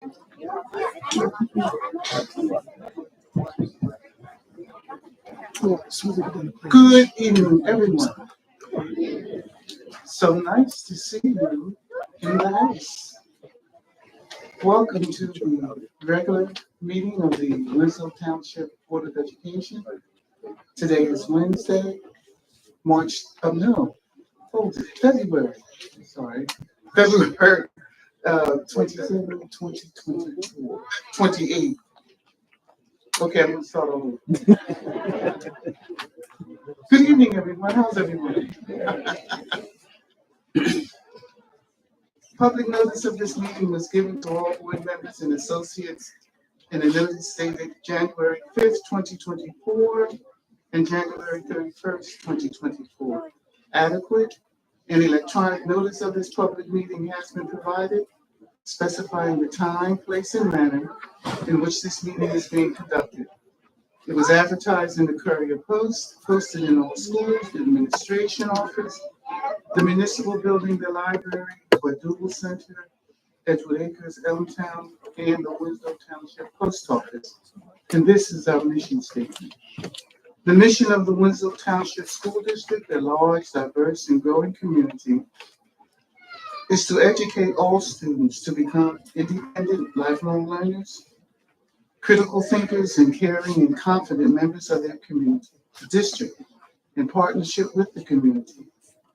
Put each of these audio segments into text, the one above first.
Good evening, everyone. So nice to see you in the house. Welcome to the regular meeting of the Winslow Township Board of Education. Today is Wednesday, February, February 27, 2024, 28. Okay, I'm gonna start over. Good evening, everyone. How's everyone? Public notice of this meeting was given to all board members and associates in a notice dated January 5th, 2024 and January 31st, 2024. Adequate. An electronic notice of this public meeting has been provided, specifying the time, place, and manner in which this meeting is being conducted. It was advertised in the Courier Post, posted in all schools, the administration office, the municipal building, the library, Quadruple Center, Edgewood Acres, Elmtown, and the Winslow Township Post Office. And this is our mission statement. The mission of the Winslow Township School District, a large, diverse, and growing community, is to educate all students to become independent, lifelong learners, critical thinkers, and caring and confident members of their community. The district, in partnership with the community,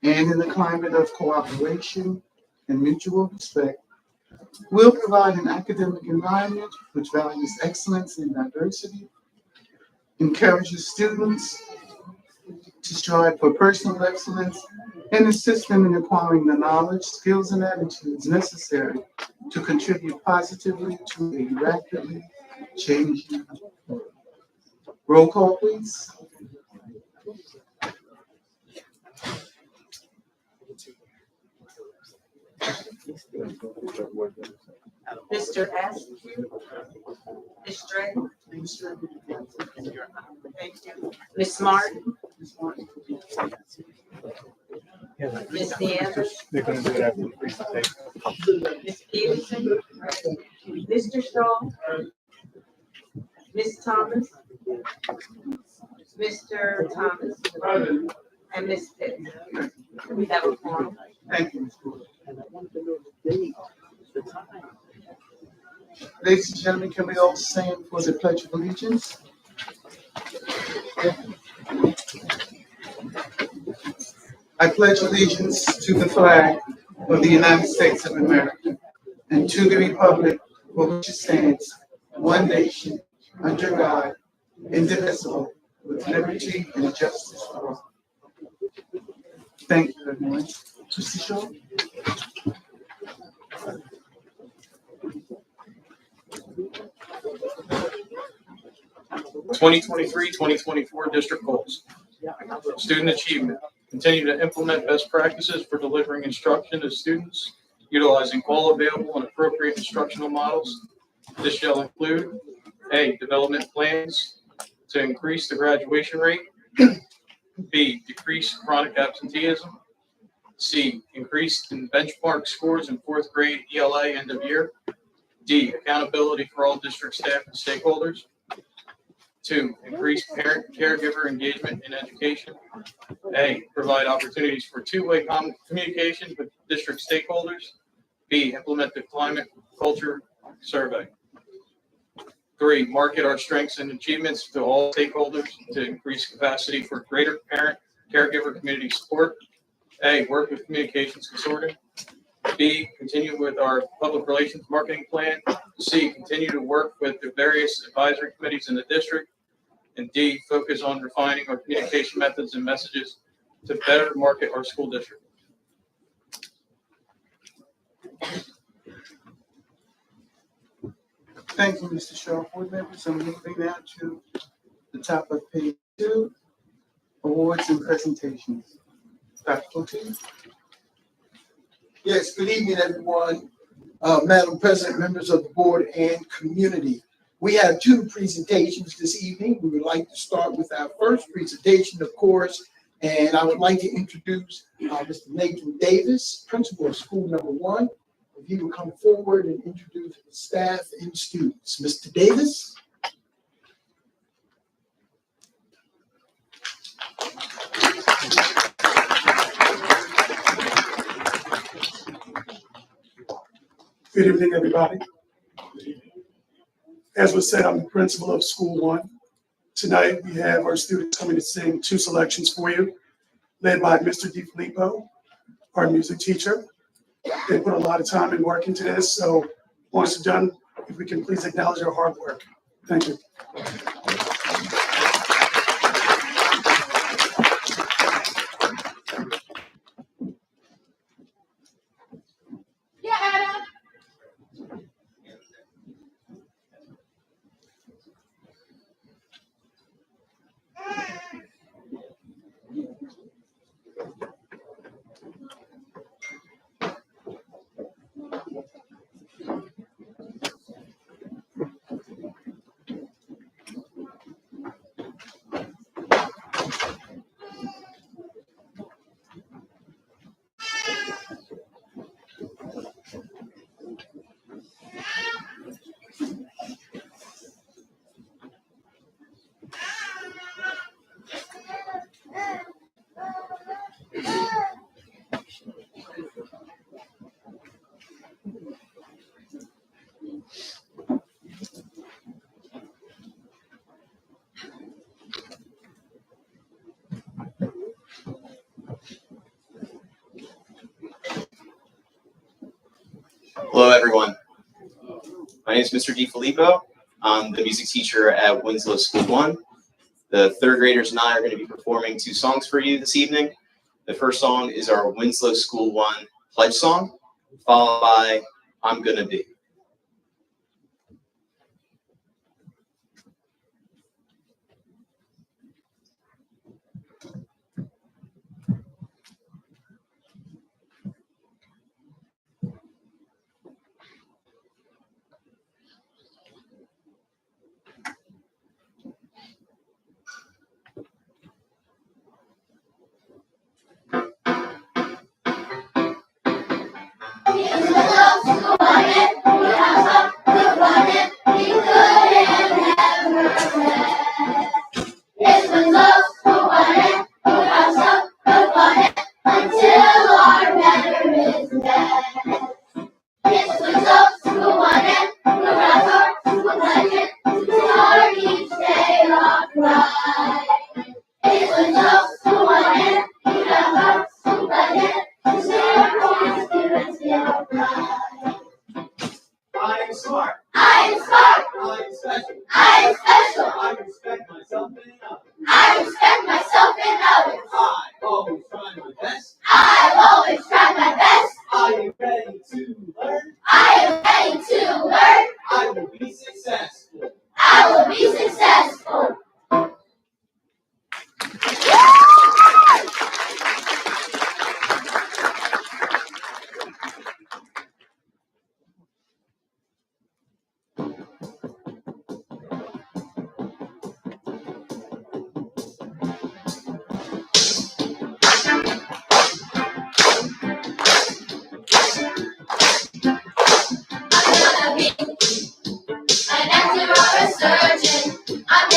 and in the climate of cooperation and mutual respect, will provide an academic environment which values excellence and diversity, encourages students to strive for personal excellence, and assist them in acquiring the knowledge, skills, and attitudes necessary to contribute positively to a rapidly changing world. Roll call, please. Mr. Askew, Ms. Drake, thank you. Ms. Martin, Ms. Deanna, They're going to do it after the presentation. Ms. Peterson, Mr. Shaw, Ms. Thomas, Mr. Thomas, and Ms. Pitt. We have a forum. Thank you, Ms. Gordon. Ladies and gentlemen, can we all stand for the Pledge of Allegiance? I pledge allegiance to the flag of the United States of America and to the republic for which it stands, one nation, under God, indivisible, with liberty and justice for all. Thank you, everyone. Mr. Shaw? 2023-2024 district goals. Student achievement. Continue to implement best practices for delivering instruction to students, utilizing all available and appropriate instructional models. This shall include A, development plans to increase the graduation rate. B, decrease chronic absenteeism. C, increase in benchmark scores in 4th grade ELA end of year. D, accountability for all district staff and stakeholders. 2, increase parent caregiver engagement in education. A, provide opportunities for two-way communication with district stakeholders. B, implement the climate culture survey. 3, market our strengths and achievements to all stakeholders to increase capacity for greater parent caregiver community support. A, work with communications consortium. B, continue with our public relations marketing plan. C, continue to work with the various advisory committees in the district. And D, focus on refining our communication methods and messages to better market our school district. Thank you, Mr. Shaw. Board members, I'm moving now to the top of page 2, awards and presentations. Dr. Cloutier? Yes, good evening, everyone. Madam President, members of the board, and community. We have 2 presentations this evening. We would like to start with our first presentation, of course, and I would like to introduce Mr. Nathan Davis, principal of school number 1, if he would come forward and introduce staff and students. Mr. Davis? Good evening, everybody. As was said, I'm the principal of School One. Tonight, we have our students coming to sing two selections for you, led by Mr. DiFilippo, our music teacher. They put a lot of time and work into this, so once done, if we can please acknowledge their hard work. Thank you. Yeah, Adam. Hello, everyone. My name is Mr. DiFilippo. I'm the music teacher at Winslow School 1. The third graders and I are going to be performing two songs for you this evening. The first song is our Winslow School 1 pledge song, followed by I'm Gonna Be. I am smart. I am smart. I am special. I am special. I respect myself and others. I respect myself and others. I always try my best. I always try my best. I am ready to learn. I am ready to learn. I will be successful. I will be successful. I'm gonna be an actor or a surgeon. I'm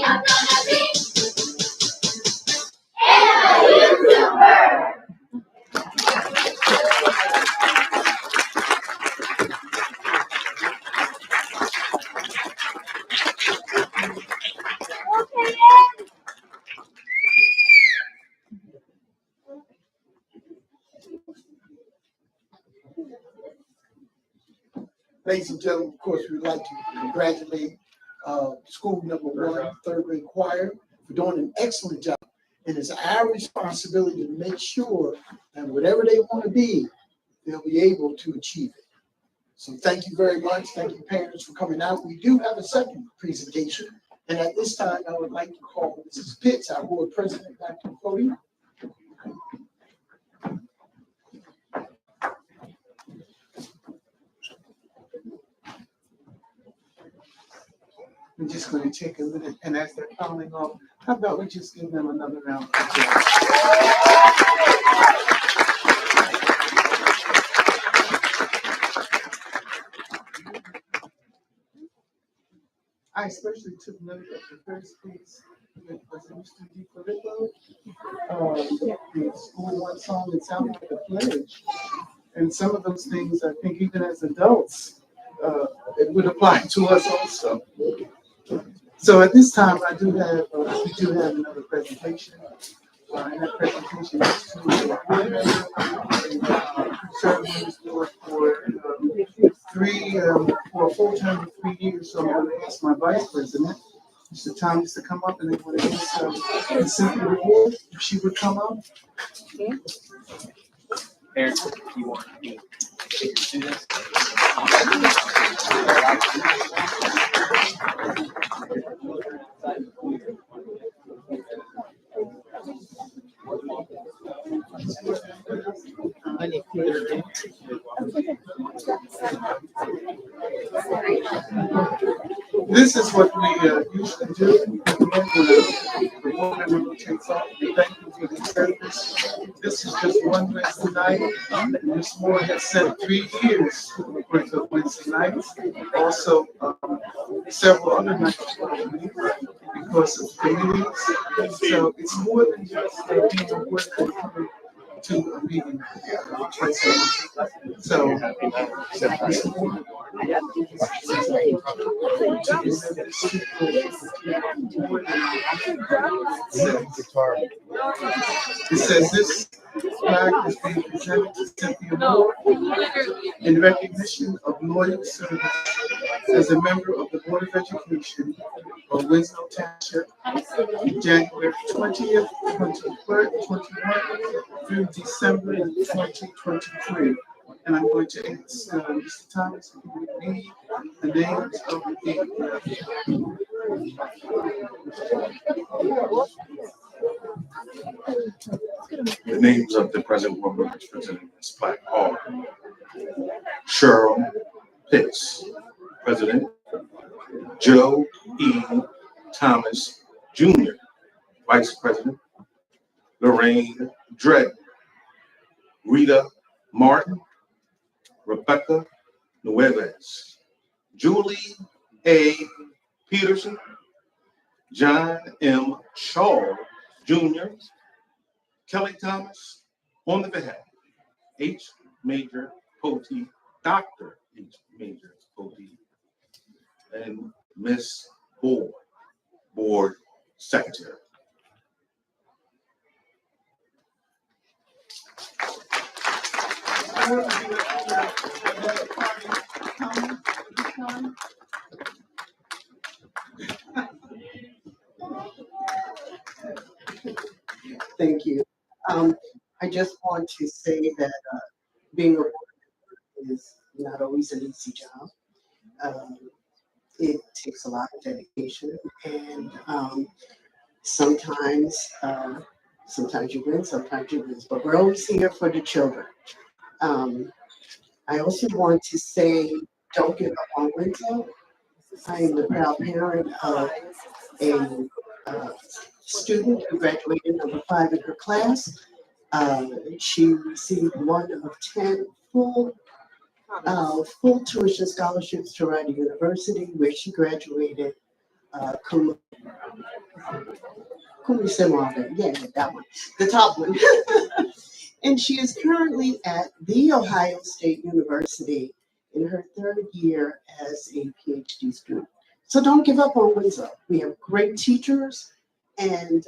I'm gonna be a YouTuber. Ladies and gentlemen, of course, we'd like to congratulate school number 1, third grade choir for doing an excellent job. And it's our responsibility to make sure that whatever they want to be, they'll be able to achieve it. So thank you very much. Thank you, parents, for coming out. We do have a second presentation. And at this time, I would like to call Mrs. Pitts, our board president, back to the podium. We're just going to take a minute, and as they're filing off, how about we just give them another round of applause? I especially took note of the first piece that was Mr. DiFilippo. The school one song, it sounded like a pledge. And some of those things, I think even as adults, it would apply to us also. So at this time, we do have another presentation. And that presentation is to the board member served on this board for a full term of 3 years. So I'm going to ask my vice president, Mr. Thomas, to come up, and they want to give us a simple reward. If she would come up. Parents, if you want to take your students. This is what we usually do. The board member takes off. We thank you for the service. This is just one Wednesday night, and Ms. Moore has set 3 years worth of Wednesday nights. Also, several other nights because of committees. So it's more than just being a work and coming to a meeting. So, Ms. Moore, it says this flag is being presented to Cynthia Moore in recognition of loyal service as a member of the Board of Education of Winslow Township, January 20th, 21 through December 2023. And I'm going to ask Mr. Thomas if he would read the names of The names of the present board members presented in this plaque are Cheryl Pitts, President; Joe E. Thomas Jr., Vice President; Lorraine Dredd, Rita Martin, Rebecca Nueves, Julie A. Peterson, John M. Shaw Jr., Kelly Thomas, on the behalf H. Major Potee, Dr. H. Major Potee, and Miss Board, Board Secretary. Thank you. I just want to say that being a board member is not always an easy job. It takes a lot of dedication, and sometimes you win, sometimes you lose, but we're always here for the children. I also want to say, don't give up on Winslow. I am the proud parent of a student who graduated number 5 in her class. She received 1 of 10 full tuition scholarships to Rider University, where she graduated Kumi Simone, yeah, that one, the top one. And she is currently at The Ohio State University in her third year as a PhD student. So don't give up on Winslow. We have great teachers and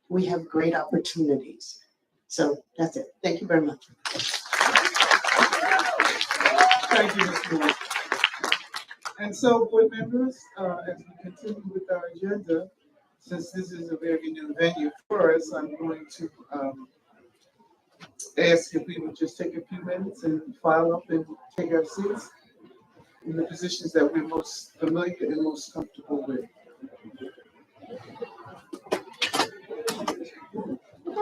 we have great opportunities. So that's it. Thank you very much. Thank you, Ms. Moore. And so, board members, as we continue with our agenda, since this is a very new venue for us, I'm going to ask if we would just take a few minutes and file up and take our seats in the positions that we're most familiar and most comfortable with. All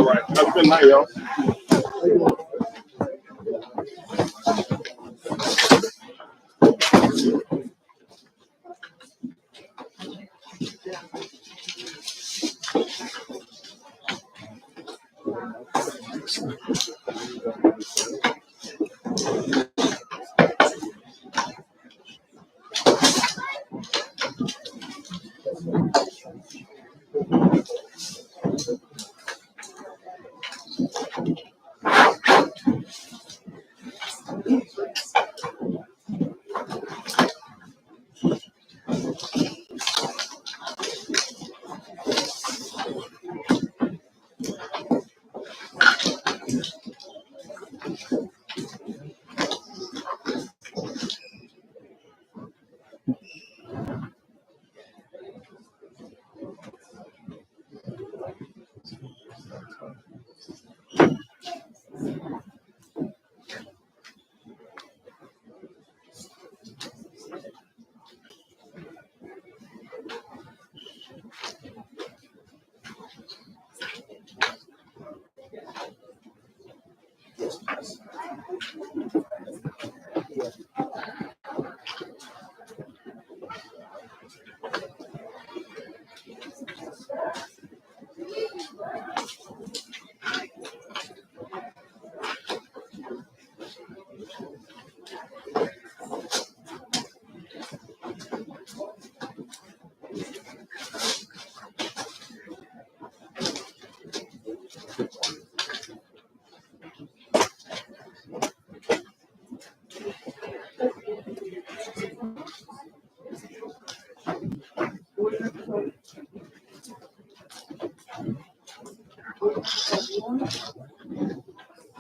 right. Have a good night, y'all.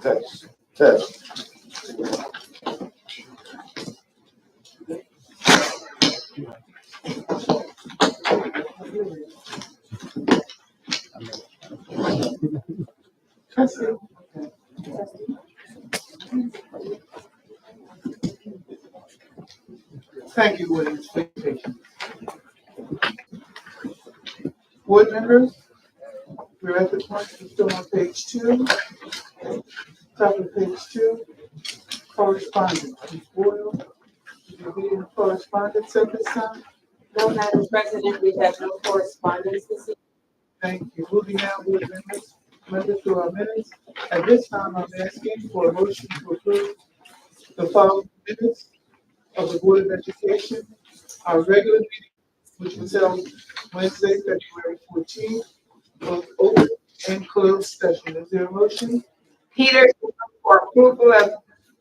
Test, test. Trustee. Thank you, Williams, for your patience. Board members, we're at the point, we're still on page 2. Top of page 2, correspondence. Ms. Boyle, you're reading the correspondence at this time? No, Madam President, we have no correspondence this evening. Thank you. Moving now, board members to our minutes. At this time, I'm asking for a motion to approve the following minutes of the Board of Education. Our regular meeting, which was held Wednesday, February 14th, both open and closed session. Is there a motion? Peter, for approval of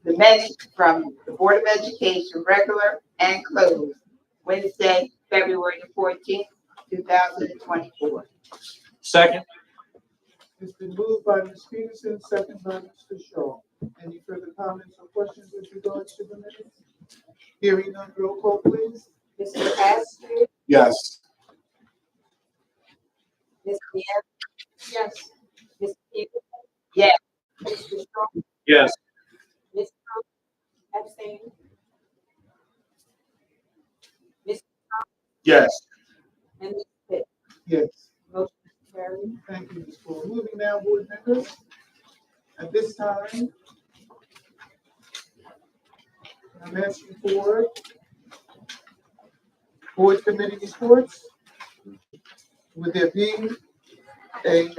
the minutes from the Board of Education, regular and closed, Wednesday, February the 14th, 2024. Second. It's been moved by Ms. Peterson, second by Mr. Shaw. Any further comments or questions with regards to the minutes? Hearing none, roll call, please. Mr. Askew, Yes. Ms. Nieves, Yes. Ms. Peterson. Yes. Mr. Shaw, Yes. Ms. Crowe, abstain. Ms. Yes. and Ms. Pitt. Yes. Motion carried. Thank you, Ms. Ford. Moving now, board members. At this time, I'm asking for board committee reports. Would there be a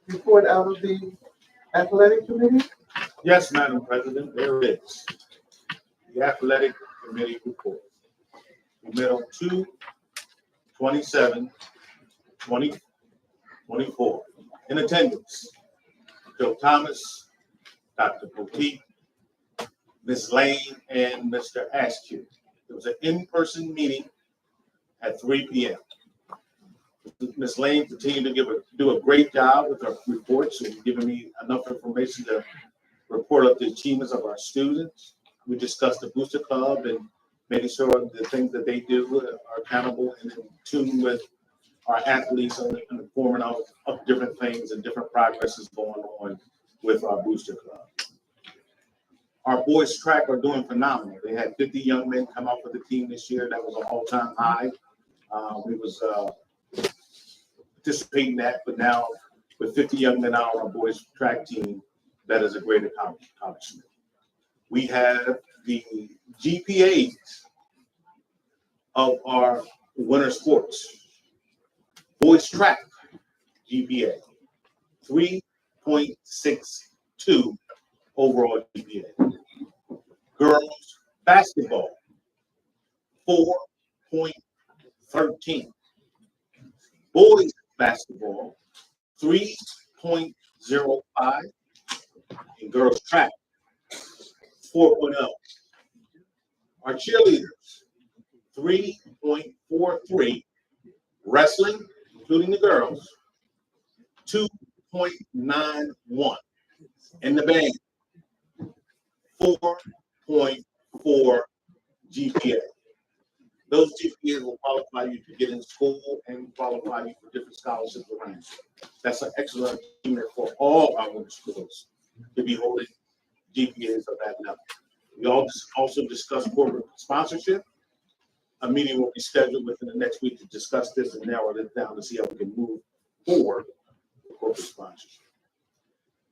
report out of the athletic committee? Yes, Madam President, there is. The athletic committee report. We met on 2/27/2024. In attendance, Joe Thomas, Dr. Poteet, Ms. Lane, and Mr. Askew. It was an in-person meeting at 3 p.m. Ms. Lane continued to do a great job with her reports and giving me enough information to report up the achievements of our students. We discussed the Booster Club and making sure the things that they do are accountable and in tune with our athletes and informing of different things and different progresses going on with our Booster Club. Our boys track are doing phenomenal. They had 50 young men come out for the team this year. That was an all-time high. We was participating in that, but now with 50 young men out on our boys track team, that is a great accomplishment. We have the GPAs of our winter sports. Boys track GPA, 3.62 overall GPA. Girls basketball, 4.13. Boys basketball, 3.05. And girls track, 4.0. Our cheerleaders, 3.43. Wrestling, including the girls, 2.91. And the band, 4.4 GPA. Those GPAs will qualify you to get in school and qualify you for different scholarships around. That's an excellent achievement for all our winter schools to be holding GPAs of that level. We also discussed corporate sponsorship. A meeting will be scheduled within the next week to discuss this and narrow it down to see how we can move forward with corporate sponsorship.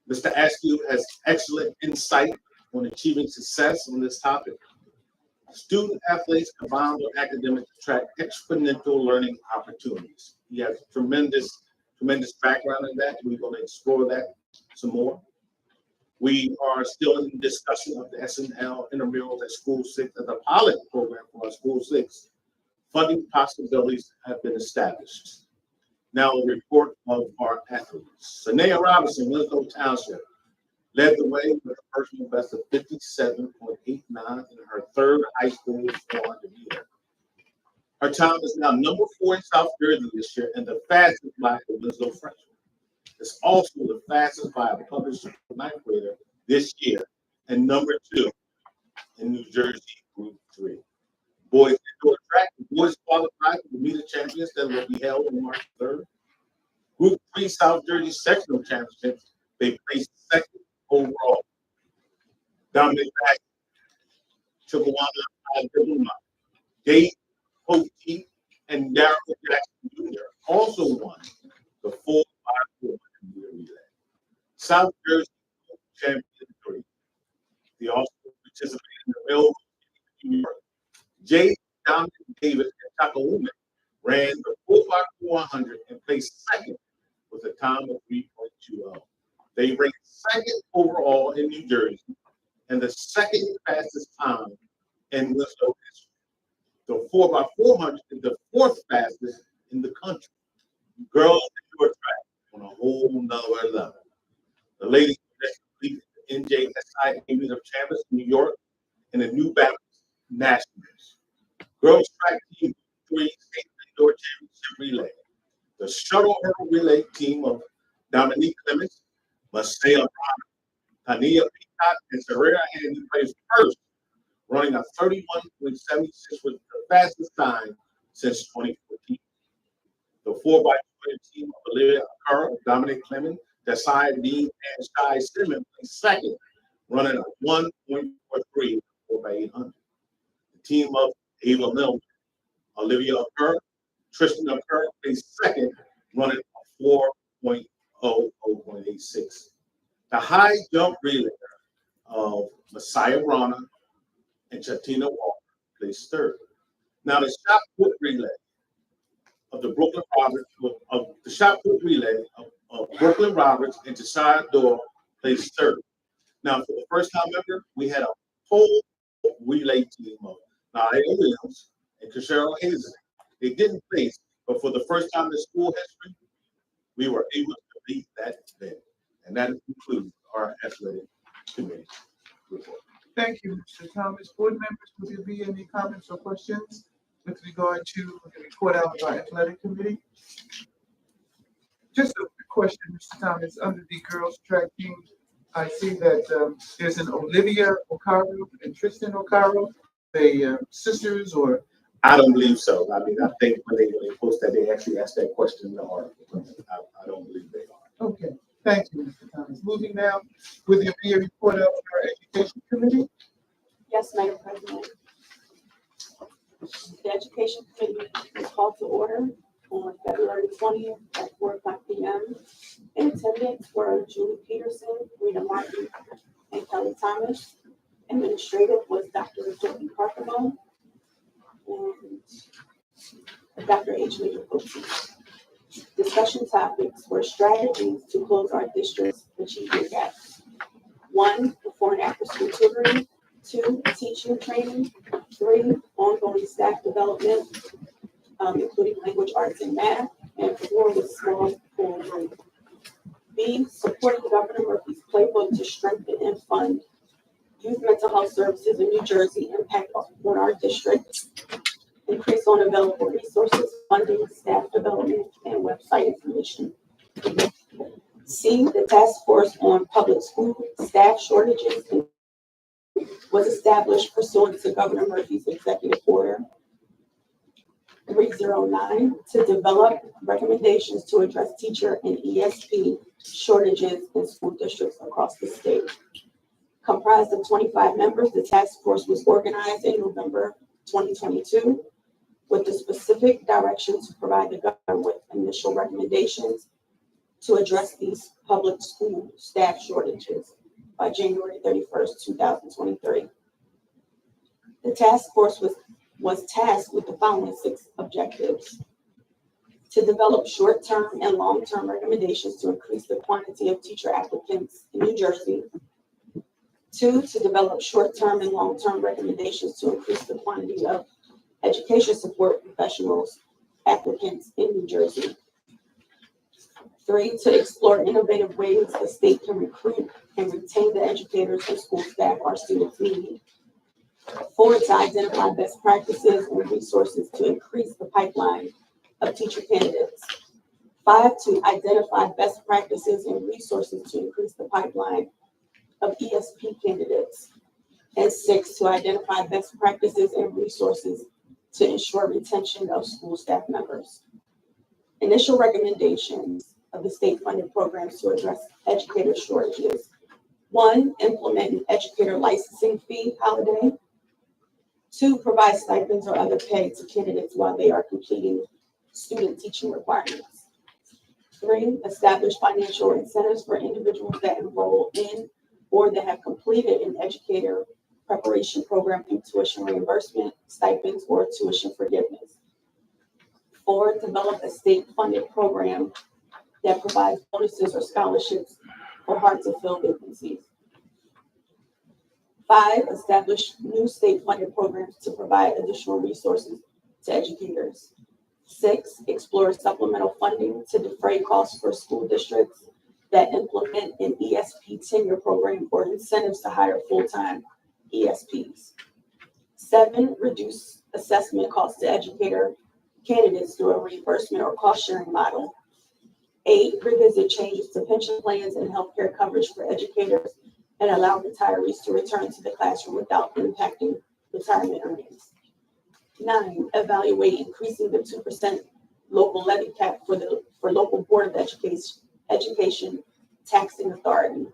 Mr. Askew has excellent insight on achieving success on this topic. Student athletes combine with academics to attract exponential learning opportunities. He has tremendous background in that. We're going to explore that some more. We are still in discussion of the SNL intramurals at School 6 as a pilot program for our School 6. Funding possibilities have been established. Now a report of our athletes. Sanaya Robinson, Winslow Township, led the way with a personal best of 57.89 in her third high school 400 meter. Her time is now number 4 in South Jersey this year and the fastest by a Winslow freshman. It's also the fastest by a published 9th grader this year and number 2 in New Jersey Group 3. Boys indoor track, the boys qualified for the meter champions that will be held on March 3rd. Group 3 South Jersey sectional championships, they placed second overall. Dominic Back, Chippewana, Dave Poteet, and Darrell Jackson Jr. also won the 4x400 meter relay. South Jersey champion 3. They also participated in the Mill, New York. Jay, Dominic, David, and Takaume ran the 4x400 and placed second with a time of 3.20. They ranked second overall in New Jersey and the second fastest time in Winslow history. The 4x400 is the 4th fastest in the country. Girls indoor track on a whole nother level. The ladies completed the NJSI Meeting of Champions in New York and the New Balance Nationals. Girls track team 3 state indoor championship relay. The shuttle hurdle relay team of Dominique Clements, Marcella Brown, Tania Peacock, and Serena Handy placed first, running a 31.76, with the fastest time since 2014. The 4x20 team of Olivia Carr, Dominic Clement, Desai Dean, and Shy Simmons placed second, running a 1.43 4x800. The team of Ava Milne, Olivia Kerr, Tristan Kerr placed second, running a 4.86. The high jump relay of Messiah Brana and Chatina Walker placed third. Now the shot put relay of the Brooklyn Roberts and Josiah Dorr placed third. Now for the first time ever, we had a whole relay team of Nadia Williams and Kashara Hazen. They didn't place, but for the first time in school history, we were able to beat that event. And that concludes our athletic committee report. Thank you, Mr. Thomas. Board members, will there be any comments or questions with regard to the report out of our athletic committee? Just a quick question, Mr. Thomas, under the girls track team, I see that there's an Olivia O'Carroll and Tristan O'Carroll, they sisters, or? I don't believe so. I mean, I think when they post that, they actually asked that question in the article. I don't believe they are. Okay, thank you, Mr. Thomas. Moving now, will there be a report out of our education committee? Yes, Madam President. The Education Committee was called to order on February 20th at 4:00 p.m. In attendance were Julie Peterson, Rita Martin, and Kelly Thomas. Administrative was Dr. Jordan Carcamo and Dr. H. Major Coates. Discussion topics were strategies to close our district's achievement gaps. 1, before and after school tutoring. 2, teaching training. 3, ongoing staff development, including language arts and math. And 4 was small school group. B, supporting Governor Murphy's playbook to strengthen and fund youth mental health services in New Jersey, impact on our district, increase on available resources, funding, staff development, and website information. C, the task force on public school staff shortages was established pursuant to Governor Murphy's executive order 309 to develop recommendations to address teacher and ESP shortages in school districts across the state. Comprised of 25 members, the task force was organized in November 2022 with the specific direction to provide the governor with initial recommendations to address these public school staff shortages by January 31st, 2023. The task force was tasked with the following 6 objectives: to develop short-term and long-term recommendations to increase the quantity of teacher applicants in New Jersey. 2, to develop short-term and long-term recommendations to increase the quantity of education support professionals applicants in New Jersey. 3, to explore innovative ways the state can recruit and retain the educators and school staff our students need. 4, to identify best practices and resources to increase the pipeline of teacher candidates. 5, to identify best practices and resources to increase the pipeline of ESP candidates. And 6, to identify best practices and resources to ensure retention of school staff members. Initial recommendations of the state-funded programs to address educator shortages. 1, implement an educator licensing fee holiday. 2, provide stipends or other pay to candidates while they are completing student teaching requirements. 3, establish financial incentives for individuals that enroll in or that have completed an educator preparation program through tuition reimbursement, stipends, or tuition forgiveness. 4, develop a state-funded program that provides bonuses or scholarships for hard-to-fill vacancies. 5, establish new state-funded programs to provide additional resources to educators. 6, explore supplemental funding to defray costs for school districts that implement an ESP tenure program or incentives to hire full-time ESPs. 7, reduce assessment costs to educator candidates through a reimbursement or cost-sharing model. 8, revisit changes to pension plans and healthcare coverage for educators and allow retirees to return to the classroom without impacting retirement earnings. 9, evaluate increasing the 2% local levy cap for local Board of Education taxing authority.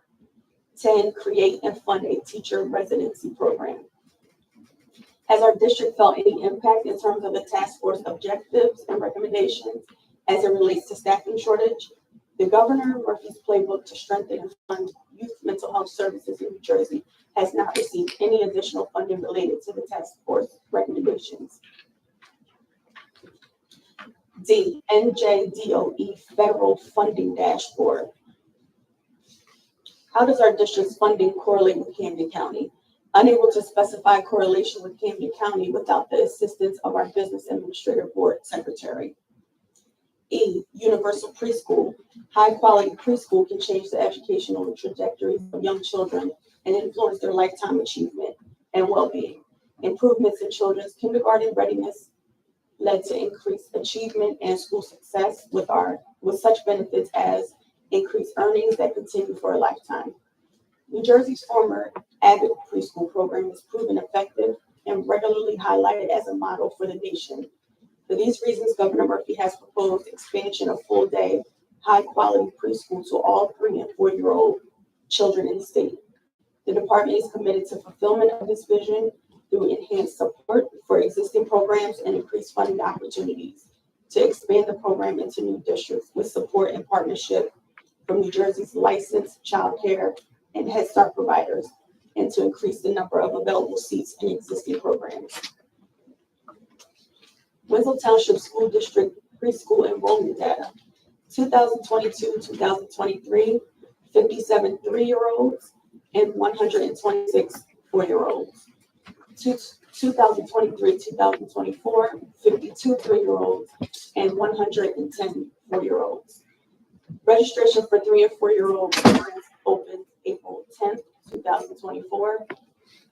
10, create and fund a teacher residency program. Has our district felt any impact in terms of the task force objectives and recommendations as it relates to staffing shortage? The Governor Murphy's playbook to strengthen and fund youth mental health services in New Jersey has not received any additional funding related to the task force recommendations. D, NJDOE federal funding dashboard. How does our district's funding correlate with Camden County? Unable to specify correlation with Camden County without the assistance of our Business Administrative Board Secretary. E, universal preschool. High quality preschool can change the educational trajectories of young children and influence their lifetime achievement and well-being. Improvements in children's kindergarten readiness led to increased achievement and school success with such benefits as increased earnings that continue for a lifetime. New Jersey's former Abbott preschool program is proven effective and regularly highlighted as a model for the nation. For these reasons, Governor Murphy has proposed expansion of full-day, high-quality preschool to all 3- and 4-year-old children in the state. The department is committed to fulfillment of this vision through enhanced support for existing programs and increased funding opportunities to expand the program into new districts with support and partnership from New Jersey's licensed child care and Head Start providers, and to increase the number of available seats in existing programs. Winslow Township School District preschool enrollment data. 2022-2023, 57 3-year-olds and 126 4-year-olds. 2023-2024, 52 3-year-olds and 110 4-year-olds. Registration for 3- and 4-year-old programs opened April 10th, 2024.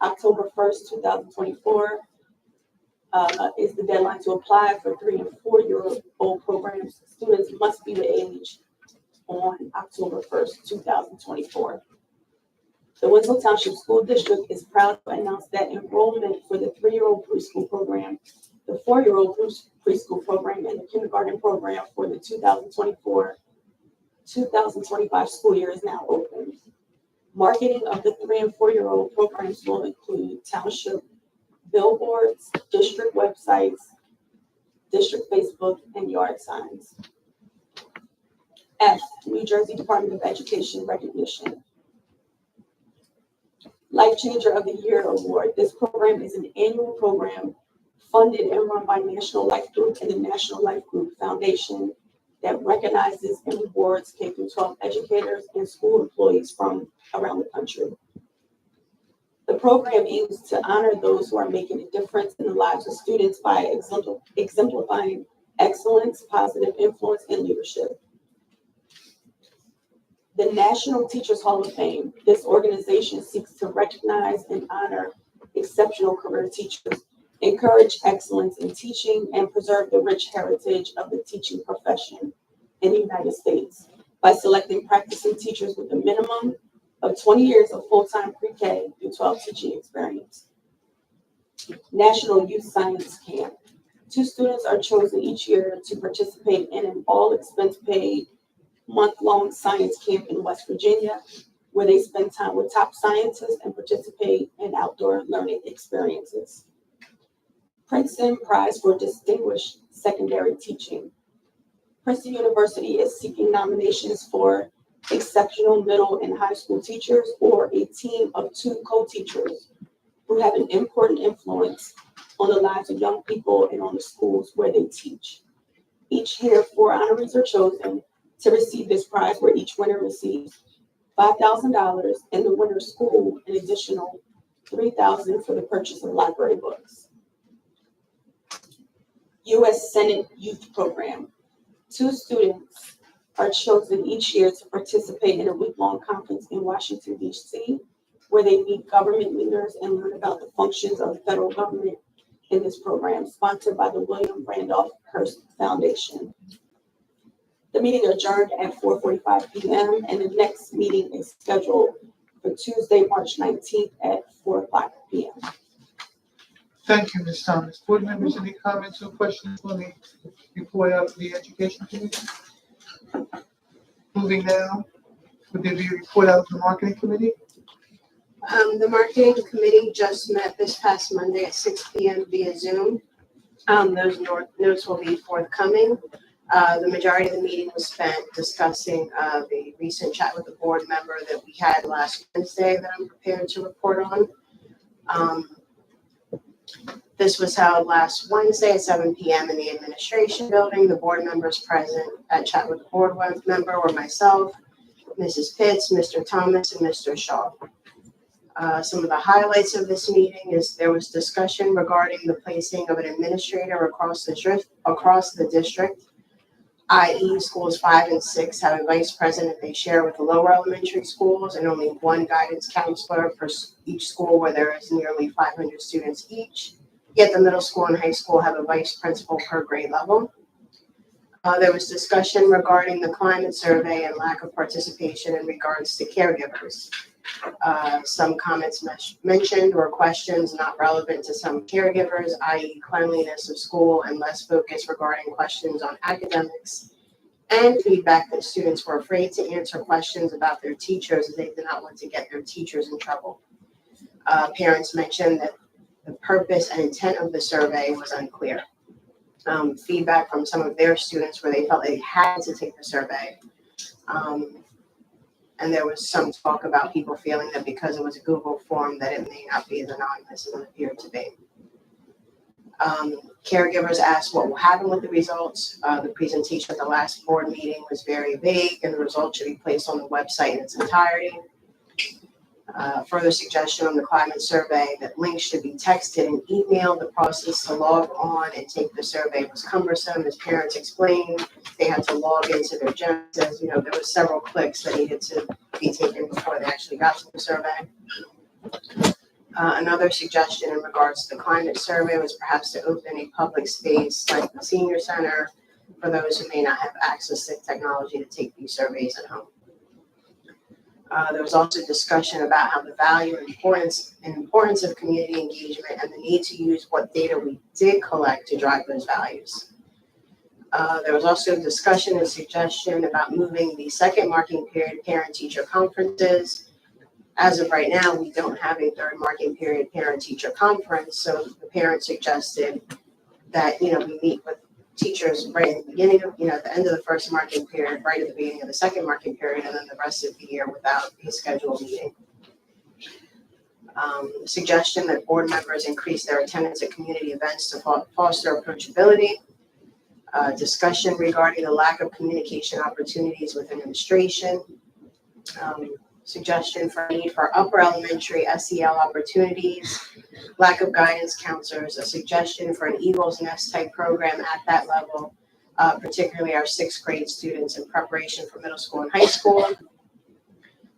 October 1st, 2024 is the deadline to apply for 3- and 4-year-old programs. Students must be the age on October 1st, 2024. The Winslow Township School District is proud to announce that enrollment for the 3-year-old preschool program, the 4-year-old preschool program, and the kindergarten program for the 2024-2025 school year is now open. Marketing of the 3- and 4-year-old programs will include township billboards, district websites, district Facebook, and yard signs. F, New Jersey Department of Education recognition. Life Changer of the Year Award. This program is an annual program funded and run by National Life Group and the National Life Group Foundation that recognizes and rewards K-12 educators and school employees from around the country. The program aims to honor those who are making a difference in the lives of students by exemplifying excellence, positive influence, and leadership. The National Teachers Hall of Fame. This organization seeks to recognize and honor exceptional career teachers, encourage excellence in teaching, and preserve the rich heritage of the teaching profession in the United States by selecting practicing teachers with a minimum of 20 years of full-time pre-K through 12 teaching experience. National Youth Science Camp. 2 students are chosen each year to participate in an all-expense-paid month-long science camp in West Virginia, where they spend time with top scientists and participate in outdoor learning experiences. Princeton Prize for Distinguished Secondary Teaching. Princeton University is seeking nominations for exceptional middle and high school teachers or a team of 2 co-teachers who have an important influence on the lives of young people and on the schools where they teach. Each year, 4 honorees are chosen to receive this prize, where each winner receives $5,000 and the winner's school an additional $3,000 for the purchase of library books. U.S. Senate Youth Program. 2 students are chosen each year to participate in a week-long conference in Washington, D.C., where they meet government leaders and learn about the functions of the federal government in this program, sponsored by the William Randolph Hearst Foundation. The meeting adjourned at 4:45 p.m. and the next meeting is scheduled for Tuesday, March 19th at 4:00 p.m. Thank you, Ms. Thomas. Board members, any comments or questions on the report out of the Education Committee? Moving now, would there be a report out of the Marketing Committee? The marketing committee just met this past Monday at 6 p.m. via Zoom. Those notes will be forthcoming. The majority of the meeting was spent discussing the recent chat with the board member that we had last Wednesday that I'm prepared to report on. This was held last Wednesday at 7 p.m. in the administration building. The board members present at chat with the board member were myself, Mrs. Pitts, Mr. Thomas, and Mr. Shaw. Some of the highlights of this meeting is there was discussion regarding the placing of an administrator across the district, i.e. schools 5 and 6 have a vice president they share with the lower elementary schools and only one guidance counselor for each school where there is nearly 500 students each. Yet the middle school and high school have a vice principal per grade level. There was discussion regarding the climate survey and lack of participation in regards to caregivers. Some comments mentioned were questions not relevant to some caregivers, i.e. cleanliness of school, and less focus regarding questions on academics, and feedback that students were afraid to answer questions about their teachers as they did not want to get their teachers in trouble. Parents mentioned that the purpose and intent of the survey was unclear. Feedback from some of their students where they felt they had to take the survey. And there was some talk about people feeling that because it was a Google form that it may not be as anonymous as it appeared to be. Caregivers asked what will happen with the results. The presentation at the last board meeting was very vague and the results should be placed on the website in its entirety. Further suggestion on the climate survey that links should be texted and emailed. The process to log on and take the survey was cumbersome. As parents explained, they had to log into their Genesis. There were several clicks that needed to be taken before they actually got to the survey. Another suggestion in regards to the climate survey was perhaps to open a public space like the senior center for those who may not have access to technology to take these surveys at home. There was also discussion about how the value and importance of community engagement and the need to use what data we did collect to drive those values. There was also discussion and suggestion about moving the second marking period parent-teacher conferences. As of right now, we don't have a third marking period parent-teacher conference, so the parents suggested that, we meet with teachers right at the beginning of, at the end of the first marking period, right at the beginning of the second marking period, and then the rest of the year without a scheduled meeting. Suggestion that board members increase their attendance at community events to foster approachability. Discussion regarding the lack of communication opportunities with administration. Suggestion for need for upper elementary SEL opportunities, lack of guidance counselors, a suggestion for an Eagles Nest type program at that level, particularly our 6th grade students in preparation for middle school and high school.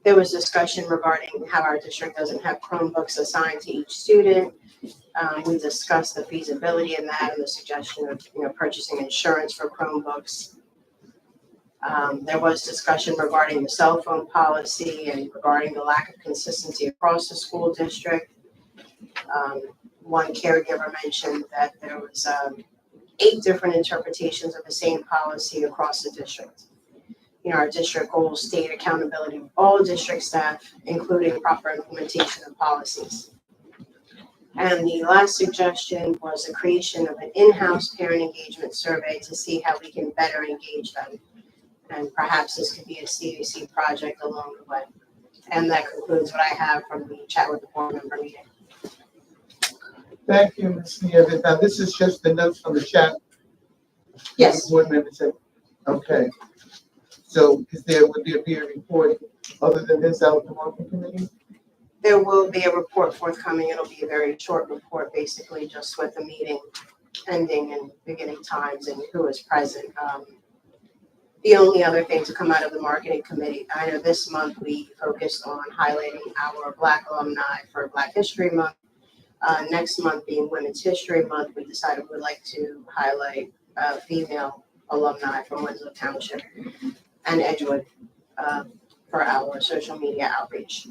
There was discussion regarding how our district doesn't have Chromebooks assigned to each student. We discussed the feasibility in that and the suggestion of purchasing insurance for Chromebooks. There was discussion regarding the cell phone policy and regarding the lack of consistency across the school district. One caregiver mentioned that there was 8 different interpretations of the same policy across the district. Our district goals state accountability of all district staff, including proper implementation of policies. And the last suggestion was the creation of an in-house parent engagement survey to see how we can better engage them. And perhaps this could be a CAC project along the way. And that concludes what I have from the chat with the board member meeting. Thank you, Ms. Nieves. Now, this is just the notes from the chat. Yes. The board member said, okay. So would there be a report other than this out of the marketing committee? There will be a report forthcoming. It'll be a very short report, basically just with the meeting ending and beginning times and who is present. The only other thing to come out of the marketing committee, I know this month we focused on highlighting our Black alumni for Black History Month. Next month being Women's History Month, we decided we'd like to highlight female alumni from Winslow Township and Edgewood for our social media outreach.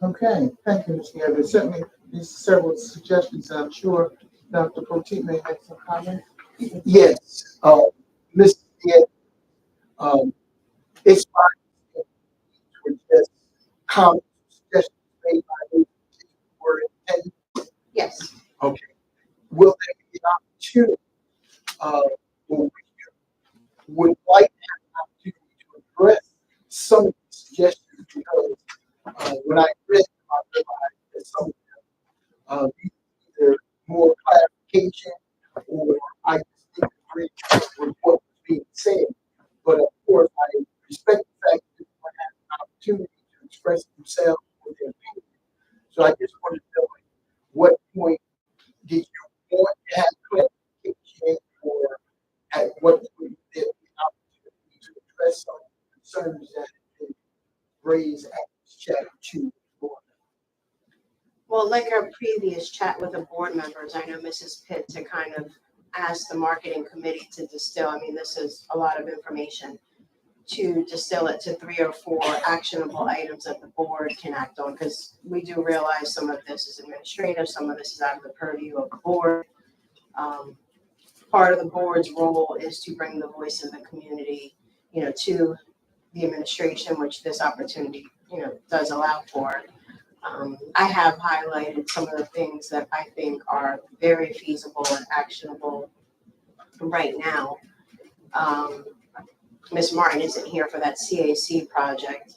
Okay, thank you, Ms. Gabby. Certainly, these several suggestions, I'm sure Dr. Poteet may have some comments. Yes, Mr. Gabby, it's fine to just comments, suggestions made by those who were intended. Yes. Okay. Will there be an opportunity, or would like to have an opportunity to address some of the suggestions, because when I read them, I realized that some of them either more clarification or I just didn't agree with what was being said. But of course, I respect the fact that everyone has an opportunity to express themselves with their opinion. So I just wanted to know at what point did you want to have clarification, or at what point did the opportunity to address some concerns that have been raised at this chapter 2? Well, like our previous chat with the board members, I know Mrs. Pitts had kind of asked the marketing committee to distill. I mean, this is a lot of information, to distill it to 3 or 4 actionable items that the board can act on, because we do realize some of this is administrative, some of this is out of the purview of the board. Part of the board's role is to bring the voice of the community, to the administration, which this opportunity, does allow for. I have highlighted some of the things that I think are very feasible and actionable right now. Ms. Martin isn't here for that CAC project.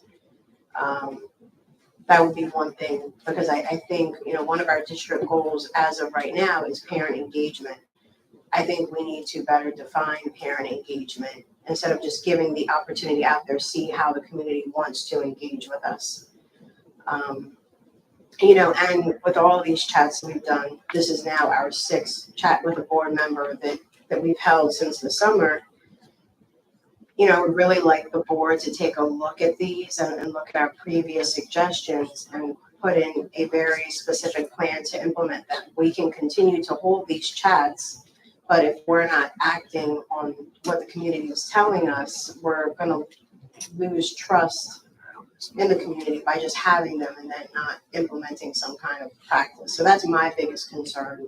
That would be one thing, because I think, one of our district goals as of right now is parent engagement. I think we need to better define parent engagement instead of just giving the opportunity out there, see how the community wants to engage with us. And with all these chats we've done, this is now our 6th chat with a board member that we've held since the summer. We'd really like the board to take a look at these and look at our previous suggestions and put in a very specific plan to implement them. We can continue to hold these chats, but if we're not acting on what the community is telling us, we're going to lose trust in the community by just having them and then not implementing some kind of practice. So that's my biggest concern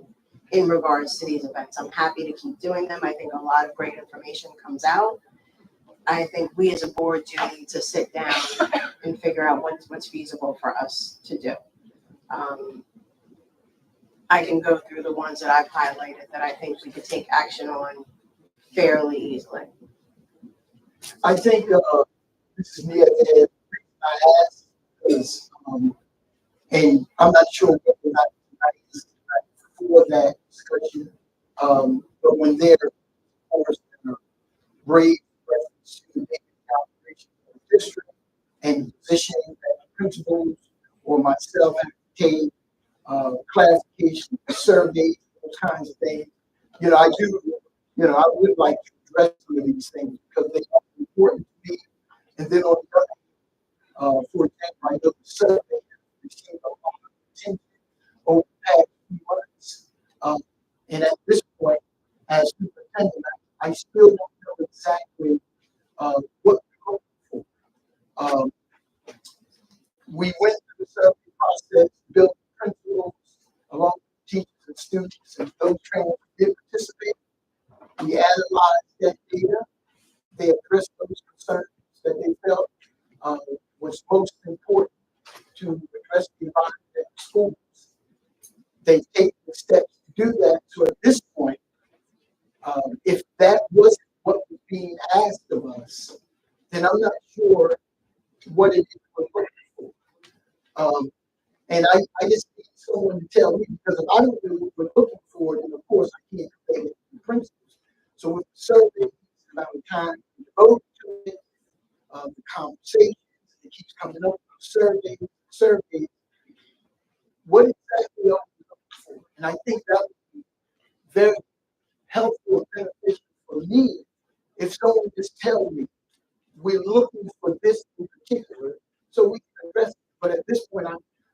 in regards to these events. I'm happy to keep doing them. I think a lot of great information comes out. I think we as a board do need to sit down and figure out what's feasible for us to do. I can go through the ones that I've highlighted that I think we could take action on fairly easily. I think this is me at the end. I asked is, and I'm not sure whether or not tonight is for that discussion, but when they're forced to raise reference to making the operation of the district and positioning that principals or myself have to take clarification, surveys, those kinds of things. I would like to address some of these things because they are important to me. And then on the other hand, for example, I know the survey has received a lot of attention over the past few months. And at this point, as superintendent, I still don't know exactly what we're looking for. We went through the survey process, built principles along with teachers and students, and those trainers did participate. We analyzed that data. They addressed those concerns that they felt was most important to address the environment in the schools. They take the steps to do that. So at this point, if that wasn't what was being asked of us, then I'm not sure what it is we're looking for. And I just need someone to tell me, because if I don't know what we're looking for, then of course I can't convey it to the principals. So with the survey, the amount of time we devote to it, the conversations that keeps coming up, surveys, what exactly are we looking for? And I think that would be very helpful and beneficial for me if someone just tells me we're looking for this in particular, so we can address it. But at this point,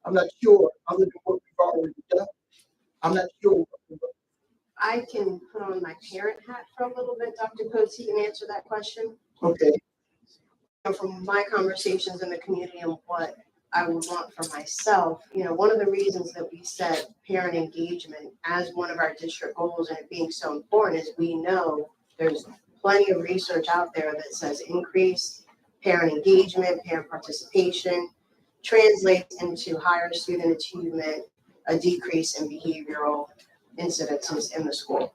I'm not sure, other than what we've already done. I'm not sure. I can put on my parent hat for a little bit, Dr. Coates, you can answer that question. Okay, And from my conversations in the community and what I would want for myself, one of the reasons that we set parent engagement as one of our district goals and it being so important is we know there's plenty of research out there that says increased parent engagement, parent participation translates into higher student achievement, a decrease in behavioral incidences in the school.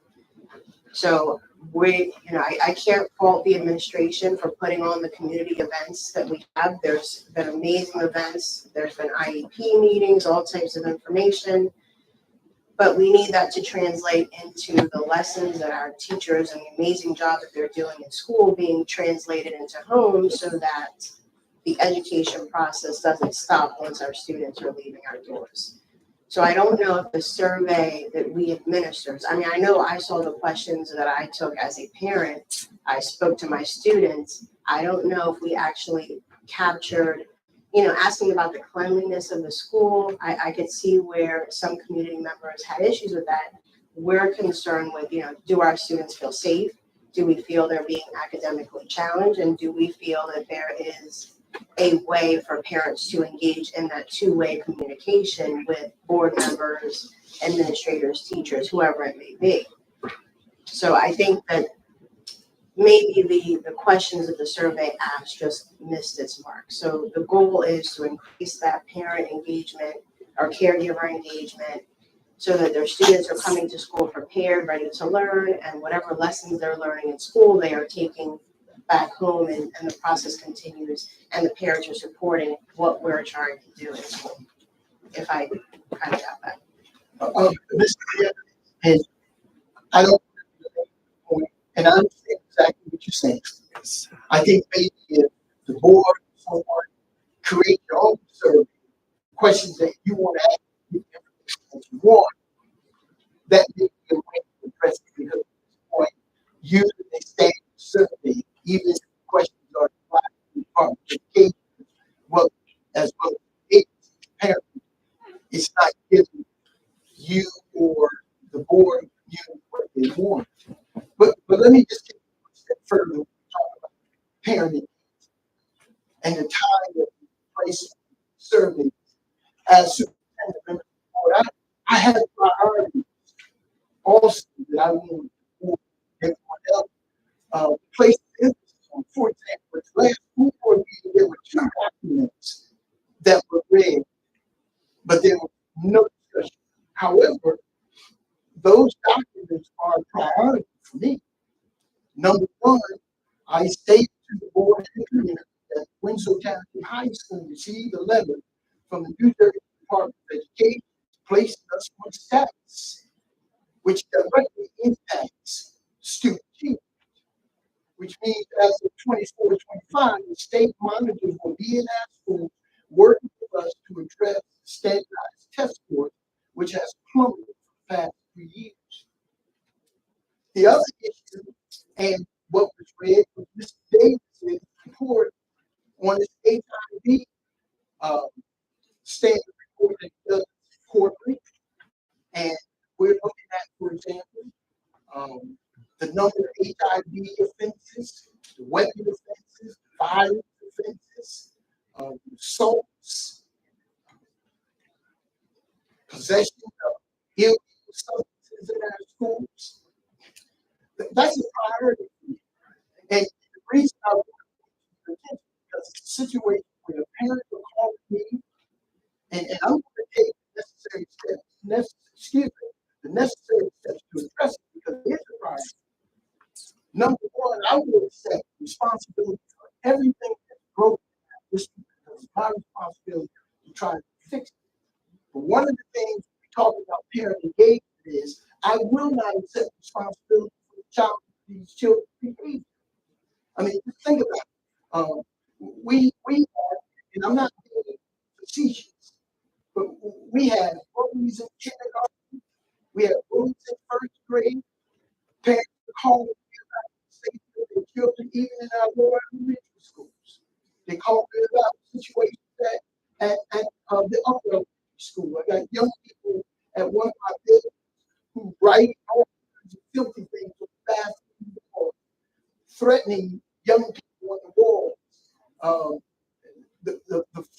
So I can't fault the administration for putting on the community events that we have. There's been amazing events. There's been IEP meetings, all types of information. But we need that to translate into the lessons that our teachers and the amazing job that they're doing in school being translated into home so that the education process doesn't stop once our students are leaving our doors. So I don't know if the survey that we administer, I know I saw the questions that I took as a parent. I spoke to my students. I don't know if we actually captured, asking about the cleanliness of the school. I could see where some community members had issues with that. We're concerned with, do our students feel safe? Do we feel they're being academically challenged? And do we feel that there is a way for parents to engage in that two-way communication with board members, administrators, teachers, whoever it may be? So I think that maybe the questions that the survey asked just missed its mark. So the goal is to increase that parent engagement or caregiver engagement so that their students are coming to school prepared, ready to learn, and whatever lessons they're learning in school, they are taking back home and the process continues and the parents are supporting what we're trying to do in school. If I kind of got that. and I don't, and I understand exactly what you're saying. I think maybe if the board or someone create your own survey, questions that you want to ask, that you want, that may be a way to address it because at this point, usually they stand survey, even if the questions are applied to the Department of Education, as well as agency parents, it's not giving you or the board you what they want. But let me just take a step further and talk about parenting and the time that we place surveys as superintendent member of the board. I have priorities also that I want the board and everyone else place emphasis on. For example, the last school board meeting, there were 2 documents that were read, but there was no discussion. However, those documents are a priority for me. Number one, I stated to the board and the community that Winslow Township High School received a letter from the New Jersey Department of Education placing us on status, which directly impacts student achievement, which means as of 24-25, the state monitors will be in our schools working with us to address standardized test scores, which has plummeted for the past 3 years. The other issue, and what was read, was Mr. Davis' report on his HIV standard report that he does quarterly. And we're looking at, for example, the number of HIV offenses, the weapon offenses, violence offenses, assaults, possession of illegal substances in our schools. That's a priority. And the reason I want to attention because it's a situation where a parent will call me and I'm going to take the necessary steps, the necessary steps to address it because it is a priority. Number one, I will accept responsibility for everything that's broken in this because it's my responsibility to try to fix it. But one of the things we talk about parent engagement is I will not accept responsibility for the child, these children's behavior. I mean, just think about it. We have, and I'm not being facetious, but we have bullies in kindergarten, we have bullies in first grade, parents are calling me about the safety of their children, even in our lower elementary schools. They call me about situations at the upper elementary school. I got young people at one of my buildings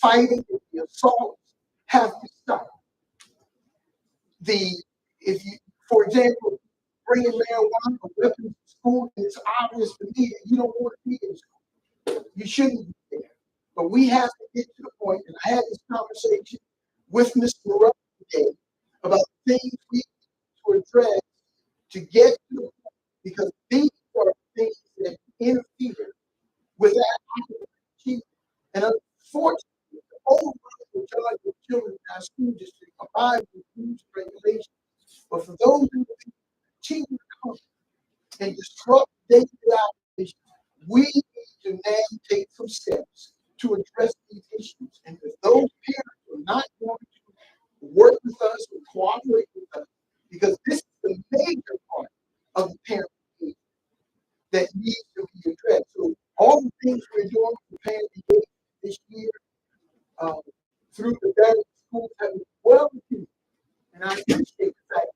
fighting and the assaults have to stop. If you, for example, bringing marijuana or weapons to school, and it's obvious to me that you don't want to be in school. You shouldn't be there. But we have to get to the point, and I had this conversation with Mr. Rupp today about things we need to address to get to the point, because these are things that interfere with that academic achievement. And unfortunately, the overwhelming majority of children in our school district abide with rules and regulations. But for those who continue to come and disrupt day-to-day operations, we need to now take some steps to address these issues. And if those parents are not going to work with us or cooperate with us, because this is the major part of the parent engagement that needs to be addressed. So all the things we're doing for parent engagement this year, through the various schools have been well received. And I appreciate the fact,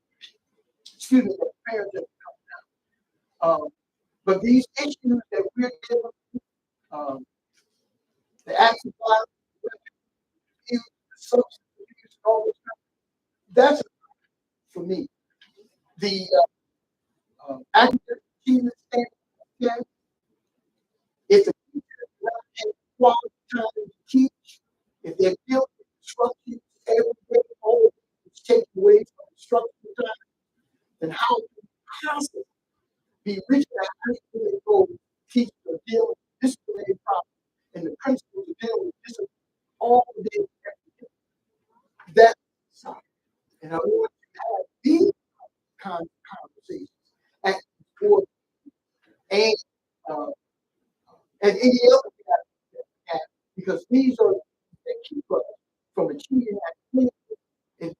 excuse me, that parents have come down. But these issues that we're dealing with, the acts of violence, the substance abuse, and all this stuff, that's for me. The academic achievement standard, if the teacher does not have quality time to teach, if they're dealing with instructions every day, all it's taken away from instructional time, then how can we possibly be reaching that high school goal? Teachers are dealing with disciplinary problems, and the principals are dealing with discipline all day, every day. That's sorry. And I want to have these kind of conversations at the board and any other thing I have, because these are that keep us from achieving academically and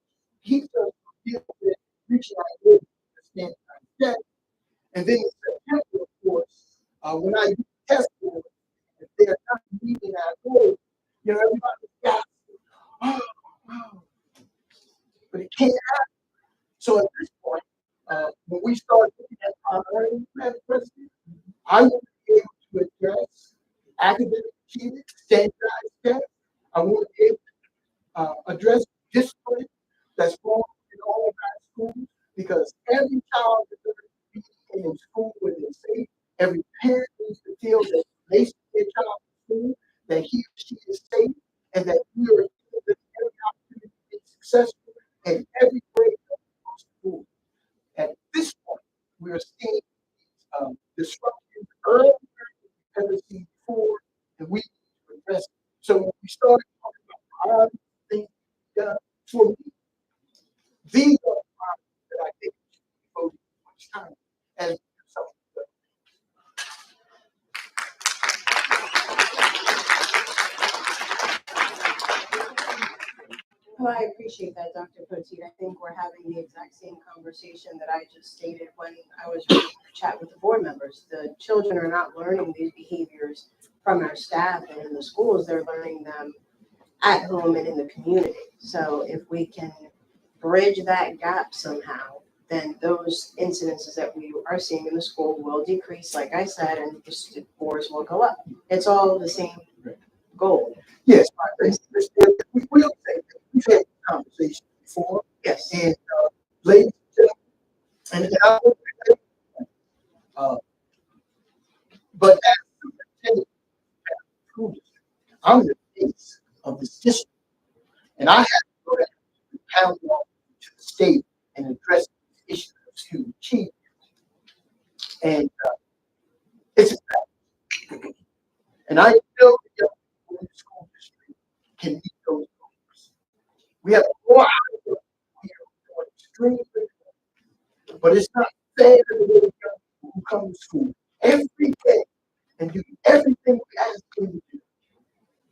keeps us from dealing with reaching our goals and standardized. And then in September, of course, when I do test boards, if they are not meeting our goals, you know, everybody's got, oh, wow. But it can't happen. So at this point, when we start looking at priorities, Madam President, I want to be able to address academic achievement, standardized tests. I want to be able to address discipline that's going on in all of our schools, because every child deserves to be in a school where they're safe. Every parent needs to feel that they send their child to school, that he or she is safe, and that we are given every opportunity to be successful in every grade of the school. At this point, we are seeing disruptions earlier than we've ever seen before, and we need to address it. So when we started talking about priorities, things done for me, these are the priorities that I think we should be devoting much time as we do something. Well, I appreciate that, Dr. Poteet. I think we're having the exact same conversation that I just stated when I was ready to chat with the board members. The children are not learning these behaviors from our staff and in the schools. They're learning them at home and in the community. So if we can bridge that gap somehow, then those incidences that we are seeing in the school will decrease, like I said, and the scores will go up. It's all the same goal. Yes, we will say that we've had conversations before. Yes. And ladies and gentlemen, and I will say, but as superintendent of the school district, I'm the face of this district, and I have to go down to the county office, to the state, and address these issues of student achievement. And it's a fact. And I know the young people in the school district can meet those goals. We have a lot of work here doing extremely good, but it's not fair to the young people who come to school every day and do everything we ask them to do.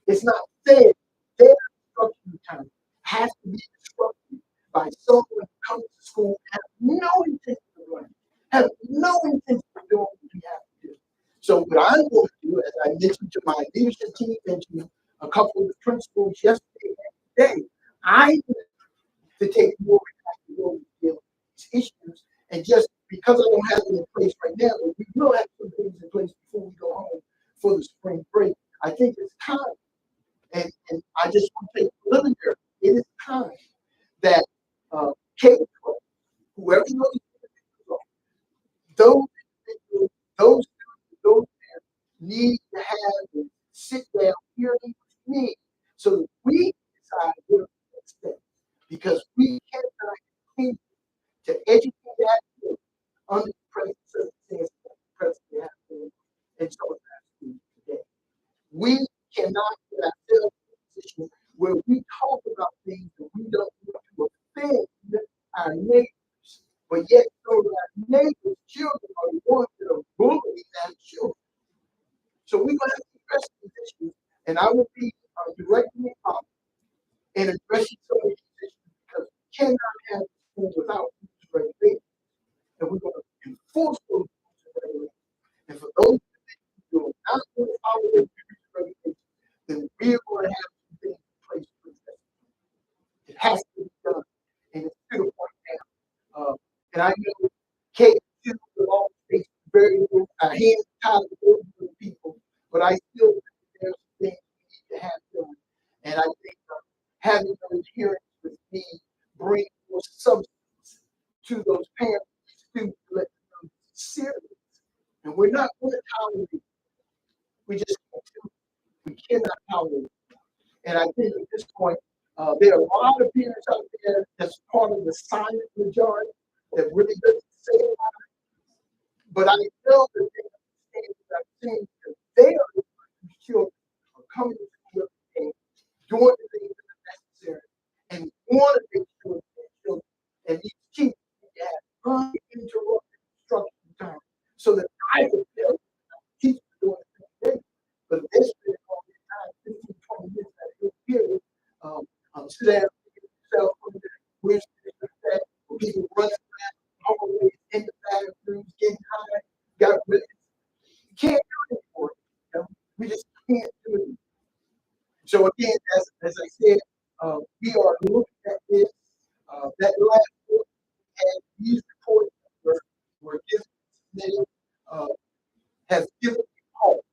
It's not fair. Their instruction time has to be disrupted by someone who comes to school and have no intention of learning, have no intention of doing what we have to do. So what I'm going to do, as I mentioned to my leadership team and to a couple of the principals yesterday and today, I need to take more responsibility to deal with these issues. And just because I don't have it in place right now, but we will have some things in place before we go home for the spring break. I think it's time And I just want to take preliminary. It is time that K-12, whoever those individuals are, those individuals, those students, those parents need to have a sit down hearing with me so that we decide what the next step. Because we cannot continue to educate that kid under the present circumstances that the president has been in some of our schools today. We cannot get ourselves in a position where we talk about things that we don't want to offend our neighbors, but yet those our neighbors' children are the ones that are bullying our children. So we're going to have to address these issues, and I will be directly involved in addressing some of these issues because we cannot have school without rules and regulations, and we're going to enforce those rules and regulations. And for those who are not going to follow those rules and regulations, then we're going to have some things in place to address it. It has to be done, and it's to the point now. And I know K2 will always face very hands tied with those people, but I still think there's things we need to have done. And I think having those hearings with me bring more substance to those parents and students to let them know it's serious. And we're not going to tolerate it. We just can't do it. We cannot tolerate it. And I think at this point, there are a lot of parents out there that's part of the silent majority that really doesn't say a lot. But I know that they understand what I'm saying because they are the ones whose children are coming to school every day, doing the things that are necessary, and want to make sure that their children and these teachers have uninterrupted instruction time so that I can tell teachers doing the same thing. But they're spending all their time, 15, 20 minutes at a period, sit down, yourself, where's that, people running around hallways, in the bathrooms, getting high, got really, you can't do it anymore. You know? We just can't do it anymore. So again, as I said, we are looking at this. That last book and these reports were given submitted, has given me hope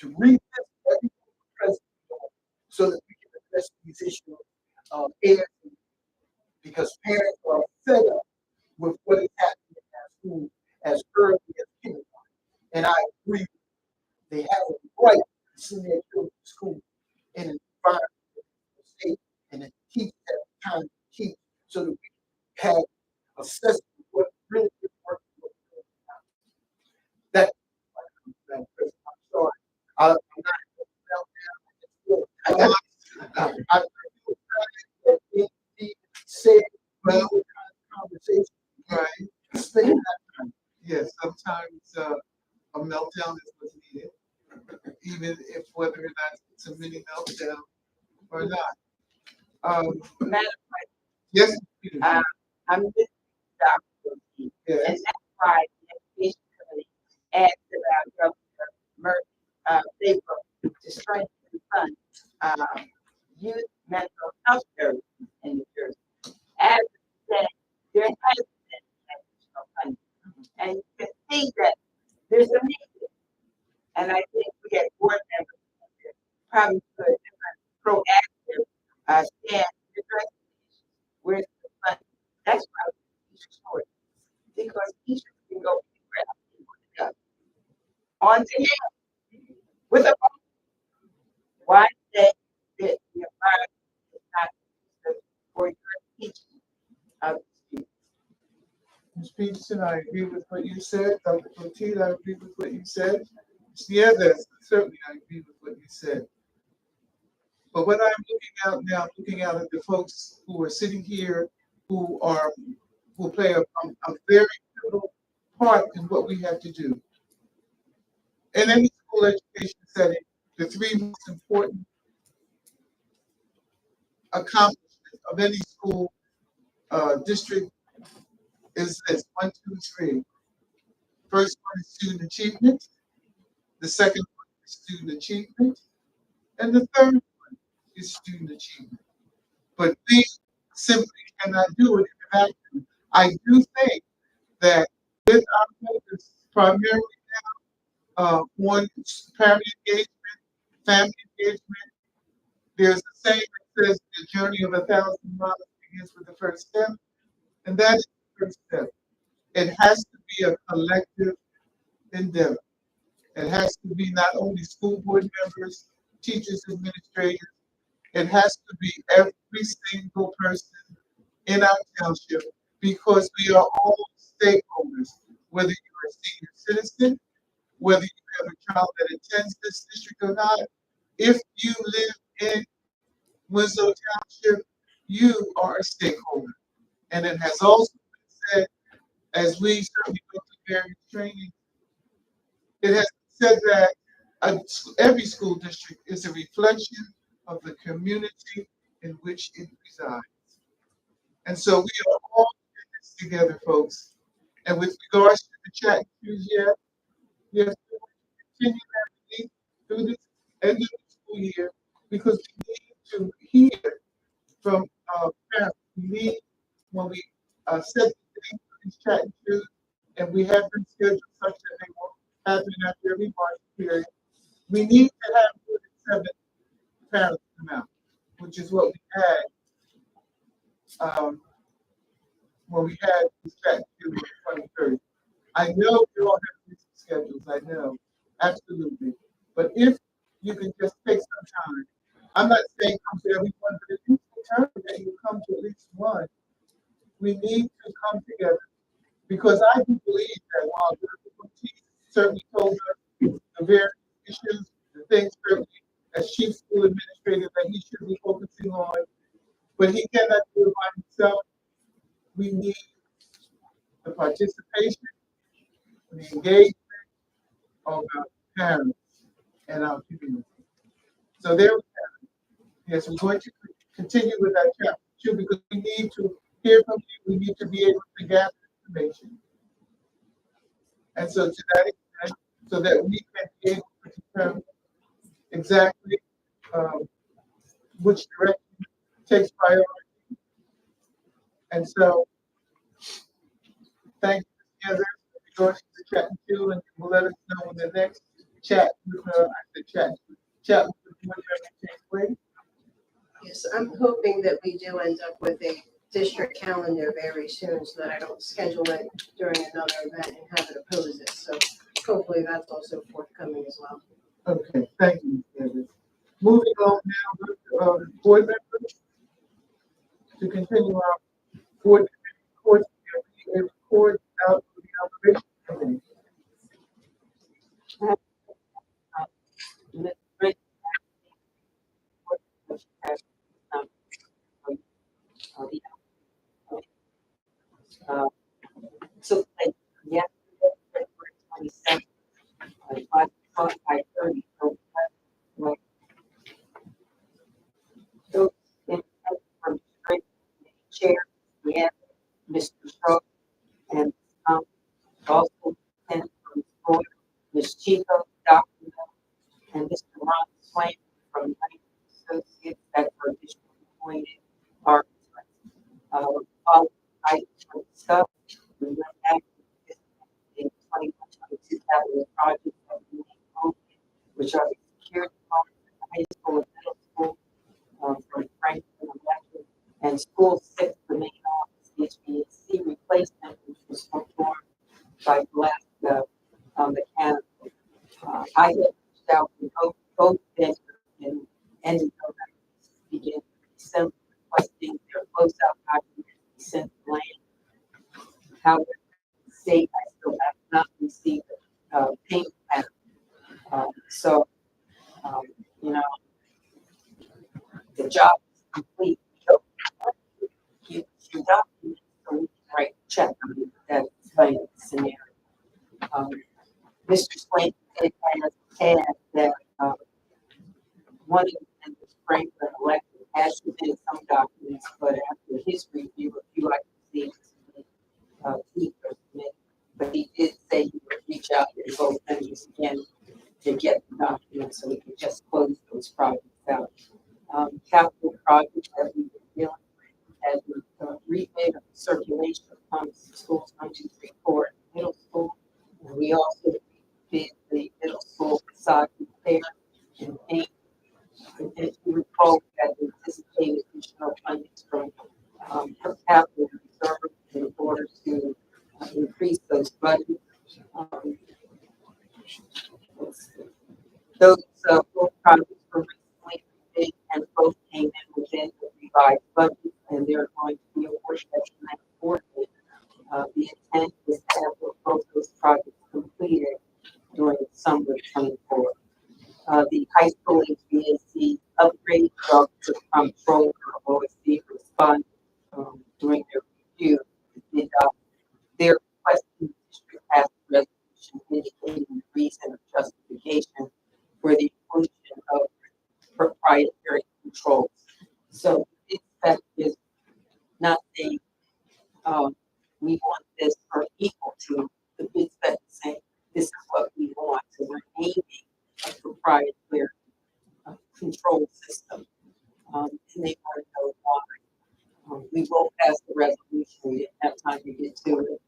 to read this every president so that we can address these issues because parents are fed up with what is happening in our school as early as kindergarten. And I agree, they have a right to send their children to school in an environment that's safe and that teach at the time to teach so that we can have assessment of what really is working. That, I'm sorry. I'm not said well conversation. Right. Spend that time. Yes, sometimes a meltdown is what's needed, even if whether or not it's a mini meltdown or not. Madam Yes. President, I'm with Dr. Lee, Yes. and that's why the education committee asked about Governor Murphy's paper to strengthen and fund youth mental health services in New Jersey. As I said, there has been additional funding, and you can see that there's a need. And I think we get board members probably put proactive stand to address issues. Where's the funding? That's why we teach short, because teachers can go anywhere on demand with a why say that the environment is not conducive for your teaching of students. Ms. Peterson, I agree with what you said. Dr. Clotilde, I agree with what you said. Yeah, certainly I agree with what you said. But what I'm looking out now, looking out at the folks who are sitting here who play a very pivotal part in what we have to do. In any school education setting, the three most important accomplishments of any school district is this: 1, 2, 3. First one is student achievement. The second one is student achievement. And the third one is student achievement. But we simply cannot do it in a vacuum. I do think that with our focus primarily now on parent engagement, family engagement, There's a saying that says the journey of 1,000 miles begins with the first step, and that is the first step. It has to be a collective endeavor. It has to be not only school board members, teachers, administrators. It has to be every single person in our township because we are all stakeholders, whether you're a senior citizen, whether you have a child that attends this district or not. If you live in Winslow Township, you are a stakeholder. And it has also been said, as we certainly go through various training, it has been said that every school district is a reflection of the community in which it resides. And so we are all in this together, folks. And with regards to the chat issues, yes, we want to continue that meeting through this end of the school year because we need to hear from parents. We need, when we set the date for these chat issues, and we have them scheduled such that they will happen after every March period, we need to have more than 7 parents come out, which is what we had when we had this chat issue on the 23rd. I know you all have busy schedules, I know, absolutely. But if you can just take some time, I'm not saying come to every one, but if you determine that you come to at least one, we need to come together. Because I do believe that while the chief certainly told us the various issues, the things certainly as chief school administrator that he should be focusing on, but he cannot do it by himself. We need the participation, the engagement of our parents and our community. So there we have it. Yes, we're going to continue with our chapter 2 because we need to hear from you. We need to be able to gather information. And so to that extent, so that we can be able to determine exactly which direction takes priority. And so, thank you together for going to the chat too, and will let us know when the next chat with the chat with the board member takes place. Yes, I'm hoping that we do end up with a district calendar very soon so that I don't schedule it during another event and have it oppose it. So hopefully that's also forthcoming as well. Okay, thank you, Ms. Davis. Moving on now with board members to continue our board reports. A report out of the operation committee. Took place yesterday, February 27th, 5:30. Those in from the chair, we have Mr. Stroke and also attended from the board, Ms. Chico, Dr. and Mr. Ron Swain from the Associates that were additionally appointed architects. All items were discussed. We went back to in 2022 capital projects that we made, which are the security components of the high school and middle school from Franklin Electric and School 6, the main office HVAC replacement, which was performed by Glasgow Mechanical. I had reached out to both vendors and ended November, beginning December, requesting their closeout documents be sent to land. However, the state, I still have not received a payment pattern. You know, the job is complete. You document so we can write a check on that explains the scenario. Mr. Swain did add that one of the members, Franklin Electric, has submitted some documents, but after his review, a few I can see but he did say he would reach out to both vendors again to get the documents so we could just close those projects out. Capital projects that we've been dealing with as we rebid of circulation of pumps, schools 1, 2, 3, 4, middle school. And we also did the middle school facade repair and paint. And if you recall, additional funding from per capital reserve in order to increase those budgets. Um, those both projects were recently bid and both came in within the revised budget, and they're going to be awarded as next quarter. The intent is to have both those projects completed during the summer of 24. The high school HVAC upgrade from control or OSD responded during their review. Their requesting the district passed a resolution indicating the reason of justification for the inclusion of proprietary controls. So this fact is not saying we want this or equal to the bid spec saying this is what we want. So we're aiming a proprietary control system. And they want to know why. We will pass the resolution. We didn't have time to get to it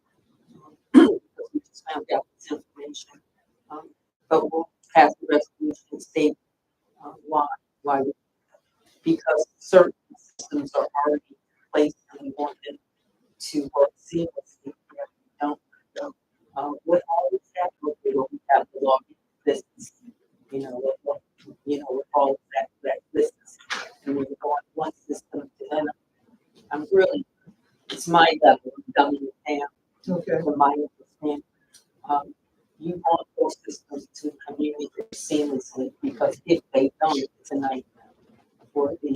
because we just found out this information. But we'll pass the resolution stating why. Because certain systems are already in place and we want them to work seamlessly. We don't know what all this happens. We have to log into this, with all of that business. And we're going one system to another. I'm really, it's my level of dumbing it down. Okay. From my understanding. You want those systems to communicate seamlessly because if they don't, it's a nightmare for the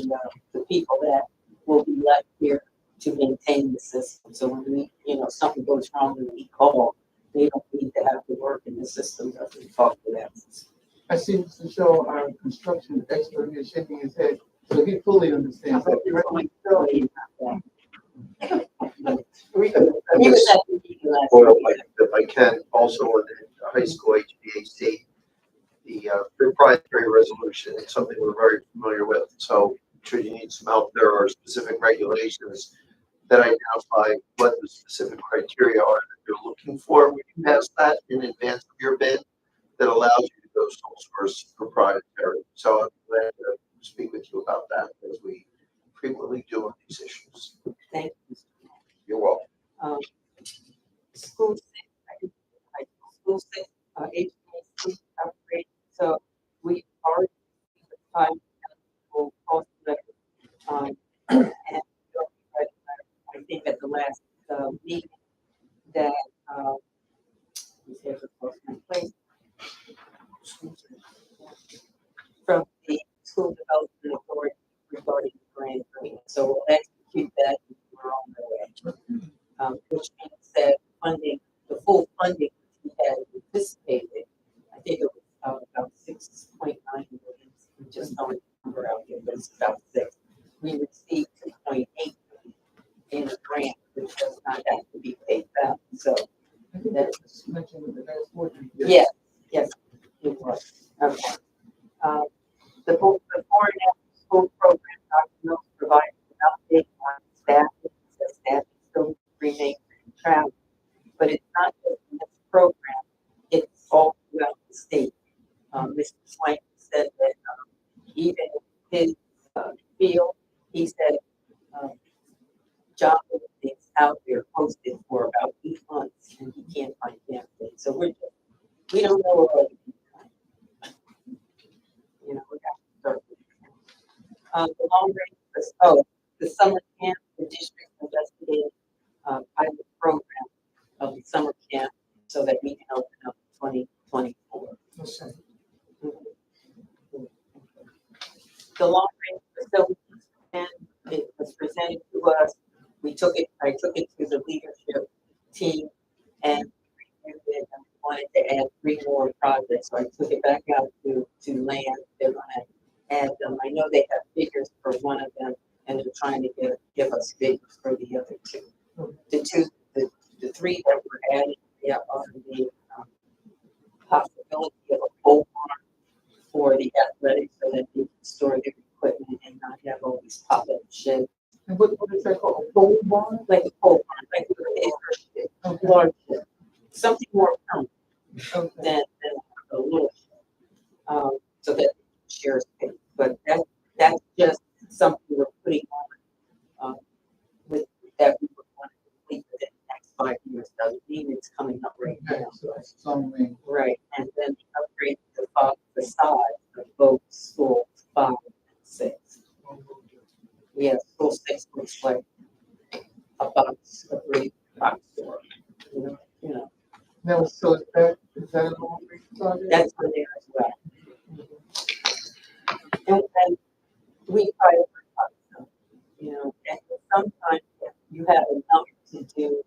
people that will be left here to maintain the system. So when we, something goes wrong and we call, they don't need to have to work in the system doesn't talk to that system. I see Mr. Shaw, our construction expert, here shaking his head, so he fully understands that. He was at the meeting last Well, week. if I can, also in the high school HVAC, the proprietary resolution is something we're very familiar with. So should you need some help, there are specific regulations that identify what the specific criteria are that you're looking for. We can pass that in advance of your bid that allows you to go sole source proprietary. So I'm glad to speak with you about that as we frequently do on these issues. Thank you. You're welcome. School six, HVAC upgrade. So we already defined the cost of it. And I think at the last meeting that from the school development authority regarding the grant agreement. So we'll execute that and we're on the way. Which means that funding, the full funding we had anticipated, I think it was about 6.9 million. We just don't remember out here, but it's about 6. We received 2.8 million in a grant, which does not have to be paid back. So that's mentioned in the last board meeting. yes, it was. Okay. The foreign after school program, Dr. Mills provided an update on staffing. The staffing still remains in travel, but it's not just in this program, it's all throughout the state. Mr. Swank said that even in his field, he said job openings out there posted for about 8 months and he can't find candidates. So we don't know what we got to start with. The long range, the summer camp, the district investigated pilot program of the summer camp so that we can open up 2024. Okay. The long range facilities plan, it was presented to us. I took it to the leadership team and reviewed it and wanted to add 3 more projects. So I took it back out to land. They're going to add them. I know they have figures for one of them and they're trying to give us figures for the other 2. The 3 that we're adding, are the possibility of a pole barn for the athletics so that they can store their equipment and not have all these pop-up sheds. And what is that called? A pole barn? Like a pole barn, like a large shed. Something more permanent than a little shed. So that they can share space. But that's just something we're putting on maintenance coming up right Okay, now. so that's something. Right, and then upgrade the facade of both schools 5 and 6. Yeah, school 6 looks like a box, a great box store. You know, No, so is that a long range project? that's on there as well. And we try to work on them, and sometimes you have enough to do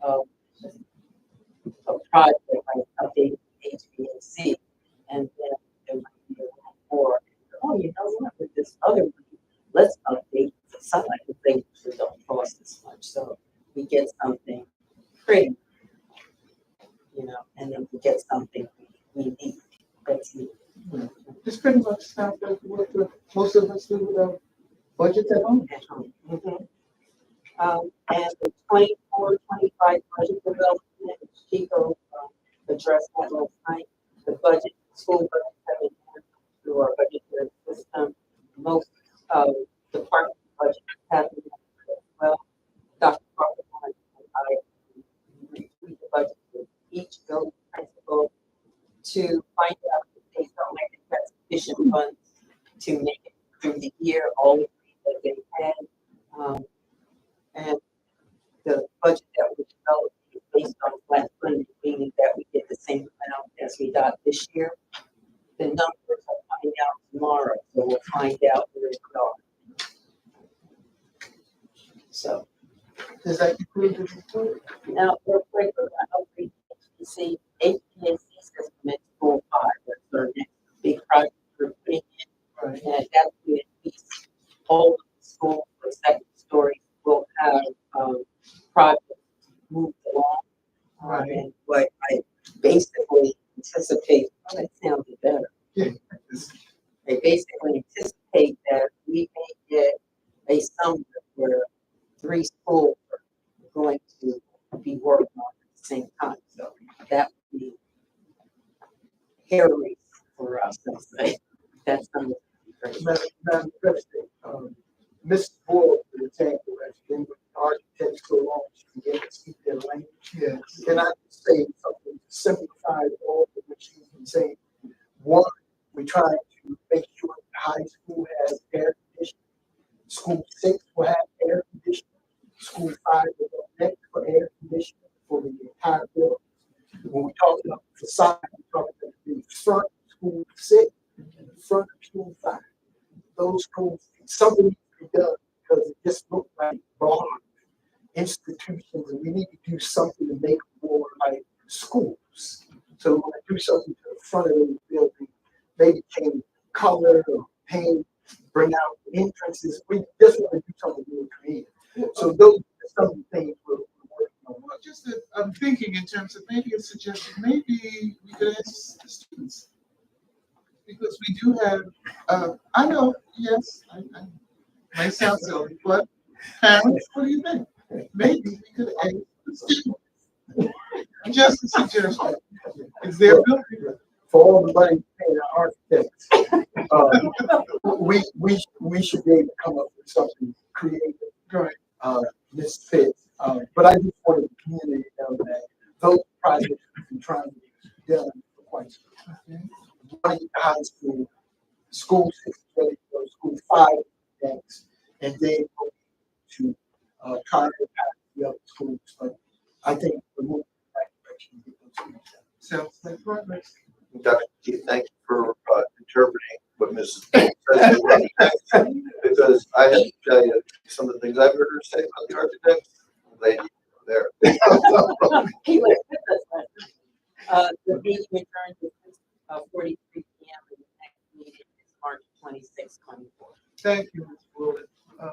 a project like updating HVAC, and then there might be a little more. Oh, you know what? With this other one, let's update the facade because they usually don't cost as much. So we get something pretty, and then we get something we need. That's needed. It's pretty much sounds like what most of us do with our budgets at home. At home. And the 24-25 budget development, Chico addressed that last night. The budget, school budget have been through our budgetary system. Most department budgets have been as well. Dr. Parker and I reviewed the budget with each building principal to find out if they felt like they had sufficient funds to make it through the year, all the that they had. And the budget that we developed is based on flat funding, meaning that we get the same amount as we got this year. The numbers are coming out tomorrow, so we'll find out where they are. So. Does that include the report? Now, real quick, you see, HVAC system at school 5, that's our next big project we're putting in. Right. And that will increase all of the schools for second story will have projects moved along. Right. And what I basically anticipate, that sounded better. Yeah. I basically anticipate that we may get a summer where 3 schools are going to be working on at the same time. So that would be hairy for us, let's say. That's something. Madam President, Ms. Boyle, for example, has been with architects so long, she can get to speak their language. Yes. Can I just say something to simplify all of what she's been saying? One, we try to make sure the high school has air conditioning. School 6 will have air conditioning. School 5 will go next for air conditioning for the entire building. When we talk about the facade, we talk about the front of school 6 and the front of school 5. Those schools, something needs to be done because it just looks like broad institutions, and we need to do something to make them more like schools. So we want to do something to the front of the building, maybe change color or paint, bring out entrances. We just want to do something more creative. So those are some of the things we're working on. Well, just that I'm thinking in terms of maybe a suggestion, maybe we could ask the students. Because we do have, I know, yes, I might sound silly, but parents, what do you think? Maybe we could ask the students. Just a suggestion. Is there a building? For all the money paying our architects, we should be able to come up with something creative. Right. This fits. But I just wanted the community to know that those projects we've been trying to get done for quite some time. One at the high school, school 6 ready to go, school 5 next, and then go to try to pass the other schools. But I think we're moving in the right direction to get those schools done. Sounds like progress. Dr. Keith, thank you for interpreting what Mrs. says. Because I have to tell you some of the things I've heard her say about the architects. Lady there. He was with us. The meeting adjourned at 6:43 p.m. and the next meeting is March 26, 24. Thank you, Ms. Wilson.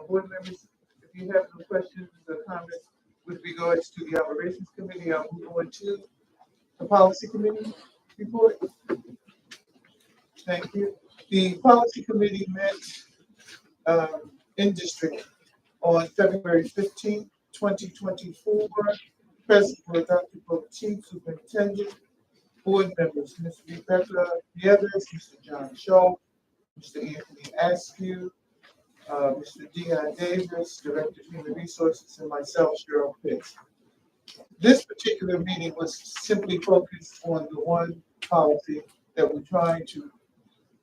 Board members, if you have no questions or comments with regards to the operations committee, I'll move on to the policy committee report. Thank you. The policy committee met in district on February 15th, 2024. Present were Dr. Chief Superintendent, board members, Ms. Rebecca Nieves, Mr. John Shaw, Mr. Anthony Askew, Mr. Dion Davis, Director of Human Resources, and myself, Cheryl Pitts. This particular meeting was simply focused on the one policy that we're trying to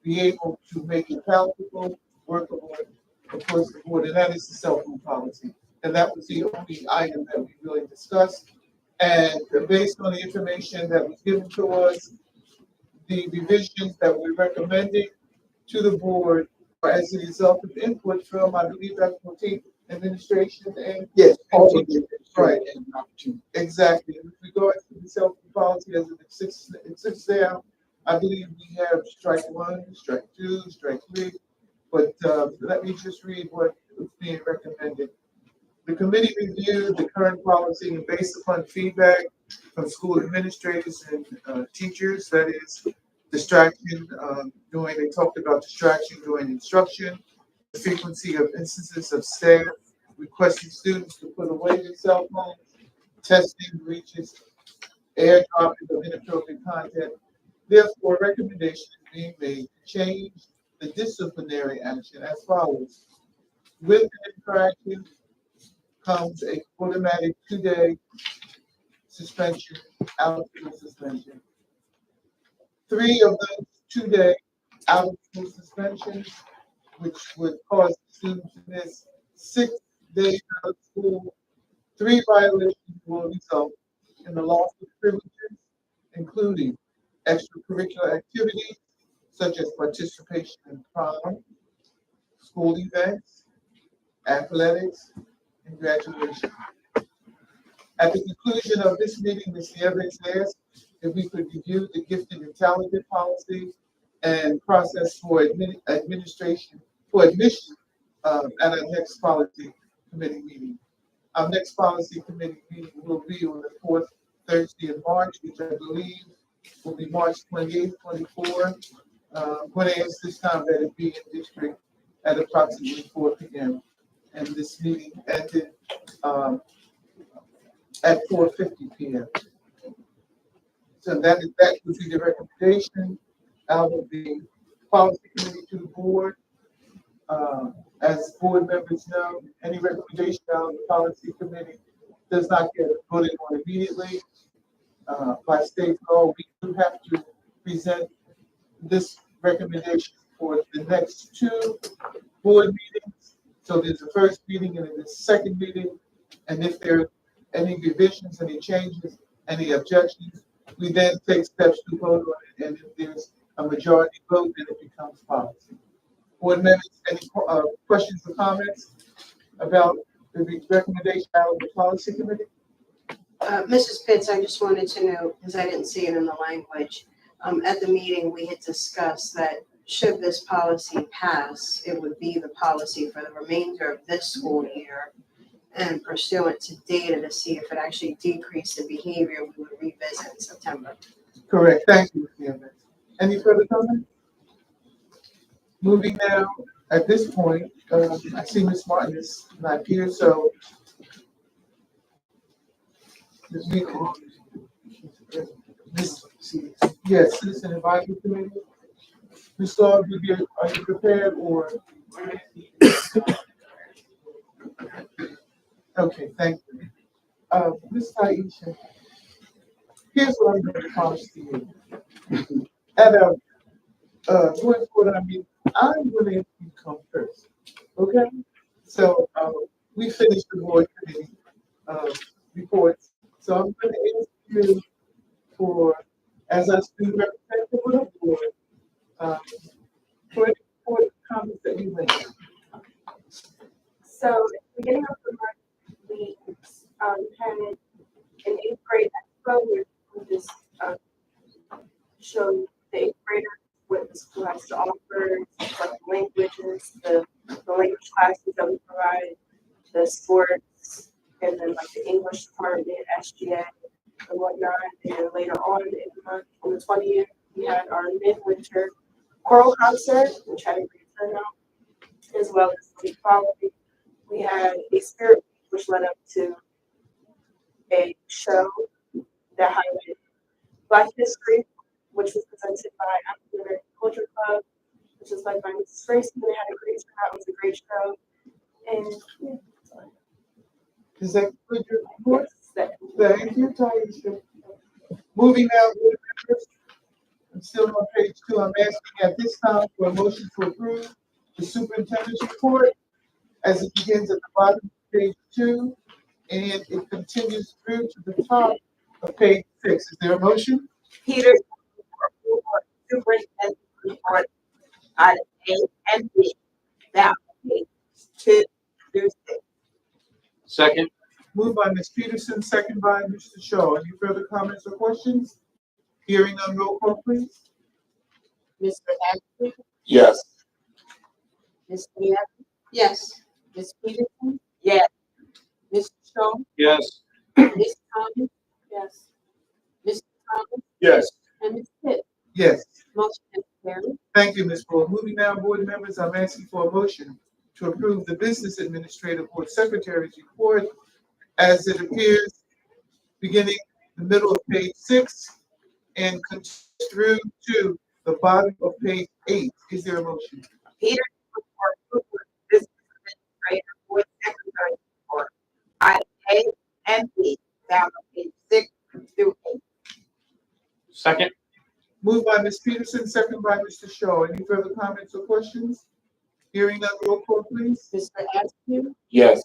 be able to make it palatable, workable across the board, and that is the cell phone policy. And that was the only item that we really discussed. And based on the information that was given to us, the revisions that we're recommending to the board are as a result of input from, I believe, that's administration and. Yes, all of teachers. it. Right, exactly. With regards to the cell phone policy as it sits there, I believe we have strike one, strike two, strike three. But let me just read what is being recommended. The committee reviewed the current policy and based upon feedback from school administrators and teachers, that is distraction they talked about distraction during instruction, the frequency of instances of staff requesting students to put away their cell phones, testing breaches, airdropping of inappropriate content. Therefore, a recommendation is being made to change the disciplinary action as follows. With an infraction comes a automatic 2-day suspension, out of school suspension. 3 of those 2-day out of school suspensions, which would cause students to miss 6 days out of school. 3 violations will result in the loss of privileges, including extracurricular activities such as participation in prom, school events, athletics, and graduation. At the conclusion of this meeting, Ms. Evans asked if we could review the gifted and talented policy and process for admission at our next policy committee meeting. Our next policy committee meeting will be on the 4th Thursday in March, which I believe will be March 28th, 24. When I ask this time that it be in district at approximately 4 p.m. And this meeting ended at 4:50 p.m. So that would be the recommendation out of the policy committee to the board. As board members know, any recommendation out of the policy committee does not get voted on immediately. By state law, we do have to present this recommendation for the next 2 board meetings. So there's a first meeting and then the second meeting. And if there are any revisions, any changes, any objections, we then take steps to vote on it. And if there's a majority vote, then it becomes policy. Board members, any questions or comments about the recommendation out of the policy committee? Mrs. Pitts, I just wanted to know, because I didn't see it in the language, at the meeting, we had discussed that should this policy pass, it would be the policy for the remainder of this school year, and pursuant to data to see if it actually decreased the behavior, we would revisit in September. Correct. Thank you, Ms. Evans. Any further comments? Moving now, at this point, I see Ms. Martin is not here, so yes, Citizen Advisory Committee. Ms. Starr, are you prepared or? Okay, thank you. Ms. Taisha, here's what I'm going to promise to you. At going forward, I'm going to have you come first. Okay? So we finished the board committee reports. So I'm going to ask you as our student representative of the board, for the comments that you made. So, at the beginning of the month, we had an 8th grade expo where we just showed the 8th graders what the school has to offer, like languages, the language classes that we provide, the sports, and then like the English department, SGA, and whatnot. And later on in the month, on the 20th, we had our midwinter choral concert, which had a great turnout, as well as the following. We had a spirit week, which led up to a show that highlighted Black history, which was presented by African American Culture Club, which was led by Mrs. Grayson. They had a great turnout. It was a great show. And yeah, Does that include your report? yes, that Thank you, Taisha. Moving now, board members, I'm still on page 2. I'm asking at this time for a motion to approve the superintendent's report as it begins at the bottom of page 2 and it continues through to the top of page 6. Is there a motion? Peter, superintendent report, item A and B, down to page 2 through 6. Second. Moved by Ms. Peterson, second by Mr. Shaw. Any further comments or questions? Hearing none, roll call, please. Mr. Ashley, Yes. Ms. Leah, Yes. Ms. Peterson, Yes. Mr. Shaw, Yes. Ms. Thomas, yes. Mr. Thomas, Yes. and Ms. Pitt. Yes. Motion is carried. Thank you, Ms. Ford. Moving now, board members, I'm asking for a motion to approve the Business Administrative Board Secretary's report as it appears beginning the middle of page 6 and continues through to the bottom of page 8. Is there a motion? Peter, this administrator board secretary report, item A and B, down to page 6 through 8. Second. Moved by Ms. Peterson, second by Mr. Shaw. Any further comments or questions? Hearing none, roll call, please. Mr. Askew, Yes.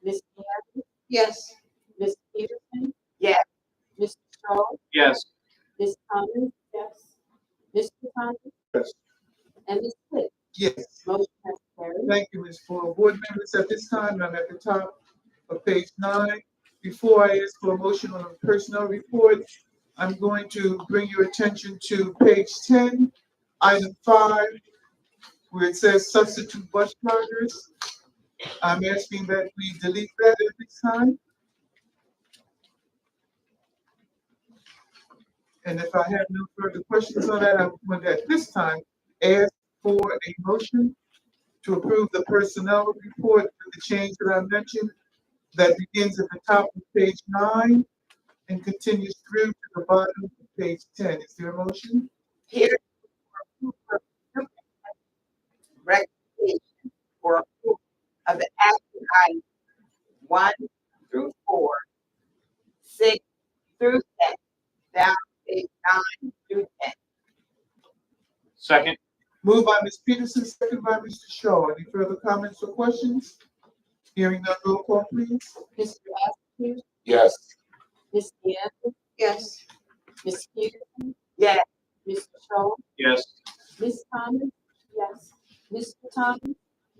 Ms. Leah, Yes. Ms. Peterson, Yes. Mr. Shaw, Yes. Ms. Thomas, yes. Mr. Thomas, Yes. and Ms. Pitt. Yes. Motion has carried. Thank you, Ms. Ford. Board members, at this time, I'm at the top of page 9. Before I ask for a motion on the personnel report, I'm going to bring your attention to page 10, item 5, where it says substitute bus drivers. I'm asking that we delete that at this time. And if I have no further questions on that, I'm going to at this time ask for a motion to approve the personnel report with the change that I mentioned that begins at the top of page 9 and continues through to the bottom of page 10. Is there a motion? Peter, recommendation for approval of the action items 1 through 4, 6 through 10, down to page 9 through 10. Second. Moved by Ms. Peterson, second by Mr. Shaw. Any further comments or questions? Hearing none, roll call, please. Mr. Askew, Yes. Ms. Leah, Yes. Ms. Peterson, Yes. Mr. Shaw, Yes. Ms. Thomas, yes. Mr. Thomas,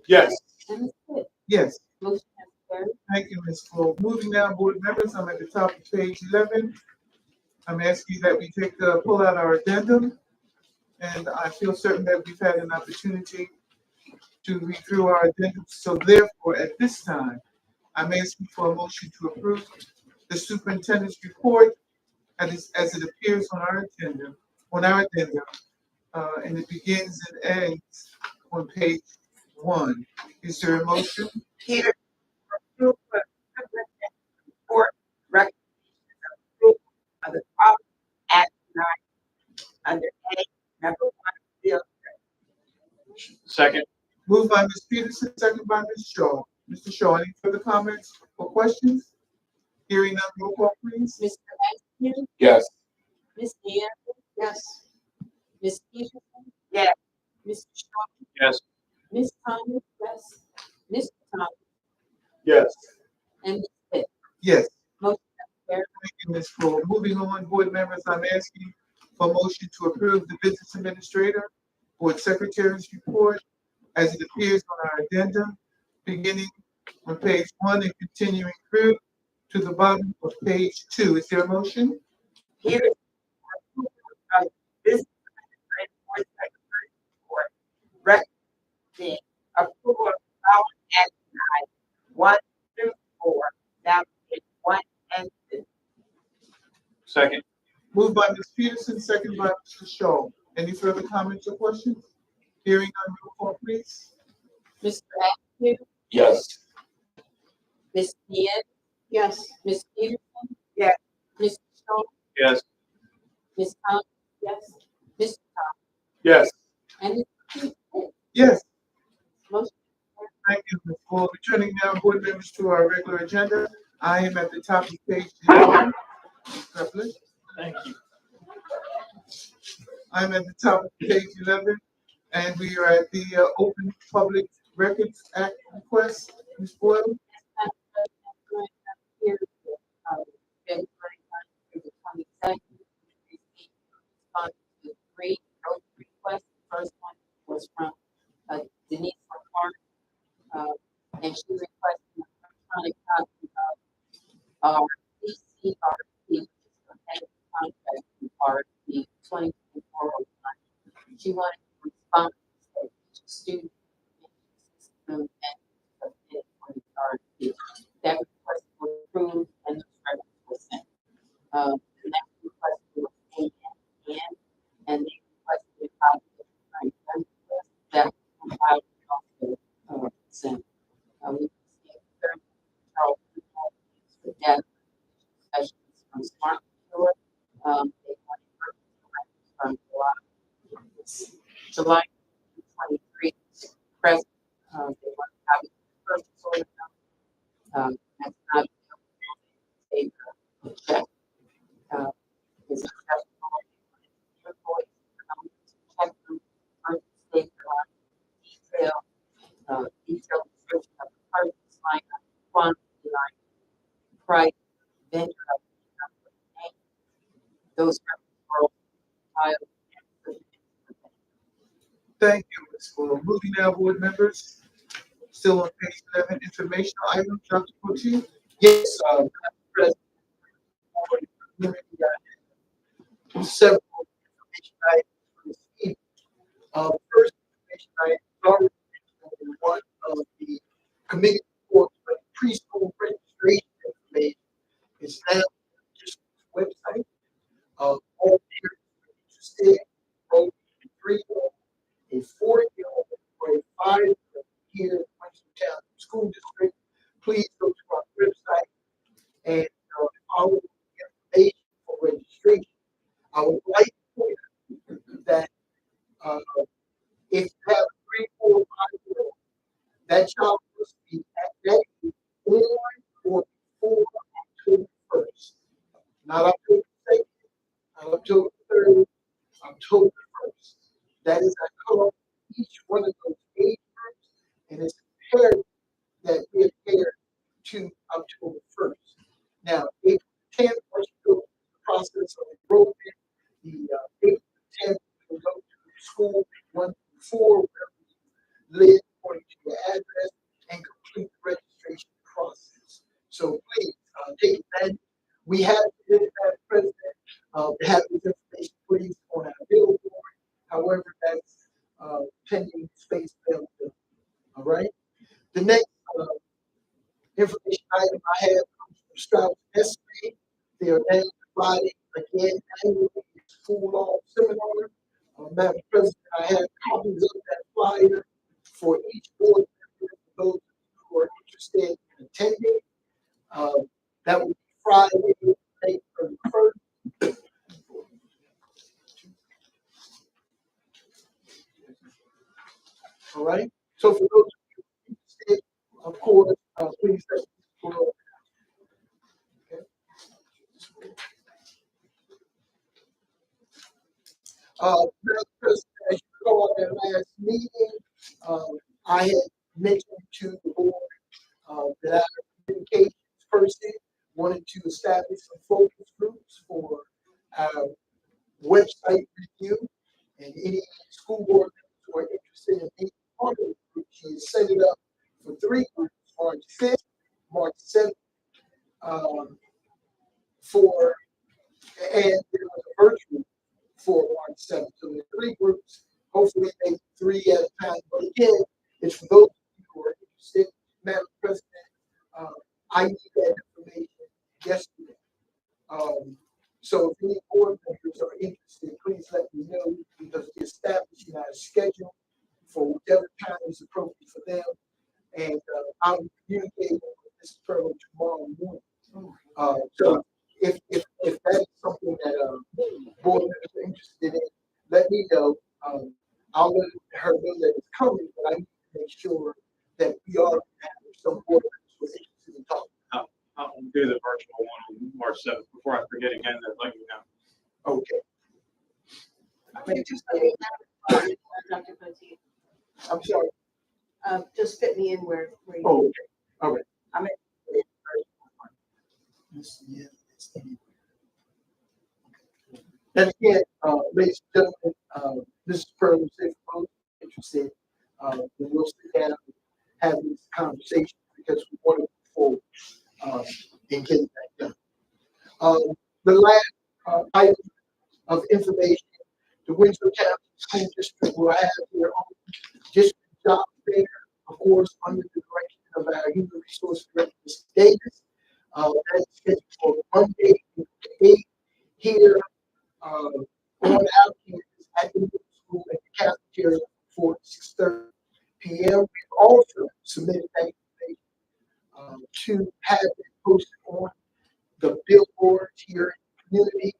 Yes. and Ms. Pitt. Yes. Motion has carried. Thank you, Ms. Ford. Moving now, board members, I'm at the top of page 11. I'm asking that we pull out our addendum. And I feel certain that we've had an opportunity to read through our addendum. So therefore, at this time, I'm asking for a motion to approve the superintendent's report as it appears on our addendum, and it begins and ends on page 1. Is there a motion? Peter, approval of the superintendent's report, recommendation of approval of the following action items under A, number 1, field trip. Second. Moved by Ms. Peterson, second by Ms. Shaw. Mr. Shaw, any further comments or questions? Hearing none, roll call, please. Mr. Askew, Yes. Ms. Leah, Yes. Ms. Peterson, Yes. Mr. Shaw, Yes. Ms. Thomas, yes. Mr. Thomas, Yes. and Ms. Pitt. Yes. Motion has carried. Thank you, Ms. Ford. Moving on, board members, I'm asking for a motion to approve the business administrator board secretary's report as it appears on our addendum, beginning on page 1 and continuing through to the bottom of page 2. Is there a motion? Peter, approval of this administrative board secretary report, recommending approval of the following action items 1 through 4, down to page 1 and 2. Second. Moved by Ms. Peterson, second by Mr. Shaw. Any further comments or questions? Hearing none, roll call, please. Mr. Askew, Yes. Ms. Leah, Yes. Ms. Peterson, Yes. Mr. Shaw, Yes. Ms. Thomas, yes. Mr. Thomas, Yes. and Ms. Pitt. Yes. Motion Thank you, Ms. Ford. Returning now, board members, to our regular agenda. I am at the top of page 11. God bless. Thank you. I'm at the top of page 11, and we are at the Open Public Records Act request. Ms. Boyle? Here, February 9th through the 22nd, we received response to 3 road requests. The first one was from Denise McCart, and she requested an electronic copy of our CCRP, which is competitive contract with RP 2024. She wanted to respond to each student system and submit for the RP. That request was approved and the records were sent. The next request was AN, and they requested a copy of the current vendor list that was compiled and also sent. We received 30 Charles for data specialists from Smart Secure. They wanted records from July 23 present. They want to have the first order. That's not a check. Is acceptable. Invoice, check them, first state detail, detailed description of the purchase line, quantity line, price, vendor, name. Those records are filed. Thank you, Ms. Boyle. Moving now, board members. Still on page 11, informational items, Dr. Pucci. Yes, President. Several information items for this evening. First information item is already mentioned in one of the committee reports, but preschool registration information is now on the district's website. All parents are interested, enrolled in 3-year-old, a 4-year-old, or a 5-year-old here in Winslow Township School District. Please go to our website and follow the information for registration. I would like to point out that if you have a 3, 4, 5-year-old, that child must be at that age born or before October 1st. Not October 2nd, not October 3rd, October 1st. That is a cutoff for each one of those age groups, and it's imperative that we adhere to October 1st. Now, April 10th, once you go through the process of enrollment, the April 10th, will go to school 1 through 4, where we live according to your address and complete the registration process. So please take advantage. We have Madam President to have this information please on our billboard. However, that's pending space availability. All right. The next information item I have comes from Strauss Esme. They are now providing again annually school law seminar. Madam President, I have copies of that flyer for each board member, for those who are interested in attending. That will be Friday, May 31st. All right. So for those of you interested, of course, please let me know. Okay. Madam President, as you recall at our last meeting, I had mentioned to the board that our communications person wanted to establish some focus groups for our website review, and any school board members who are interested in being part of the group, she has set it up for 3 groups, March 5th, March 7th, and there was a virtual for March 7th. So there are 3 groups, hopefully maybe 3 at a time. But again, it's for those who are interested. Madam President, I need that information yesterday. So if any board members are interested, please let me know, because we're establishing our schedule for whatever time is appropriate for them. And I'll communicate with Mr. Pearl tomorrow morning. So if that is something that board members are interested in, let me know. I'll let her know that it's coming, but I need to make sure that we are having some board members who are interested in talking. I'm do the virtual one on March 7th. Before I forget again, I'd let you know. Okay. Dr. Petit. I'm sorry. Just fit me in where you. Oh, okay. All right. I'm in. Yeah. And again, ladies and gentlemen, this is Pearl if you're interested. We'll sit down and have these conversations because we want to move forward and get that done. The last item of information, the Winslow Township School District will have their own district job fair, of course, under the direction of our Human Resource Director, Mr. Davis. That's scheduled for Monday, 8 here on our campus at the middle school at the cafeteria for 6:30 p.m. We've also submitted that information to have it posted on the billboards here in the community.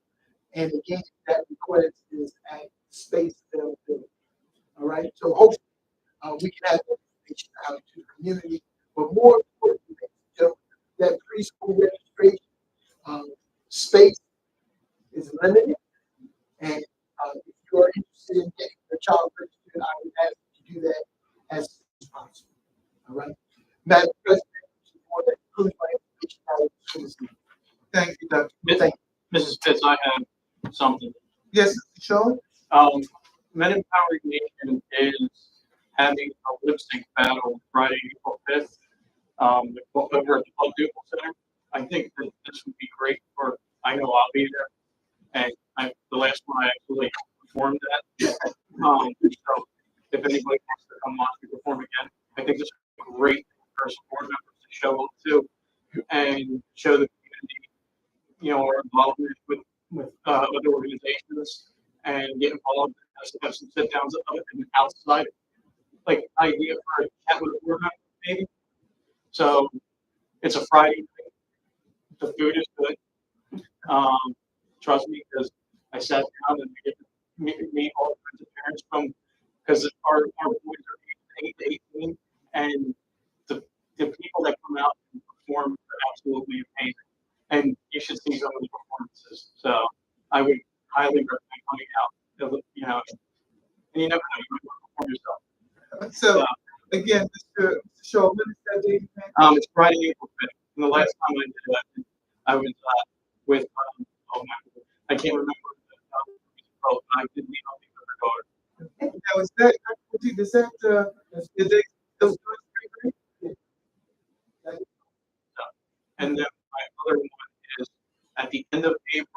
And again, that request is at space availability. All right, so hopefully we can have that information out to the community. But more importantly, that preschool registration space is limited. And if you are interested in getting your child registered, I would ask you to do that as soon as possible. All right, Madam President, that concludes my information for this evening. Thank you, Dr. Thank you. Mrs. Pitts, I have something. Yes, Mr. Shaw? Men Empowering Nation is having a lip sync battle Friday, April 5th, over at the Club Duval Center. I think that this would be great for, I know I'll be there. And the last one I actually performed at. So if anybody wants to come watch me perform again, I think this would be great for support members to show up to and show the community, our involvement with other organizations and get involved, have some sit downs outside, like idea for a chat with a board member, maybe. So it's a Friday thing. The food is good. Trust me, because I sat down and we get to meet all kinds of parents from, because our boys are 8 to 18, and the people that come out and perform are absolutely amazing. And you should see some of the performances. So I would highly recommend coming out. And you never know, you might want to perform yourself. So again, Mr. Shaw, when is that date? It's Friday, April 5th. And the last time I did that, I was with, I can't remember I did meet on the other daughter. Now, is that, is that, is it, and then my other one is at the end of April,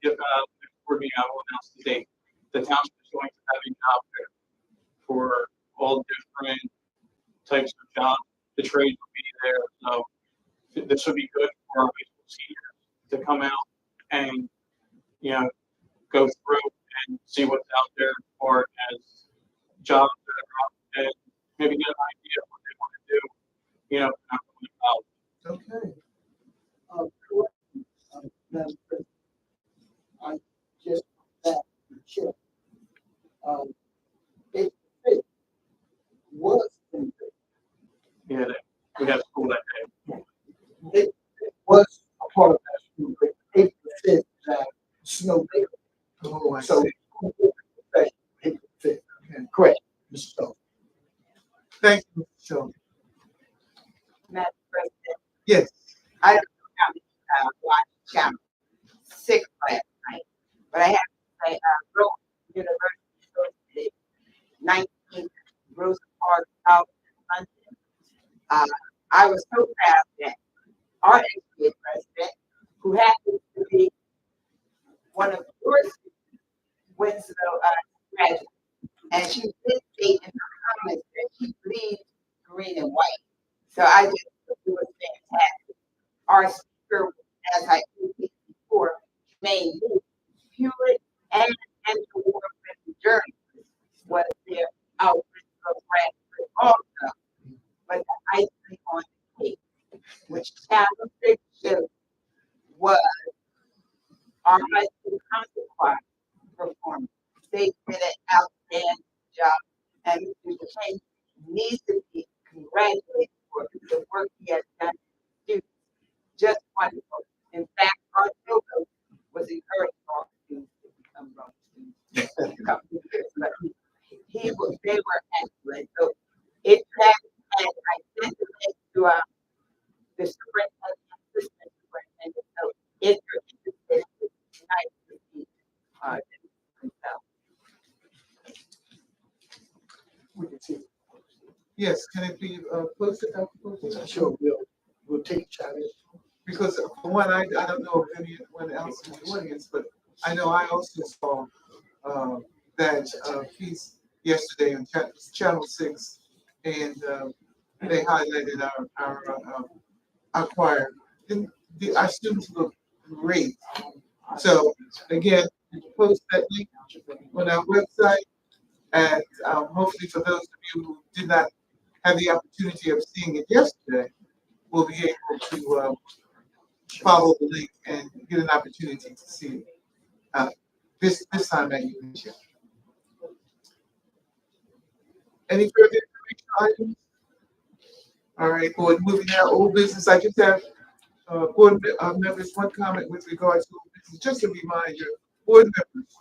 before me, I will announce the date. The township is going to have a job fair for all different types of jobs. The trades will be there. So this would be good for our high school seniors to come out and, go through and see what's out there as far as jobs that are out and maybe get an idea of what they want to do, not going to college. Okay. Madam President, I just that check. It was in Yeah, we have school that day. it was a part of that school, but April 5th that snow day. Oh, I So see. April 5th. Okay. Correct, Mr. Stone. Thank you, Mr. Shaw. Madam President, Yes. I don't know how many watched Channel 6 last night, but I have to say, Rome University, 19th Rosa Parks out in London. I was so proud that our HBA president, who happens to be one of your Winslow graduates, and she did state in her comments that she believes green and white. So I just thought it was fantastic. Our speaker, as I indicated before, Maine Hewitt and the War Journey was their outreach graduate also. But the icing on the cake, which Channel 6 showed, was our high school concert choir performance. They did an outstanding job, and Mr. King needs to be congratulated for the work he has done. Students, just one the superintendent, assistant superintendent. So if you're interested, it's nice to see them. We can see. Yes, can it be posted? Sure, we'll take a shot at it. Because for one, I don't know if anyone else in the audience, but I know I also saw that piece yesterday on Channel 6, and they highlighted our choir. And our students look great. So again, you can post that link on our website, and hopefully for those of you who did not have the opportunity of seeing it yesterday, will be able to follow the link and get an opportunity to see it this time at UNC. Any further information items? All right, board, moving now, old business. I just have board members, one comment with regards to old business. Just a reminder, board members,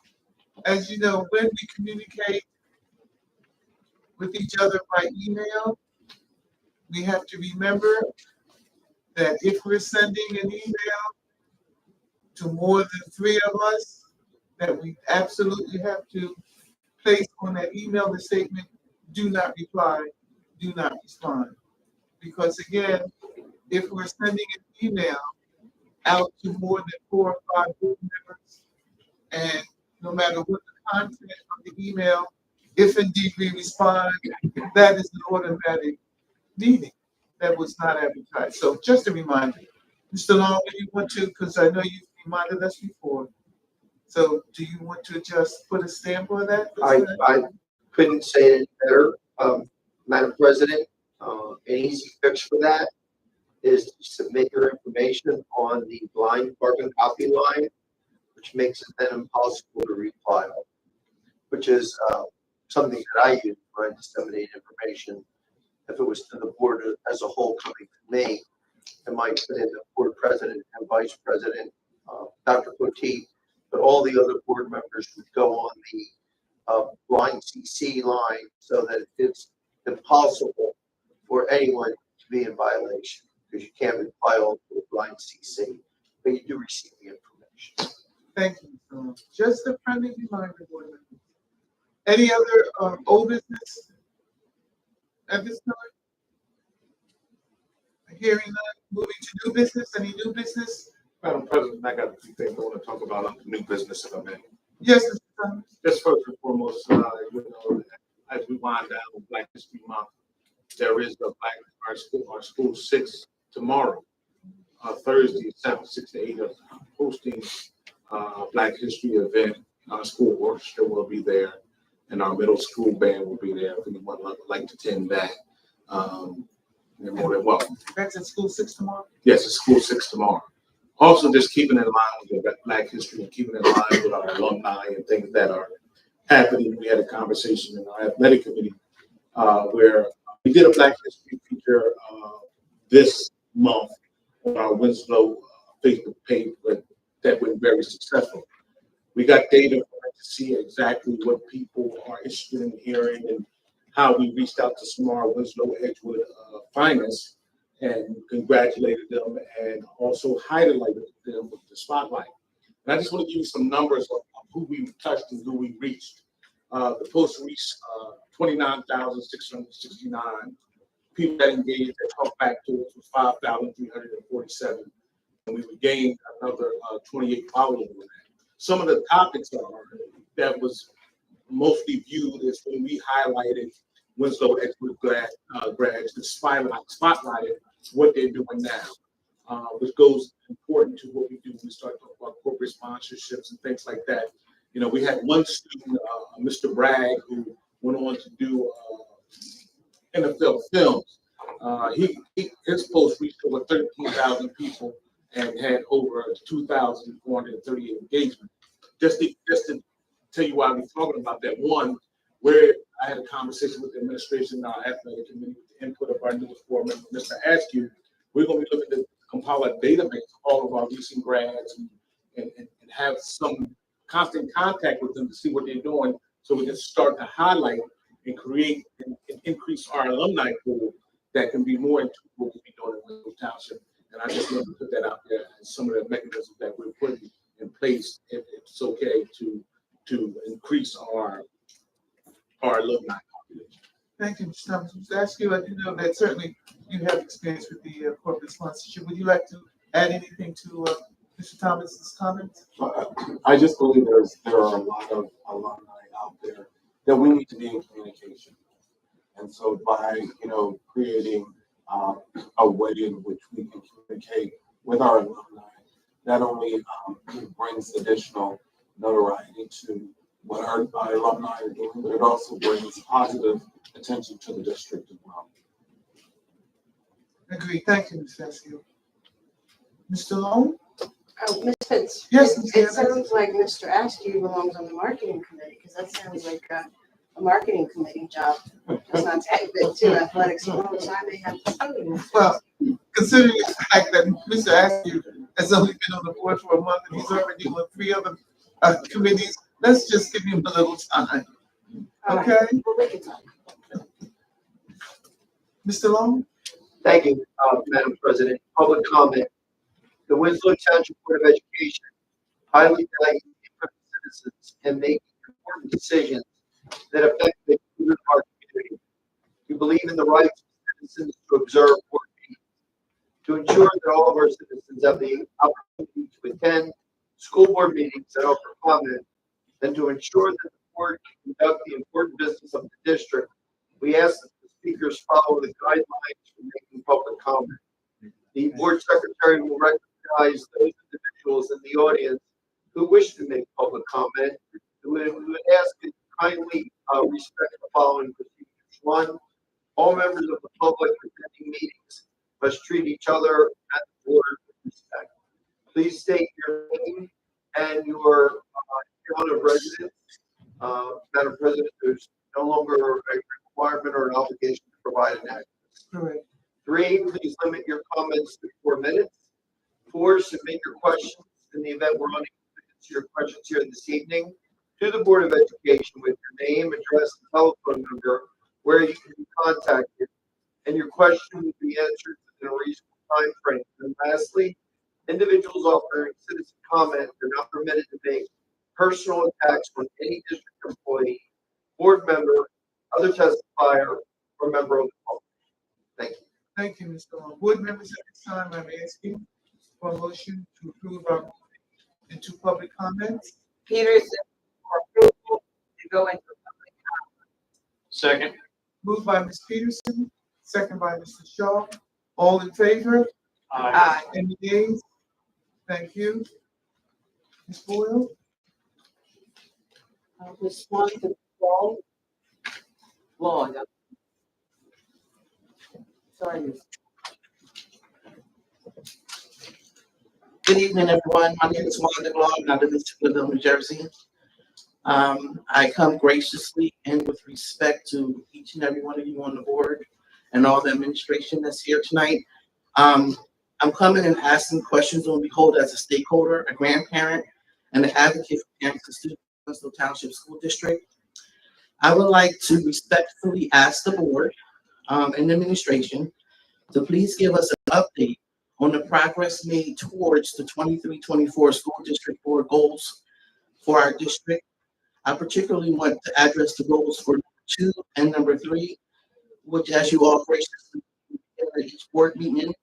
as you know, when we communicate with each other by email, we have to remember that if we're sending an email to more than 3 of us, that we absolutely have to place on that email the statement, do not reply, do not respond. Because again, if we're sending an email out to more than 4 or 5 board members, and no matter what the content of the email, if indeed we respond, that is an automatic meeting that was not advertised. So just a reminder, Mr. Long, when you want to, because I know you've reminded us before. So do you want to just put a stamp on that? I couldn't say it any better. Madam President, an easy fix for that is to submit your information on the blind carbon copy line, which makes it then impossible to refile, which is something that I use when I disseminate information. If it was to the board as a whole coming to me, I might put in the board president and vice president, Dr. Poteet, but all the other board members would go on the blind CC line so that it's impossible for anyone to be in violation because you can't refile to a blind CC, but you do receive the information. Thank you. Just a friendly reminder, board members. Any other old business at this time? Hearing none, moving to new business. Any new business? Madam President, I got a few things I want to talk about new business if I may. Yes, Mr. Thomas. Just first and foremost, as we wind down with Black History Month, there is our school 6 tomorrow, Thursday, 6 to 8, hosting Black History event. Our school orchestra will be there, and our middle school band will be there. If anyone would like to attend that, they're more than welcome. That's at school 6 tomorrow? Yes, it's school 6 tomorrow. Also, just keeping in line with the Black history and keeping in line with our alumni and things that are happening. We had a conversation in our athletic committee where we did a Black history feature this month on our Winslow Facebook page, but that went very successful. We got data to see exactly what people are interested in hearing and how we reached out to some of our Winslow Edgewood finalists and congratulated them and also highlighted them with the spotlight. And I just want to give you some numbers of who we touched and who we reached. The post reached 29,669 people that engaged that talked back to us was 5,347. And we regained another 28 followers on that. Some of the topics that was mostly viewed is when we highlighted Winslow Edgewood grads and spotlighted what they're doing now, which goes important to what we do when we start talking about corporate sponsorships and things like that. You know, we had one student, Mr. Bragg, who went on to do NFL films. His post reached over 13,000 people and had over 2,438 engagements. Just to tell you why we're talking about that, one, where I had a conversation with the administration and our athletic committee with the input of our newest board member, Mr. Askew. We're going to be looking to compile a database of all of our recent grads and have some constant contact with them to see what they're doing so we can start to highlight and create and increase our alumni pool that can be more into what we'll be doing in Winslow Township. And I just want to put that out there as some of the mechanisms that we're putting in place, if it's okay to increase our alumni population. Thank you, Mr. Thomas. Mr. Askew, I do know that certainly you have experience with the corporate sponsorship. Would you like to add anything to Mr. Thomas's comments? I just believe there are a lot of alumni out there that we need to be in communication. And so by, creating a way in which we can communicate with our alumni, not only brings additional notoriety to what our alumni are doing, but it also brings positive attention to the district as well. Agreed. Thank you, Mr. Askew. Mr. Long? Oh, Ms. Pitts. Yes, It Ms. Evans. sounds like Mr. Askew belongs on the marketing committee, because that sounds like a marketing committee job. It's not tag bit to athletics alone, so I may have to tell you. Well, considering the fact that Mr. Askew has only been on the board for a month and he's already on 3 other committees, let's just give him a little time. Okay? Well, we can talk. Mr. Long? Thank you, Madam President. Public comment. The Winslow Township Board of Education highly values input from citizens and make important decisions that affect the children of our community. We believe in the rights of citizens to observe board meetings, to ensure that all of our citizens have the opportunity to attend school board meetings and offer comment, and to ensure that the board can conduct the important business of the district. We ask that the speakers follow the guidelines for making public comment. The board secretary will recognize those individuals in the audience who wish to make public comment. We would ask that you kindly respect the following procedures. 1, all members of the public attending meetings must treat each other and the board with respect. Please state your name and your town of residence. Madam President, there's no longer a requirement or an obligation to provide an address. Correct. 3, please limit your comments to 4 minutes. 4, submit your questions in the event we're unable to answer your questions here this evening to the Board of Education with your name, address, and telephone number where you can be contacted, and your question will be answered within a reasonable time frame. And lastly, individuals offering citizen comment are not permitted to make personal attacks on any district employee, board member, other testifier, or member of the public. Thank you. Thank you, Mr. Long. Board members, at this time, I'm asking for a motion to approve our into public comments. Peterson for approval to go into public Second. Moved by Ms. Peterson, second by Mr. Shaw. All in favor? Aye. Any nays? Thank you. Ms. Boyle? Respond to all. law. Sorry, Ms. Good evening, everyone. My name is Wanda Law, and I live in Cedarville, New Jersey. I come graciously and with respect to each and every one of you on the board and all the administration that's here tonight. I'm coming and asking questions on behalf as a stakeholder, a grandparent, and an advocate for parents and students in Winslow Township School District. I would like to respectfully ask the board and the administration to please give us an update on the progress made towards the 23-24 school district board goals for our district. I particularly want to address the goals for 2 and number 3, which, as you all graciously at each board meeting,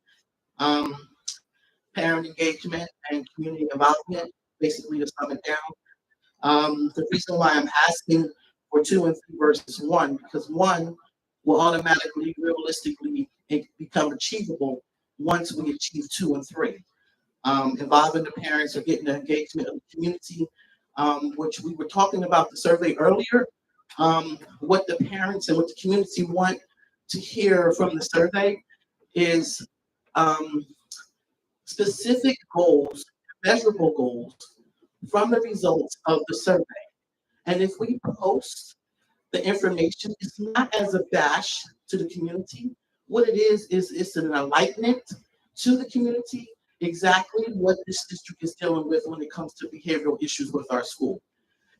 parent engagement and community involvement, basically to sum it down. The reason why I'm asking for 2 and 3 versus 1, because 1 will automatically, realistically become achievable once we achieve 2 and 3. Involving the parents or getting the engagement of the community, which we were talking about the survey earlier, what the parents and what the community want to hear from the survey is specific goals, measurable goals from the results of the survey. And if we post the information, it's not as a bash to the community. What it is it's an enlightenment to the community, exactly what this district is dealing with when it comes to behavioral issues with our school.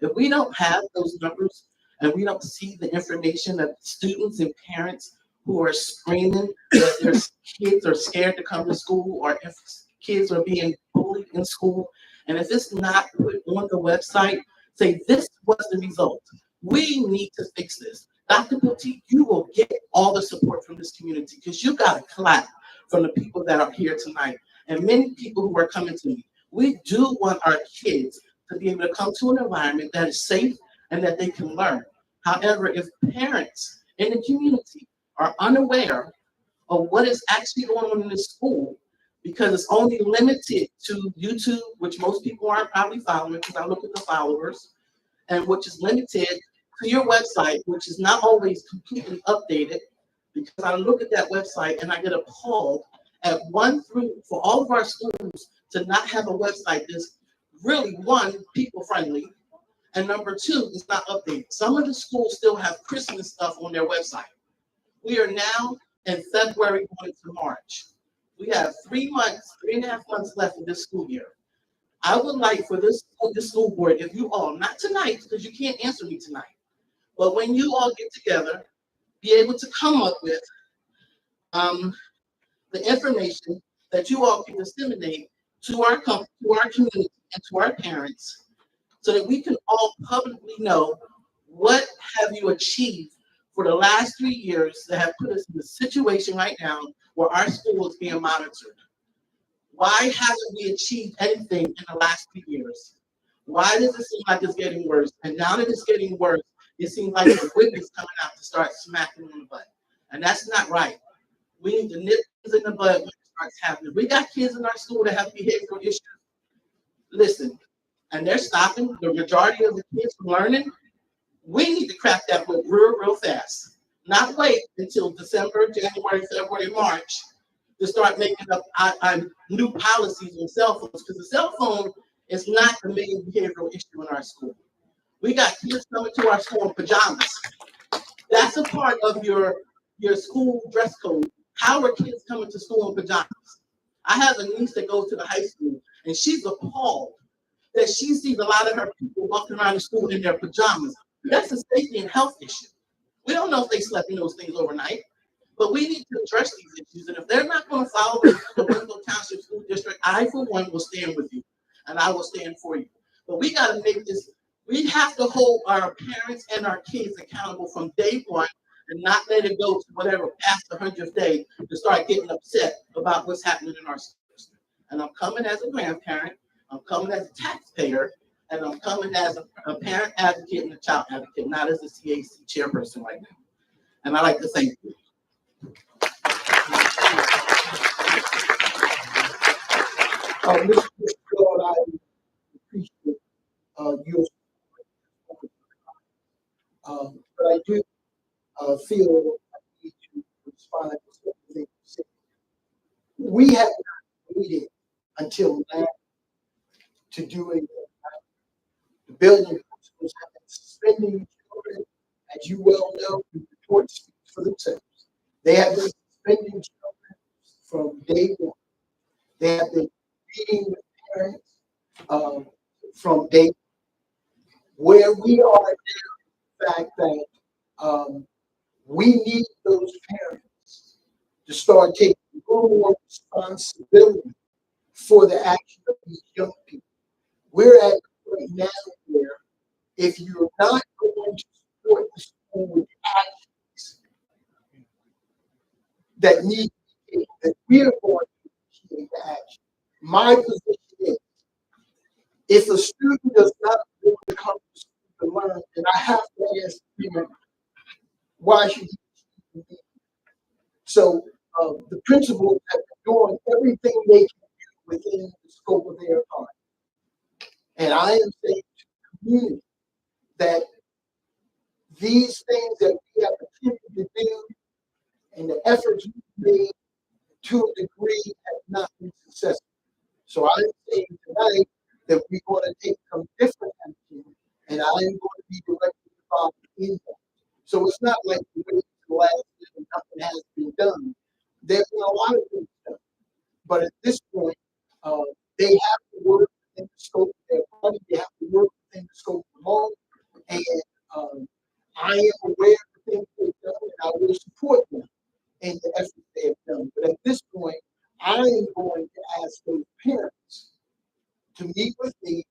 If we don't have those numbers and we don't see the information that students and parents who are screaming that their kids are scared to come to school, or if kids are being bullied in school. And if it's not put on the website, say this was the result. We need to fix this. Dr. Boutique, you will get all the support from this community because you got a clap from the people that are here tonight and many people who are coming to me. We do want our kids to be able to come to an environment that is safe and that they can learn. However, if parents in the community are unaware of what is actually going on in the school, because it's only limited to YouTube, which most people aren't probably following because I look at the followers, and which is limited to your website, which is not always completely updated, because I look at that website and I get appalled at for all of our schools to not have a website that's really, one, people friendly, and number two, it's not updated. Some of the schools still have Christmas stuff on their website. We are now in February going to March. We have 3.5 months left of this school year. I would like for this school board, if you all, not tonight, because you can't answer me tonight, but when you all get together, be able to come up with the information that you all can disseminate to our community and to our parents, so that we can all publicly know what have you achieved for the last 3 years that have put us in the situation right now where our school is being monitored. Why haven't we achieved anything in the last 3 years? Why does it seem like it's getting worse? And now that it's getting worse, it seems like the whip is coming out to start smacking on the butt. And that's not right. We need to nip things in the bud when it starts happening. We got kids in our school that have behavioral issues. Listen, and they're stopping the majority of the kids from learning. We need to crack that whip real fast. Not wait until December, January, February, March to start making up new policies on cell phones, because the cell phone is not the main behavioral issue in our school. We got kids coming to our school in pajamas. That's a part of your school dress code. How are kids coming to school in pajamas? I have a niece that goes to the high school, and she's appalled that she sees a lot of her people walking around the school in their pajamas. That's a safety and health issue. We don't know if they slept in those things overnight, but we need to address these issues. And if they're not going to follow the Winslow Township School District, I, for one, will stand with you, and I will stand for you. But we got to make this, we have to hold our parents and our kids accountable from day one and not let it go to whatever past the 100th day to start getting upset about what's happening in our schools. And I'm coming as a grandparent, I'm coming as a taxpayer, and I'm coming as a parent advocate and a child advocate, not as a CAC chairperson right now. And I'd like to thank you. Mr. Claude, I appreciate your support. But I do feel I need to respond to something you said. We have not waited until now to do anything. The building principals have been suspending children, as you well know, the report speaks for themselves. They have been suspending children from day one. They have been meeting with parents from day one. Where we are now, the fact that we need those parents to start taking a little more responsibility for the action of these young people. We're at the point now where if you're not going to support the school with actions that need to be taken, that we're going to take the action. My position is, if a student does not want to come to school to learn, then I have to ask the parent, why should he be? So the principals have been doing everything they can do within the scope of their authority. And I am saying to the community that these things that we have attempted to do and the efforts we've made to a degree have not been successful. So I'm saying tonight that we're going to take some different action, and I am going to be directly involved in that. So it's not like we waited till the last minute and nothing has been done. There's been a lot of things done. But at this point, they have to work within the scope of their money. They have to work within the scope of the law. And I am aware of the things they've done, and I will support them. point, I am going to ask those parents to meet with me,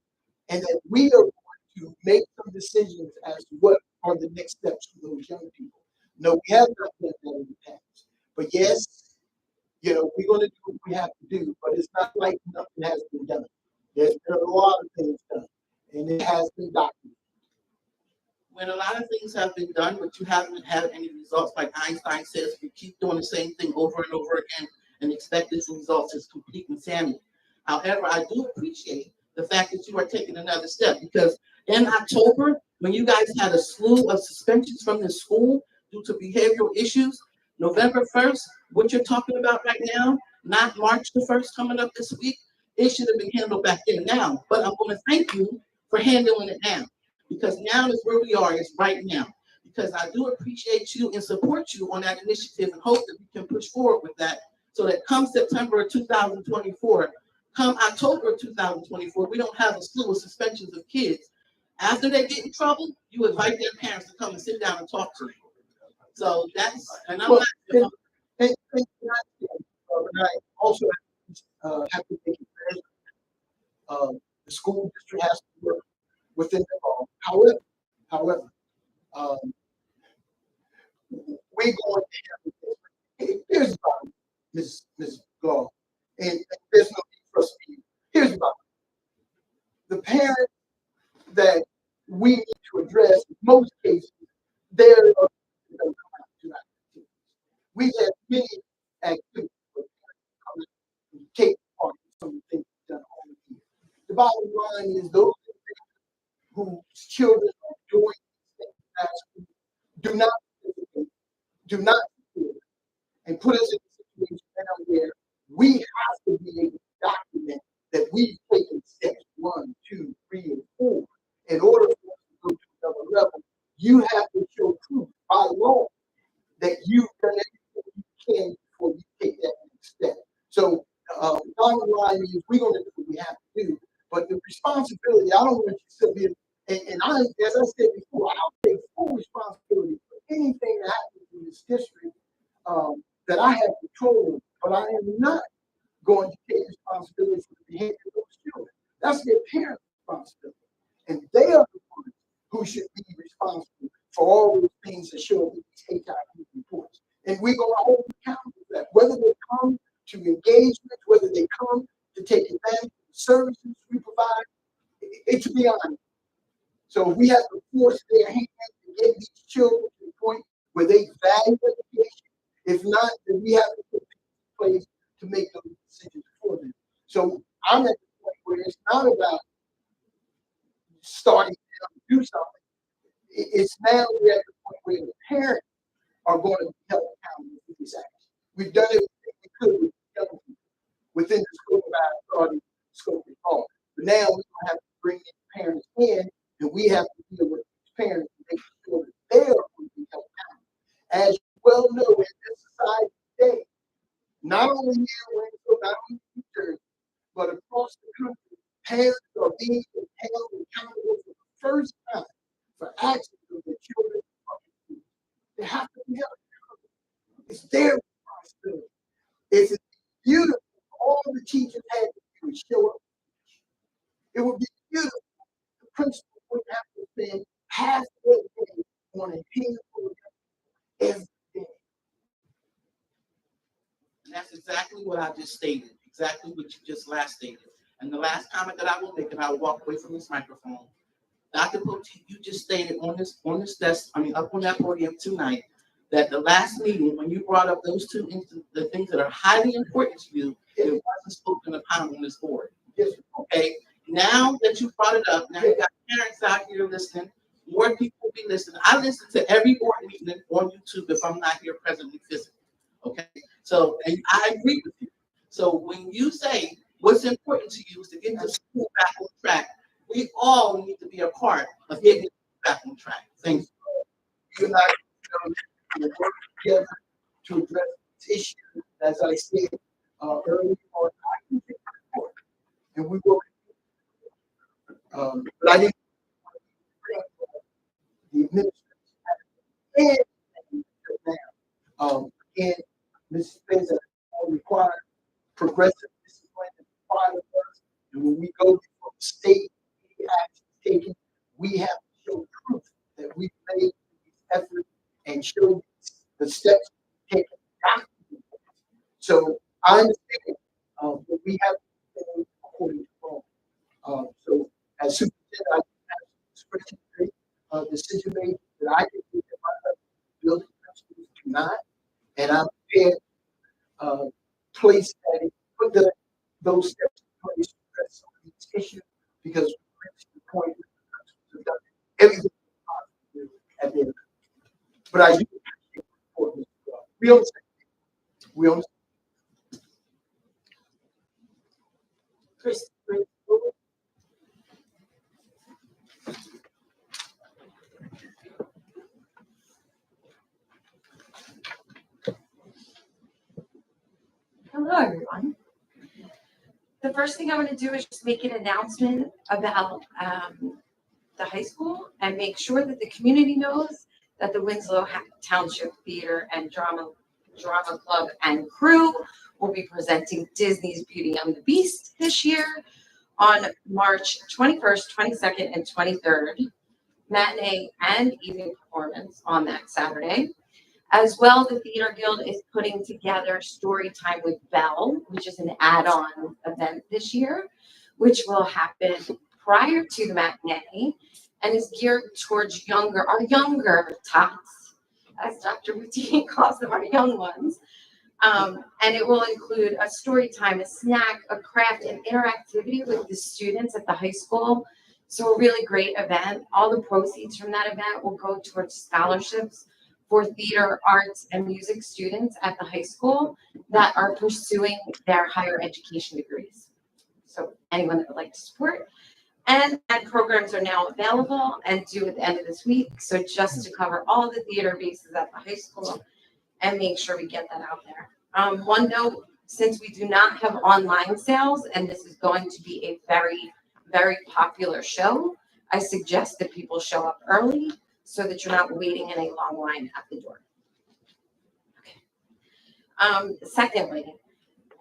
and that we are going to make some decisions as to what are the next steps for those young people. No, we have not done that in the past. But yes, we're going to do what we have to do, but it's not like nothing has been done. There's been a lot of things done, and it has been documented. When a lot of things have been done, but you haven't had any results, like Einstein says, you keep doing the same thing over and over again and expect this result is complete insanity. However, I do appreciate the fact that you are taking another step, because in October, when you guys had a slew of suspensions from the school due to behavioral issues, November 1st, what you're talking about right now, not March the 1st coming up this week, it should have been handled back then now. But I'm going to thank you for handling it now, because now is where we are, is right now. Because I do appreciate you and support you on that initiative and hope that we can push forward with that, so that come September of 2024, come October of 2024, we don't have a slew of suspensions of kids. After they get in trouble, you invite their parents to come and sit down and talk to them. So that's, and I'm Well, not. and I also have to take advantage the school district has to work within the law. However, we're going to have, here's about Ms. Gall, and there's no need for us to be. Here's about the parents that we need to address. In most cases, they're we have many activities where parents come and take part in some of the things we've done all year. The bottom line is those whose children are doing these things at school do not participate, do not support, and put us in a situation now where we have to be able to document that we've taken steps 1, 2, 3, and 4. In order for us to go to another level, you have to show proof by law that you've done everything you can before you take that next step. So the bottom line is we're going to do what we have to do, but the responsibility, I don't want you to be, and I, as I said before, I'll take full responsibility for anything that happens in this district that I have control over, but I am not going to take responsibility for the behavior of those children. That's their parents' responsibility, and they are the ones who should be responsible for all those things that show up in these HIV reports. And we're going to hold them accountable for that, whether they come to engagement, whether they come to take advantage of the services we provide, it to be honest. So we have to force their hand to get these children to the point where they value education. If not, then we have to put things in place to make those decisions for them. So I'm at the point where it's not about starting to do something. It's now we're at the point where the parents are going to be held accountable for these actions. We've done everything we could with young people within the scope of our authority, scope of law. But now we're going to have to bring these parents in, and we have to deal with these parents and make sure that they are going to be held accountable. As you well know, in this society today, not only here in Winslow, not only in New Jersey, but across the country, parents are being held accountable for the first time for actions of their children. They have to be held accountable. It's their responsibility. It's beautiful if all the teachers had to do is show up. It would be beautiful. The principal would have to spend half their day on a handful of every day. And that's exactly what I just stated, exactly what you just last stated. And the last comment that I will make, and I will walk away from this microphone, Dr. Poteet, you just stated on this desk, up on that podium tonight, that the last meeting, when you brought up those two the things that are highly important to you, it wasn't spoken upon on this board. Yes. Okay. Now that you brought it up, now you got parents out here listening. More people will be listening. I listen to every board meeting on YouTube if I'm not here presently physically. Okay. So, and I agree with you. So when you say what's important to you is to get the school back on track, we all need to be a part of getting it back on track. Thank you. You and I work together to address this issue. As I said earlier on, I can take support, and we will. But I didn't the administration and now. And Ms. Spencer required progressive discipline and pride of us. And when we go before the state, the actions taken, we have to show proof that we've made these efforts and show the steps taken after. So I understand that we have to go according to law. So as superintendent, I have discretionary decision making that I can do that my building principals do not, and I'm prepared place that put those steps in place to address some of these issues because we're reaching the point where the principals have done everything possible to do at the end. But I do appreciate the importance of we understand. We understand. Chris, Hello, everyone. The first thing I want to do is just make an announcement about the high school and make sure that the community knows that the Winslow Township Theater and Drama Club and crew will be presenting Disney's Beauty and the Beast this year on March 21st, 22nd, and 23rd, matinee and evening performance on that Saturday. As well, the Theater Guild is putting together Story Time with Belle, which is an add-on event this year, which will happen prior to the matinee and is geared towards our younger tots, as Dr. Boutine calls them, our young ones. And it will include a story time, a snack, a craft, and interactivity with the students at the high school. So a really great event. All the proceeds from that event will go towards scholarships for theater, arts, and music students at the high school that are pursuing their higher education degrees. So anyone that would like to support. And programs are now available and due at the end of this week. So just to cover all the theater bases at the high school and make sure we get that out there. One note, since we do not have online sales, and this is going to be a very, very popular show, I suggest that people show up early so that you're not waiting in a long line at the door. Okay. Secondly,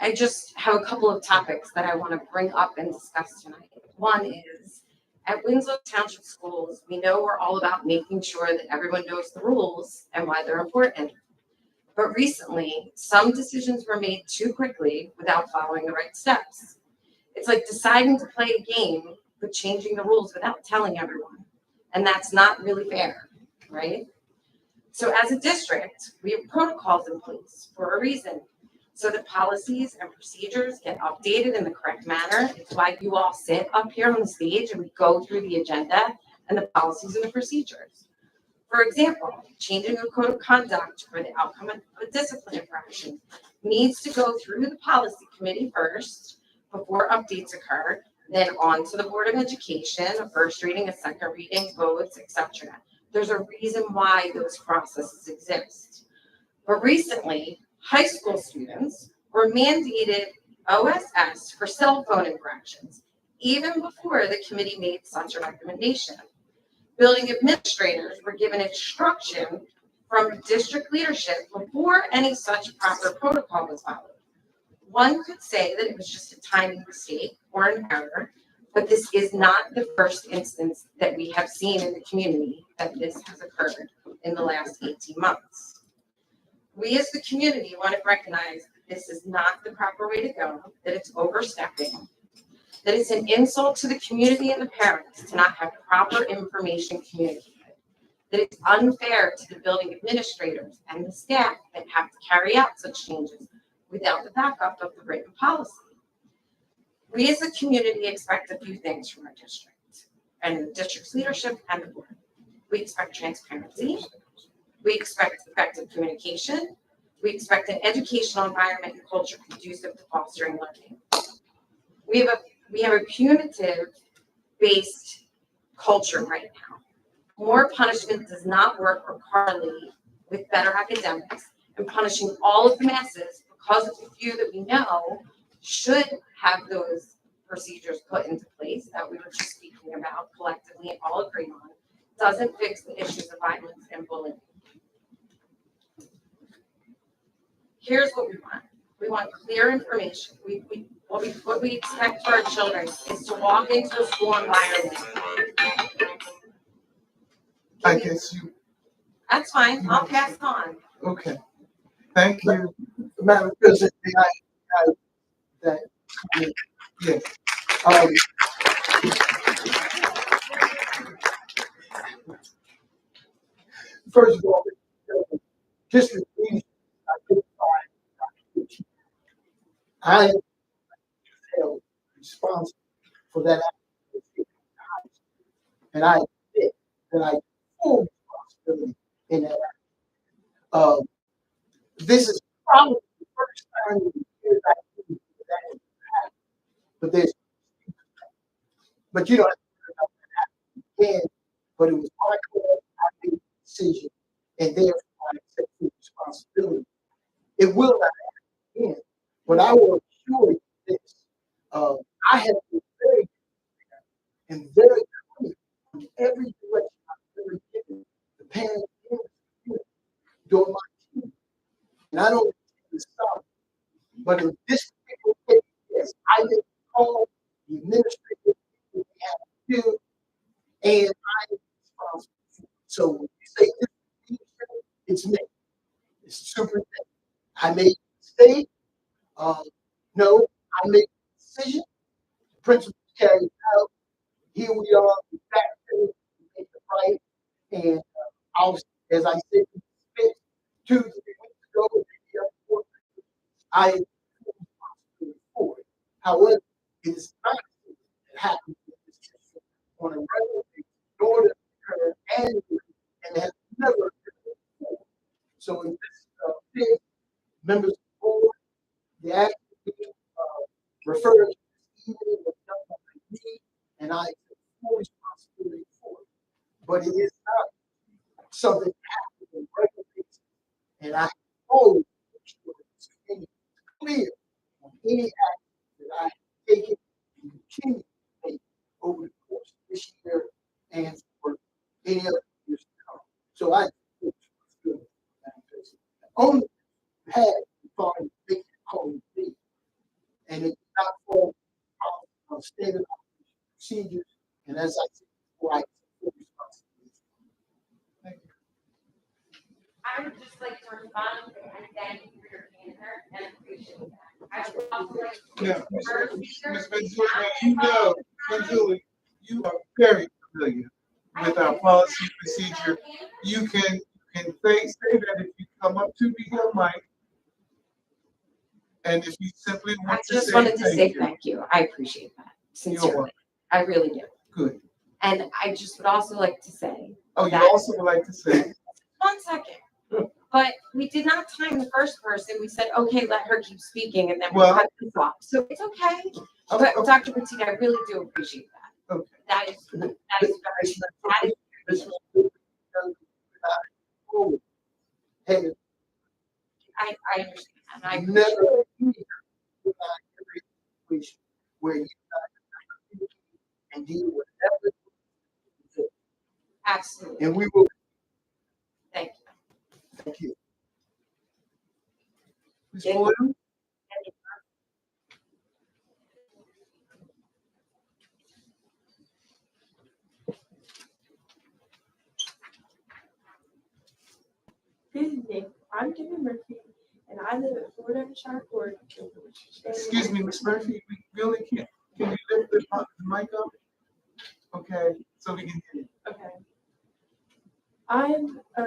I just have a couple of topics that I want to bring up and discuss tonight. One is, at Winslow Township Schools, we know we're all about making sure that everyone knows the rules and why they're important. But recently, some decisions were made too quickly without following the right steps. It's like deciding to play a game, but changing the rules without telling everyone. And that's not really fair, right? So as a district, we have protocols in place for a reason, so that policies and procedures get updated in the correct manner. It's why you all sit up here on the stage and we go through the agenda and the policies and the procedures. For example, changing a code of conduct for the outcome of a discipline infraction needs to go through the policy committee first before updates occur, then on to the Board of Education, a first reading, a second reading, votes, etc. There's a reason why those processes exist. But recently, high school students were mandated OSS for cell phone infractions, even before the committee made such a recommendation. Building administrators were given instruction from district leadership before any such proper protocol was followed. One could say that it was just a timing mistake or an error, but this is not the first instance that we have seen in the community that this has occurred in the last 18 months. We as the community want to recognize that this is not the proper way to go, that it's overstepping, that it's an insult to the community and the parents to not have proper information communicated, that it's unfair to the building administrators and the staff that have to carry out such changes without the backup of the written policy. We as a community expect a few things from our district and the district's leadership and the board. We expect transparency. We expect effective communication. We expect an educational environment and culture conducive to fostering learning. We have a punitive-based culture right now. More punishment does not work or correlate with better academics, and punishing all of the masses because of the few that we know should have those procedures put into place that we were just speaking about collectively and all agree on, doesn't fix the issues of violence and bullying. Here's what we want. We want clear information. What we expect for our children is to walk into a school environment. I guess you, That's fine. I'll pass on. okay. Thank you. Madam President, may I that, Yes. um, first of all, district leadership identified I am held responsible for that activity. And I admit that I full responsibility in that. This is probably the first time in years I do that has happened. But but you don't have to happen again. But it was my call, I made the decision, and therefore I accept full responsibility. It will not happen again. But I will assure you this. I have been very clear and very clear in every direction I've ever given the parents and the students during my team. And I don't intend to stop. But in this particular case, yes, I did call the administrative people they have to do, and I am responsible. So when you say this, it's me. It's superintendent. I made a mistake. No, I made a decision. The principal carried it out. Here we are, we back to it, we make it right. And I'll, as I said, 2 3 weeks ago, I am responsible for it. However, it is not that happens in this district on a regular basis, nor does it occur annually, and it has never occurred before. So in this thing, members of the board, the action referred to this evening was done by me, and I take full responsibility for it. But it is not something that happens on a regular basis, and I always make sure that it's clear on any action that I have taken and continue to take over the course of this year and for any other years to come. So I think it's good. Only had thought of making a call to me, and it did not fall on standard procedures. And as I said before, I take full responsibility. Thank you. I would just like to respond and thank you for your candor and appreciate that. I would also like to. Yeah, Ms. Benzula, you know, Benzula, you are very familiar with our policy procedure. You can say that if you come up to me, your mic, and if you simply I want to just say wanted to say you. thank you. I appreciate that You're sincerely. welcome. I really do. Good. And I just would also like to say. Oh, you that- also would like to say. 1 second. But we did not time the first person. We said, okay, let her keep speaking, and then we cut this off. So it's okay. But Dr. Petit, I really do appreciate that. Okay. That is very, that is I understand. And I never where you and deal with everything. Absolutely. And we will. Thank you. Thank you. Ms. Boyle? Good evening. I'm Jimmy Murphy, and I live at Florida and Sharport. Excuse me, Ms. Murphy, we really can't. Can you lift the mic up? Okay, so we can hear you. Okay. I'm a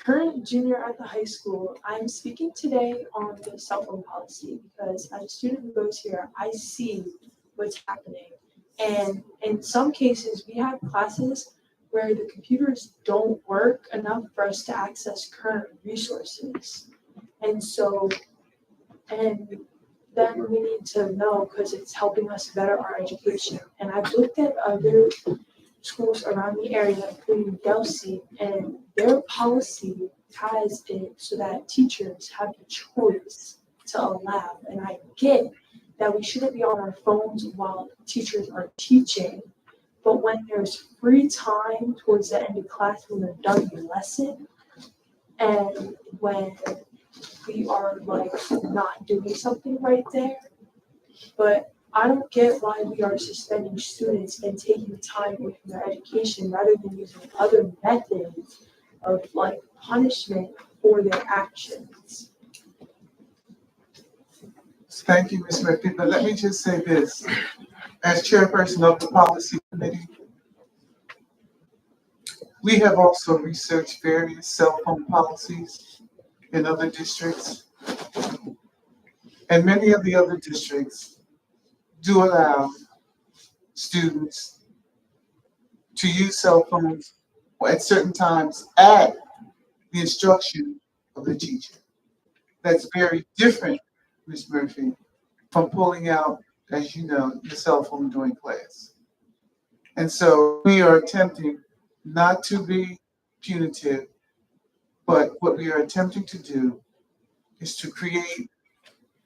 current junior at the high school. I'm speaking today on the cell phone policy because as a student who goes here, I see what's happening. And in some cases, we have classes where the computers don't work enough for us to access current resources. And so, and then we need to know because it's helping us better our education. And I've looked at other schools around the area, including Delsey, and their policy has it so that teachers have the choice to allow. And I get that we shouldn't be on our phones while teachers are teaching, but when there's free time towards the end of class when they're done the lesson, and when we are like not doing something right there. But I don't get why we are suspending students and taking time away from their education rather than using other methods of like punishment for their actions. Thank you, Ms. Murphy, but let me just say this. As chairperson of the policy committee, we have also researched various cell phone policies in other districts. And many of the other districts do allow students to use cell phones at certain times at the instruction of the teacher. That's very different, Ms. Murphy, from pulling out, as you know, your cell phone during class. And so we are attempting not to be punitive, but what we are attempting to do is to create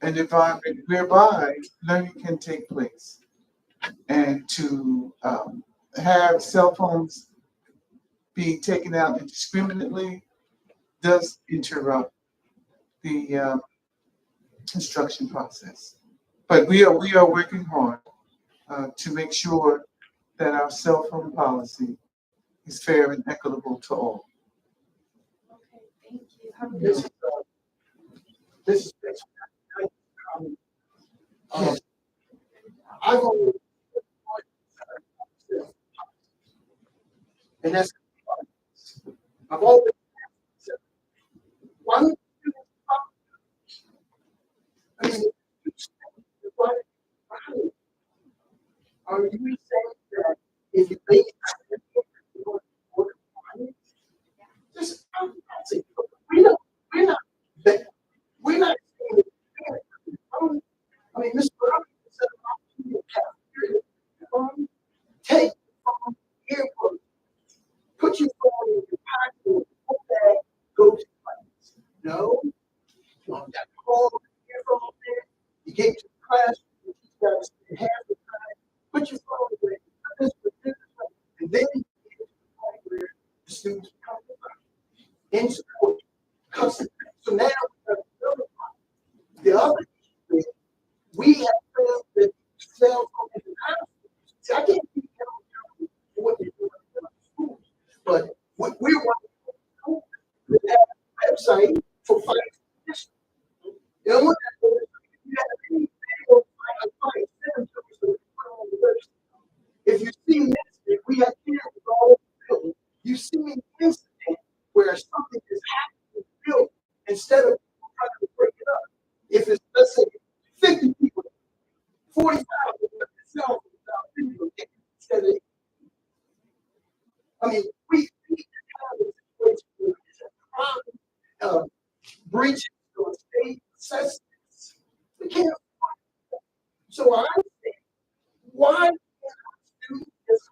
an environment whereby learning can take place, and to have cell phones being taken out indiscriminately does interrupt the instruction process. But we are working hard to make sure that our cell phone policy is fair and equitable to all. Okay, thank you. Have a This good is, this is, I've always, and that's, I've always said, why don't you, I mean, are you saying that if you make just, we're not, we're not saying that, I mean, Mr. Robinson said about the cafeteria, take from earphones, put your phone in your pocket, put that, go to class. No, you don't got to call the earphones there, you get to class, you got to spend half the time, put your phone away, put this, and then you get to the point where the students become in support. So now the other issue is we have found that cell phone is an option. See, I can't keep telling you what they're doing in the schools, but what we want to have a website for fighting districts. You know what? You have any fight, send them to us so we can put them on the website. If you see an incident, we have cameras all over the building. You see an incident where something is happening in the building, instead of trying to break it up. If it's, let's say, 50 people, 45 with the cell phone video instead of, I mean, we need to have a situation where it's a crime, breaches of state assessments. We can't. So I think, why can't I do this?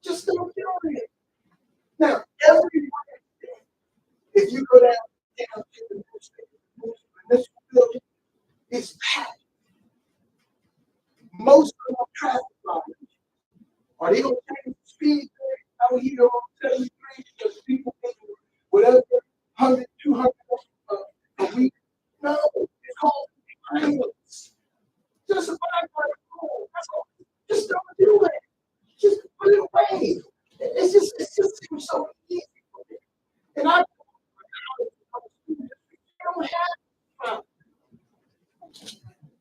Just don't get on it. Now, everyone, if you go down to the municipal building, it's packed. Most of them are traffic violations. Are they going to take the speed out here on 73 because people making whatever, 100, 200 a week? No, it's called violence. Just abide by the rule. That's all. Just don't do it. Just put it away. It just seems so easy for me. And I don't have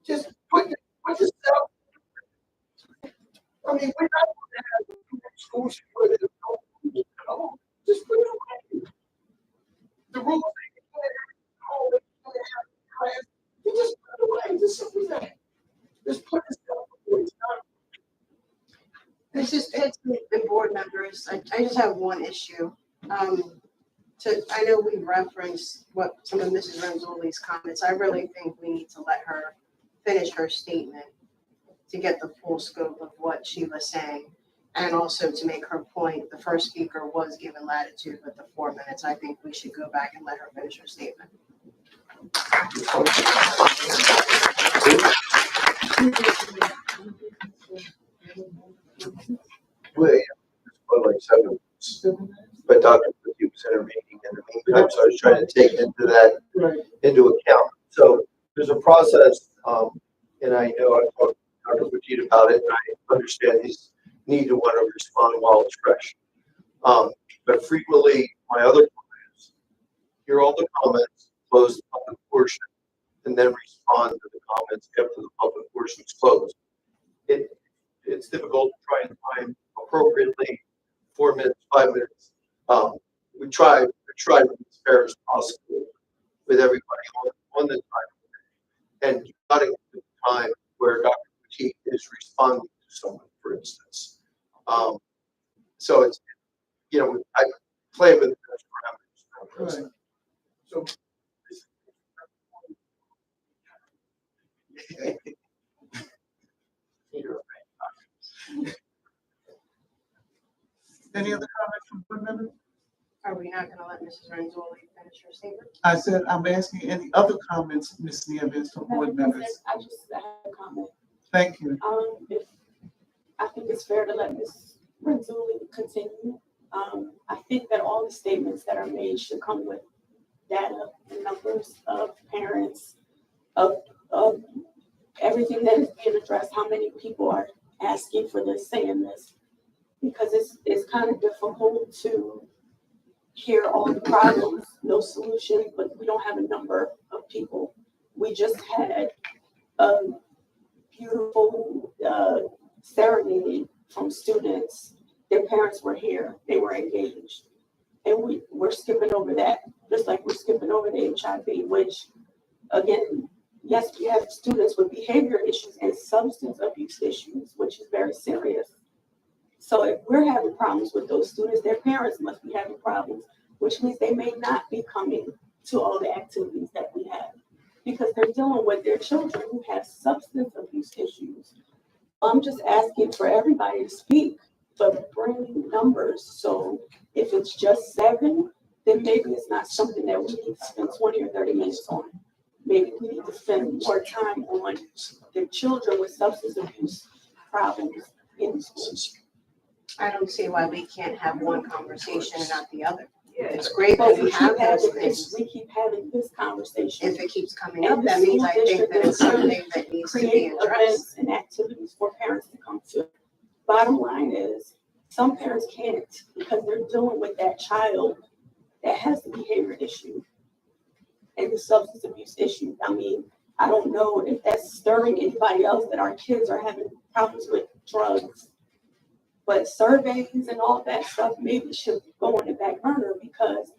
just put yourself. I mean, we're not going to have schools where there's no, just put it away. The rules they can have class, you just put it away. Just simply that. Just put yourself away. Mrs. Pitts and board members, I just have one issue. I know we referenced what some of Mrs. Renzulli's comments. I really think we need to let her finish her statement to get the full scope of what she was saying. And also to make her point, the first speaker was given latitude with the 4 minutes. I think we should go back and let her finish her statement. Well, like 7 minutes. But Dr. He was intervening in the sometimes I was trying to take into account. So there's a process, and I know I've talked to Dr. Petit about it, and I understand his need to want to respond while it's fresh. But frequently, my other clients hear all the comments, close the public portion, and then respond to the comments after the public portion is closed. It's difficult to try and time appropriately 4 minutes, 5 minutes. We try to be as fair as possible with everybody on the time, and cutting the time where Dr. Petit is responding to someone, for instance. So it's, I play with those parameters. Right. So. Any other comments from board members? Are we not gonna let Mrs. Renzulli finish her statement? I said, I'm asking any other comments, Ms. Nieves, from board members. I just have a comment. Thank you. If I think it's fair to let Ms. Renzulli continue. I think that all the statements that are made should come with data and numbers of parents, of everything that is being addressed, how many people are asking for this, saying this, because it's kind of difficult to hear all the problems, no solution, but we don't have a number of people. We just had a beautiful serenade from students. Their parents were here, they were engaged. And we're skipping over that, just like we're skipping over the HIV, which, again, yes, we have students with behavior issues and substance abuse issues, which is very serious. So if we're having problems with those students, their parents must be having problems, which means they may not be coming to all the activities that we have because they're dealing with their children who have substance abuse issues. I'm just asking for everybody to speak, but bring numbers. So if it's just 7, then maybe it's not something that we need to spend 20 or 30 minutes on. Maybe we need to spend more time on the children with substance abuse problems in schools. I don't see why we can't have one conversation and not the other. It's great But that we have those we things. keep having this conversation. If it keeps coming up, that means I think that it's something that needs to be Create addressed. events and activities for parents to come to. Bottom line is, some parents can't because they're dealing with that child that has the behavior issue and the substance abuse issue. I mean, I don't know if that's stirring anybody else that our kids are having problems with drugs. But surveys and all that stuff maybe should go on the back burner because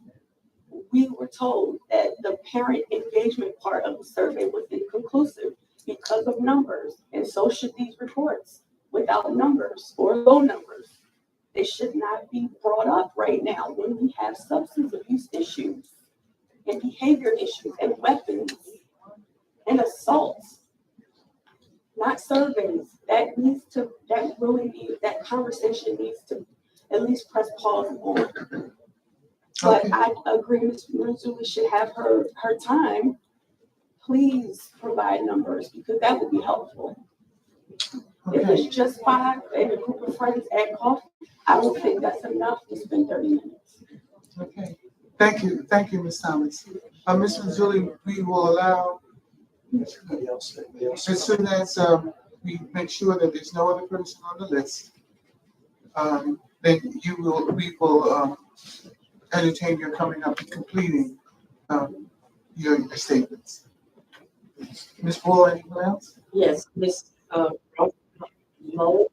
we were told that the parent engagement part of the survey was inconclusive because of numbers. And so should these reports without numbers or low numbers. They should not be brought up right now when we have substance abuse issues and behavior issues and weapons and assaults. Not surveys. That conversation needs to at least press pause on. But I agree Ms. Renzulli should have her time. Please provide numbers because that would be helpful. If it's just 5 and a group of friends at coffee, I don't think that's enough to spend 30 minutes. Okay. Thank you, Ms. Thomas. Ms. Renzulli, we will allow as soon as we make sure that there's no other person on the list, then we will entertain your coming up and completing your statements. Ms. Bull, anyone else? Yes, Ms. Miller.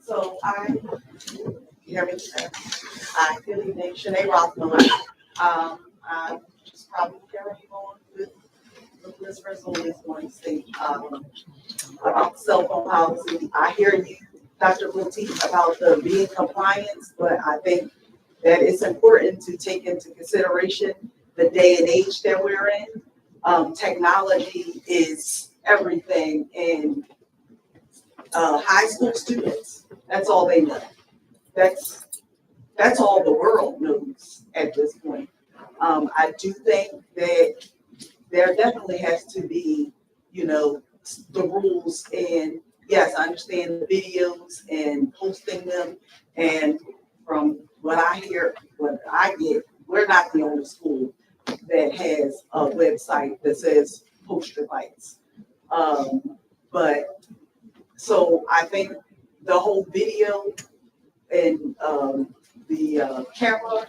So you hear me? Hi, good evening, Shanae Rothmiller. I'm just probably carrying on with Ms. Renzulli's morning state about cell phone policy. I hear you, Dr. Petit, about the being compliance, but I think that it's important to take into consideration the day and age that we're in. Technology is everything, and high school students, that's all they know. That's all the world knows at this point. I do think that there definitely has to be, the rules, and yes, I understand the videos and posting them. And from what I hear, what I get, we're not the only school that has a website that says post your rights. But so I think the whole video and the camera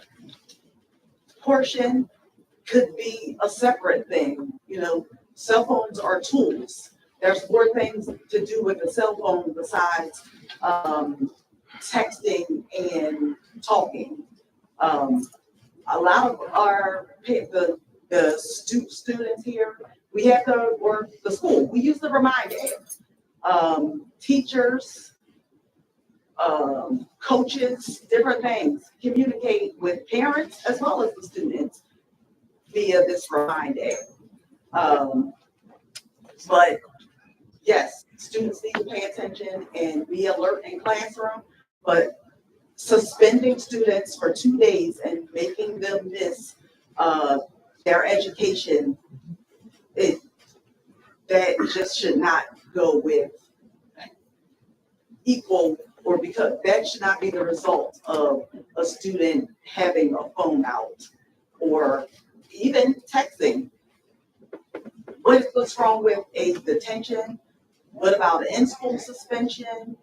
portion could be a separate thing. Cell phones are tools. There's more things to do with a cell phone besides texting and talking. A lot of the students here, we have the school, we use the Remind app. Teachers, coaches, different things, communicate with parents as well as the students via this Remind app. But yes, students need to pay attention and be alert in classroom, but suspending students for 2 days and making them miss their education, that just should not go with equal, or because that should not be the result of a student having a phone out or even texting. What's wrong with a detention? What about an in-school suspension?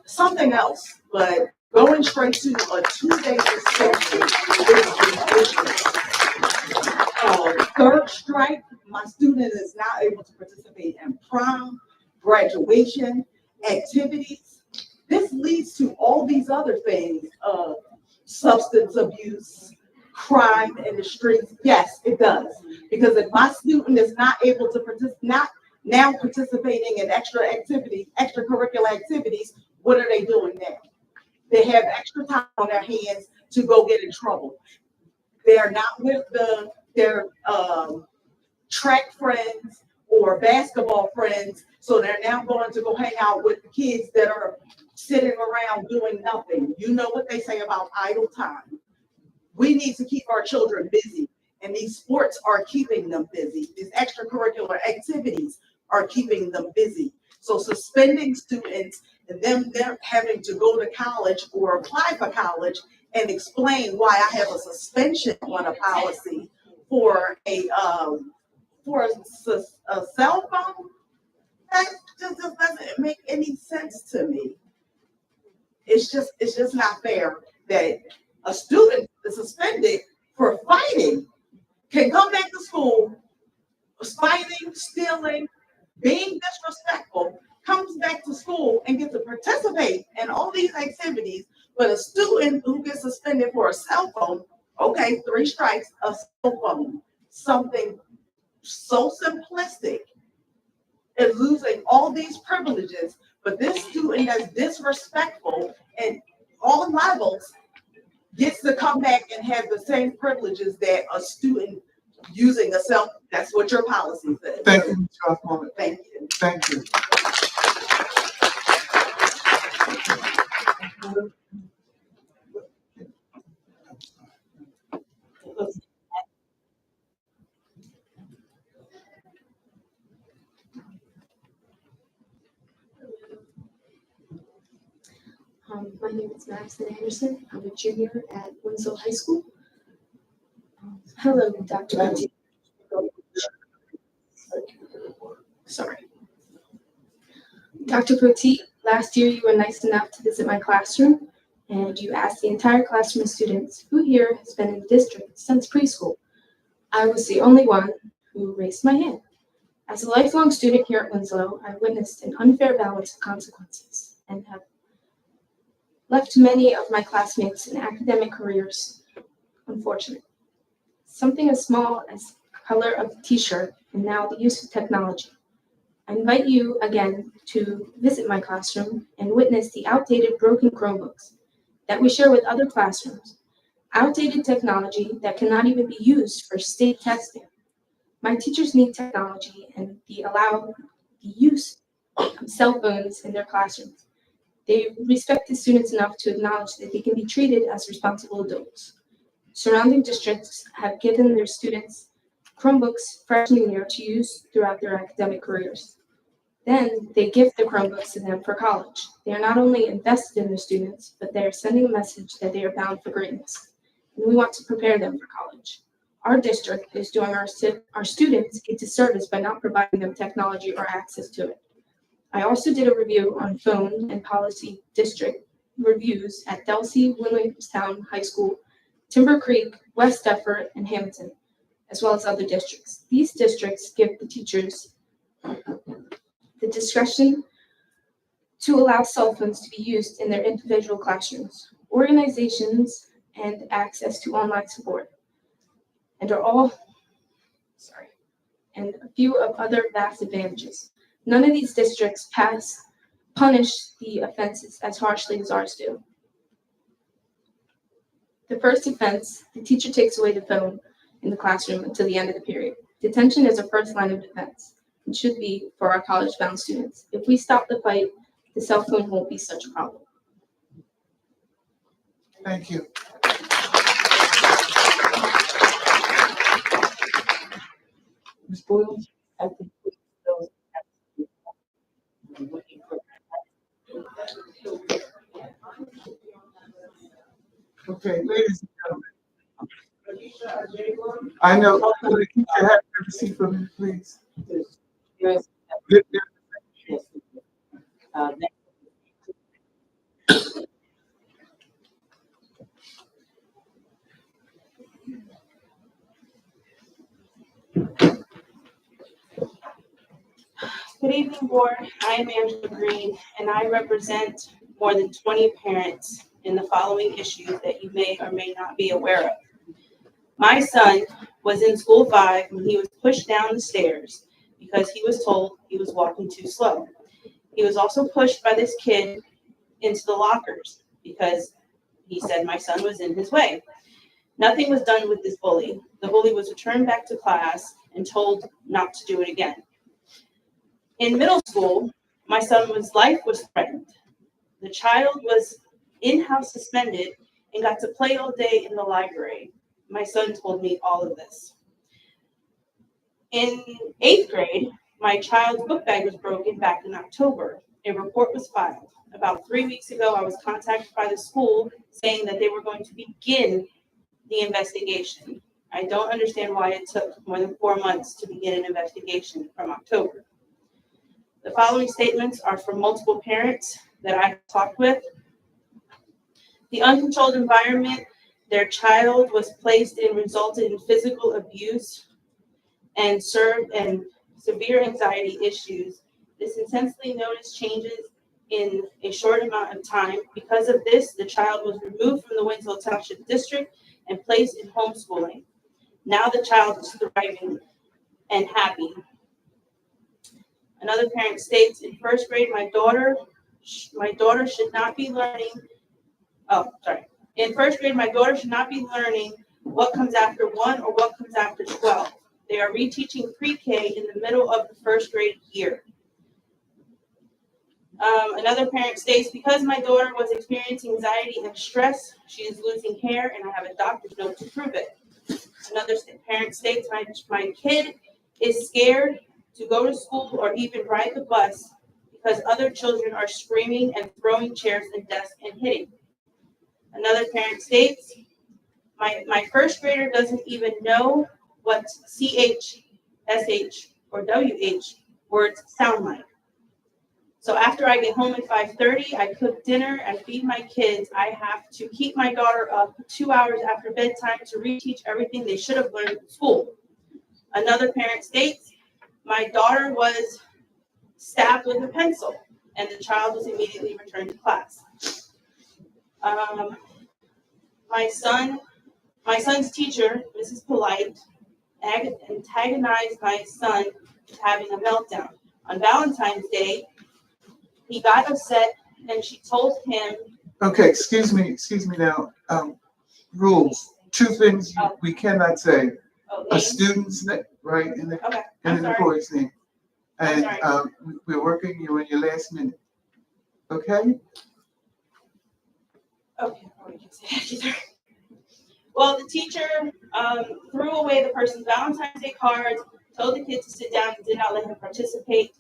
Something else, but going straight to a 2-day suspension is ridiculous. Third strike, my student is not able to participate in prom, graduation, activities. This leads to all these other things, substance abuse, crime in the streets. Yes, it does. Because if my student is not able to not now participating in extracurricular activities, what are they doing now? They have extra time on their hands to go get in trouble. They're not with their track friends or basketball friends, so they're now going to go hang out with the kids that are sitting around doing nothing. You know what they say about idle time. We need to keep our children busy, and these sports are keeping them busy. These extracurricular activities are keeping them busy. So suspending students and they're having to go to college or apply for college and explain why I have a suspension on a policy for a cell phone, that just doesn't make any sense to me. It's just not fair that a student is suspended for fighting can come back to school, fighting, stealing, being disrespectful, comes back to school and gets to participate in all these activities. But a student who gets suspended for a cell phone, okay, 3 strikes, a cell phone, something so simplistic, and losing all these privileges. But this student that's disrespectful at all levels gets to come back and have the same privileges that a student using a cell. That's what your policy says. Thank you, Ms. Rothman. Thank you. Thank you. My name is Madison Anderson. I'm a junior at Winslow High School. Hello, Dr. Petit. Sorry. Dr. Petit, last year you were nice enough to visit my classroom, and you asked the entire classroom of students who here has been in the district since preschool. I was the only one who raised my hand. As a lifelong student here at Winslow, I witnessed an unfair balance of consequences and have left many of my classmates in academic careers unfortunate. Something as small as color of the t-shirt and now the use of technology. I invite you again to visit my classroom and witness the outdated broken Chromebooks that we share with other classrooms, outdated technology that cannot even be used for state testing. My teachers need technology and allow the use cell phones in their classrooms. They respect the students enough to acknowledge that they can be treated as responsible adults. Surrounding districts have given their students Chromebooks freshman year to use throughout their academic careers. Then they gift the Chromebooks to them for college. They are not only invested in their students, but they are sending a message that they are bound for greatness. And we want to prepare them for college. Our district is doing our students a disservice by not providing them technology or access to it. I also did a review on phone and policy district reviews at Delsey, Williamstown High School, Timber Creek, West Deptford, and Hamilton, as well as other districts. These districts give the teachers the discretion to allow cell phones to be used in their individual classrooms, organizations, and access to online support, and a few of other vast advantages. None of these districts punish the offenses as harshly as ours do. The first offense, the teacher takes away the phone in the classroom until the end of the period. Detention is a first line of defense and should be for our college-bound students. If we stop the fight, the cell phone won't be such a problem. Thank you. Ms. Boyle, I think those Okay, ladies and gentlemen. I know, could the teacher have a seat for me, please? Good evening, board. I am Angela Green, and I represent more than 20 parents in the following issues that you may or may not be aware of. My son was in school 5 when he was pushed down the stairs because he was told he was walking too slow. He was also pushed by this kid into the lockers because he said my son was in his way. Nothing was done with this bully. The bully was returned back to class and told not to do it again. In middle school, my son's life was threatened. The child was in-house suspended and got to play all day in the library. My son told me all of this. In 8th grade, my child's book bag was broken back in October. A report was filed. About 3 weeks ago, I was contacted by the school saying that they were going to begin the investigation. I don't understand why it took more than 4 months to begin an investigation from October. The following statements are from multiple parents that I have talked with. The uncontrolled environment their child was placed in resulted in physical abuse and severe anxiety issues. This intensely noticed changes in a short amount of time. Because of this, the child was removed from the Winslow Township district and placed in homeschooling. Now the child is thriving and happy. Another parent states, in 1st grade, my daughter should not be learning. In 1st grade, my daughter should not be learning what comes after 1 or what comes after 12. They are reteaching pre-K in the middle of the 1st grade year. Another parent states, because my daughter was experiencing anxiety and stress, she is losing hair, and I have a doctor's note to prove it. Another parent states, my kid is scared to go to school or even ride the bus because other children are screaming and throwing chairs and desks and hitting. Another parent states, my 1st grader doesn't even know what CH, SH, or WH words sound like. So after I get home at 5:30, I cook dinner, I feed my kids. I have to keep my daughter up 2 hours after bedtime to reteach everything they should have learned in school. Another parent states, my daughter was stabbed with a pencil and the child was immediately returned to class. My son's teacher, Mrs. Polite, antagonized my son with having a meltdown. On Valentine's Day, he got upset and she told him. Okay, excuse me now. Rules. 2 things we cannot say. A student's name, right? And the employee's name. And sorry. we're working you in your last minute. Okay? Okay, we can say that either. Well, the teacher threw away the person's Valentine's Day cards, told the kid to sit down, and did not let him participate.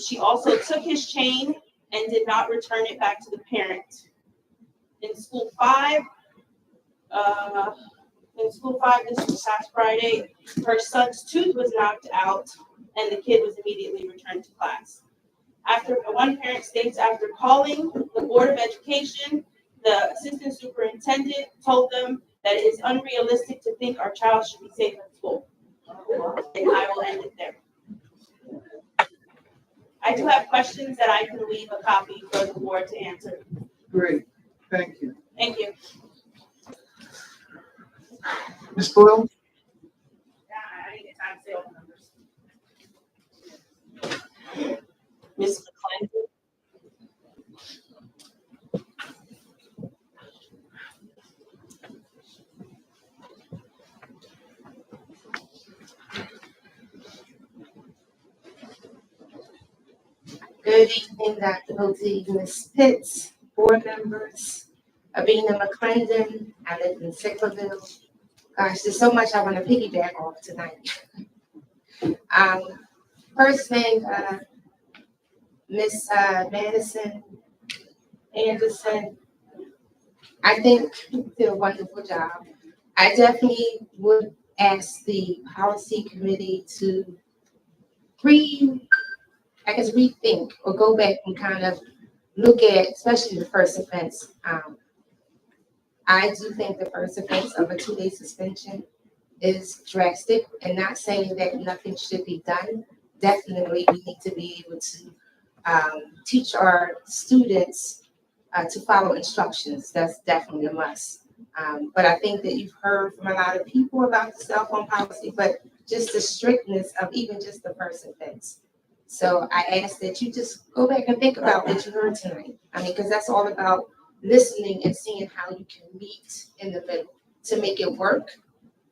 She also took his chain and did not return it back to the parent. In school 5, this was last Friday, her son's tooth was knocked out, and the kid was immediately returned to class. After one parent states, after calling the Board of Education, the assistant superintendent told them that it is unrealistic to think our child should be safe at school. And I will end it there. I do have questions that I can leave a copy for the board to answer. Great. Thank you. Thank you. Ms. Boyle? I didn't get time to say all the numbers. Ms. McClendon? Good evening, Dr. Boutique, Ms. Pitts, board members, Abina McClendon. I live in Sicklerville. Gosh, there's so much I want to piggyback off tonight. First thing, Miss Madison Anderson, I think you did a wonderful job. I definitely would ask the policy committee to rethink or go back and kind of look at, especially the first offense. I do think the first offense of a 2-day suspension is drastic, and not saying that nothing should be done. Definitely, we need to be able to teach our students to follow instructions. That's definitely a must. But I think that you've heard from a lot of people about the cell phone policy, but just the strictness of even just the first offense. So I ask that you just go back and think about what you heard tonight. I mean, because that's all about listening and seeing how you can meet in the middle to make it work,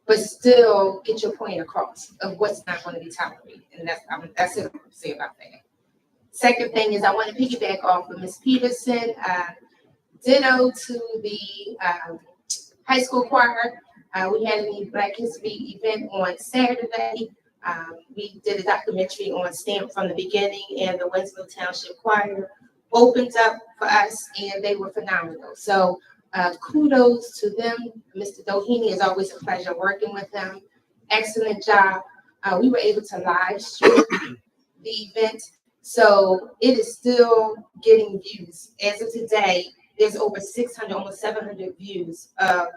but still get your point across of what's not going to be tolerated. And that's it I'm going to say about that. Second thing is I want to piggyback off of Ms. Peterson. Ditto to the high school choir. We had a Black History event on Saturday. We did a documentary on STAMP from the beginning, and the Winslow Township Choir opened up for us, and they were phenomenal. So kudos to them. Mr. Doheny, is always a pleasure working with them. Excellent job. We were able to live stream the event, so it is still getting views. As of today, there's over 600, almost 700 views of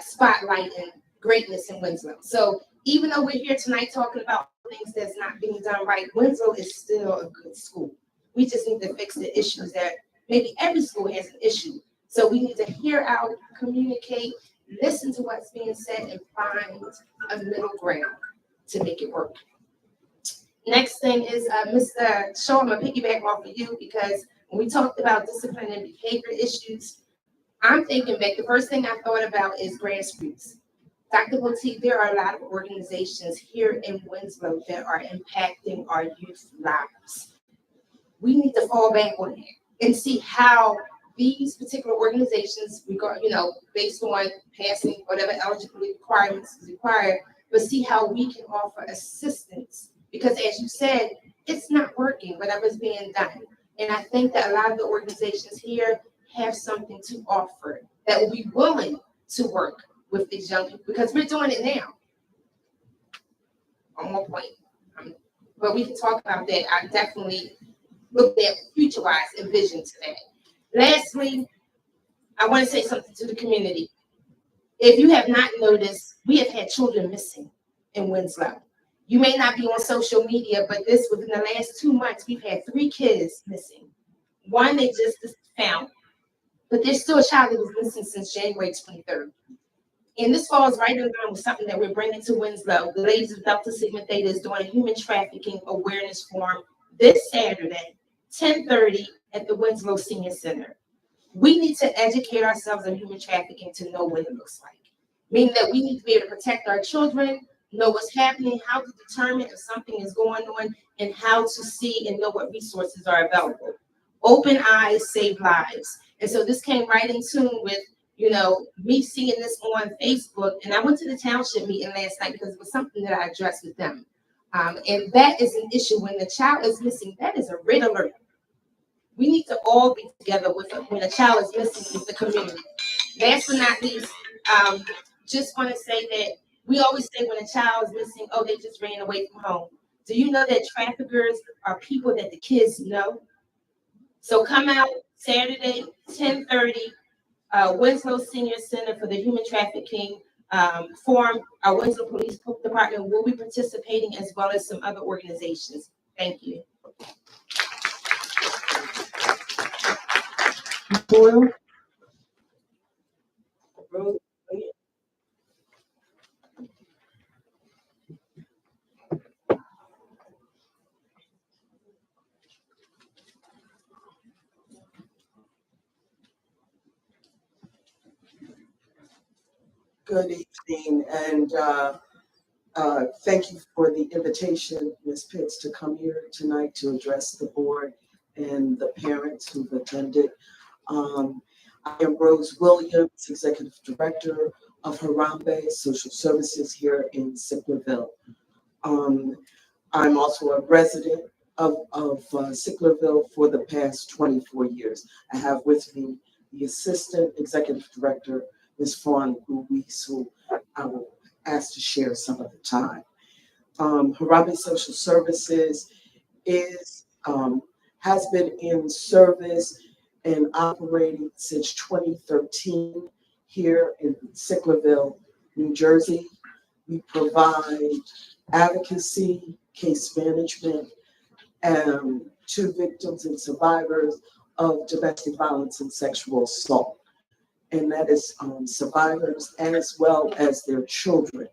spotlighting greatness in Winslow. So even though we're here tonight talking about things that's not being done right, Winslow is still a good school. We just need to fix the issues that maybe every school has an issue. So we need to hear out, communicate, listen to what's being said, and find a middle ground to make it work. Next thing is Mr. Shaw, I'm gonna piggyback off of you, because when we talked about discipline and behavior issues, I'm thinking back, the first thing I thought about is grassroots. Dr. Boutique, there are a lot of organizations here in Winslow that are impacting our youth lives. We need to fall back on that and see how these particular organizations, based on passing whatever eligibility requirements is required, but see how we can offer assistance. Because as you said, it's not working, whatever's being done. And I think that a lot of the organizations here have something to offer that will be willing to work with these young people, because we're doing it now. On one point. But we can talk about that. I definitely look at future-wise and vision to that. Lastly, I want to say something to the community. If you have not noticed, we have had children missing in Winslow. You may not be on social media, but within the last 2 months, we've had 3 kids missing. One they just found, but there's still a child that was missing since January 23rd. And this falls right in line with something that we're bringing to Winslow. The ladies of Delta Sigma Theta is doing a human trafficking awareness forum this Saturday, 10:30 at the Winslow Senior Center. We need to educate ourselves on human trafficking to know what it looks like. Meaning that we need to be able to protect our children, know what's happening, how to determine if something is going on, and how to see and know what resources are available. Open eyes save lives. And so this came right in tune with, me seeing this on Facebook. And I went to the township meeting last night because it was something that I addressed with them. And that is an issue. When the child is missing, that is a red alert. We need to all be together when a child is missing with the community. Last but not least, just want to say that we always say when a child is missing, oh, they just ran away from home. Do you know that traffickers are people that the kids know? So come out Saturday, 10:30, Winslow Senior Center for the Human Trafficking Forum. Our Winslow Police Department will be participating as well as some other organizations. Thank you. Boyle? Good evening, and thank you for the invitation, Ms. Pitts, to come here tonight to address the board and the parents who've attended. I am Rose Williams, Executive Director of Harambe Social Services here in Sicklerville. I'm also a resident of Sicklerville for the past 24 years. I have with me the Assistant Executive Director, Ms. Fawn Ruiz, who I will ask to share some of the time. Harambe Social Services has been in service and operating since 2013 here in Sicklerville, New Jersey. We provide advocacy, case management, to victims and survivors of domestic violence and sexual assault. And that is survivors as well as their children.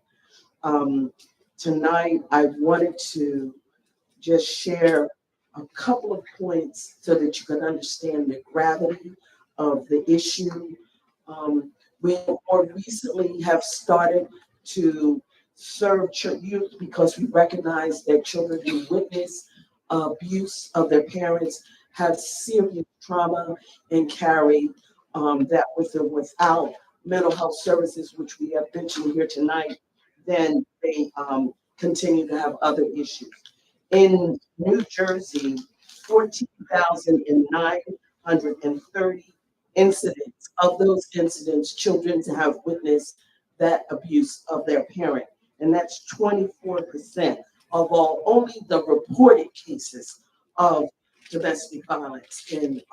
Tonight, I wanted to just share a couple of points so that you can understand the gravity of the issue. We more recently have started to serve youth because we recognize that children who witness abuse of their parents have serious trauma and carry that with them without mental health services, which we have mentioned here tonight, then they continue to have other issues. In New Jersey, 14,930 incidents. Of those incidents, children have witnessed that abuse of their parent. And that's 24% of all, only the reported cases of domestic violence in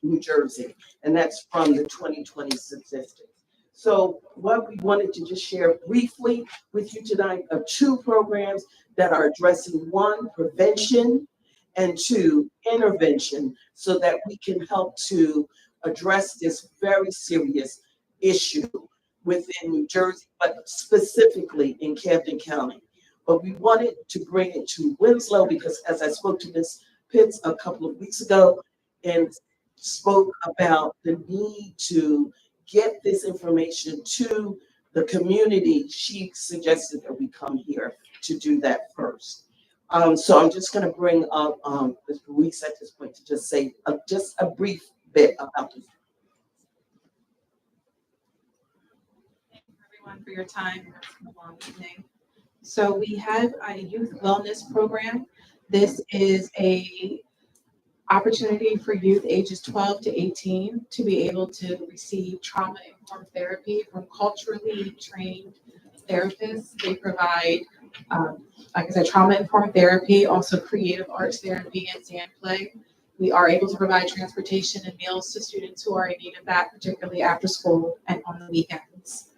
New Jersey. And that's from the 2020 statistics. So what we wanted to just share briefly with you tonight are two programs that are addressing one, prevention, and two, intervention, so that we can help to address this very serious issue within New Jersey, but specifically in Camden County. But we wanted to bring it to Winslow because as I spoke to Ms. Pitts a couple of weeks ago and spoke about the need to get this information to the community, she suggested that we come here to do that first. So I'm just going to bring up Ms. Ruiz at this point to just say just a brief bit about this. Thank you everyone for your time. It's been a long evening. So we have a youth wellness program. This is a opportunity for youth ages 12 to 18 to be able to receive trauma-informed therapy from culturally trained therapists. They provide, like I said, trauma-informed therapy, also creative arts therapy and sand play. We are able to provide transportation and meals to students who are in need of that, particularly after school and on the weekends.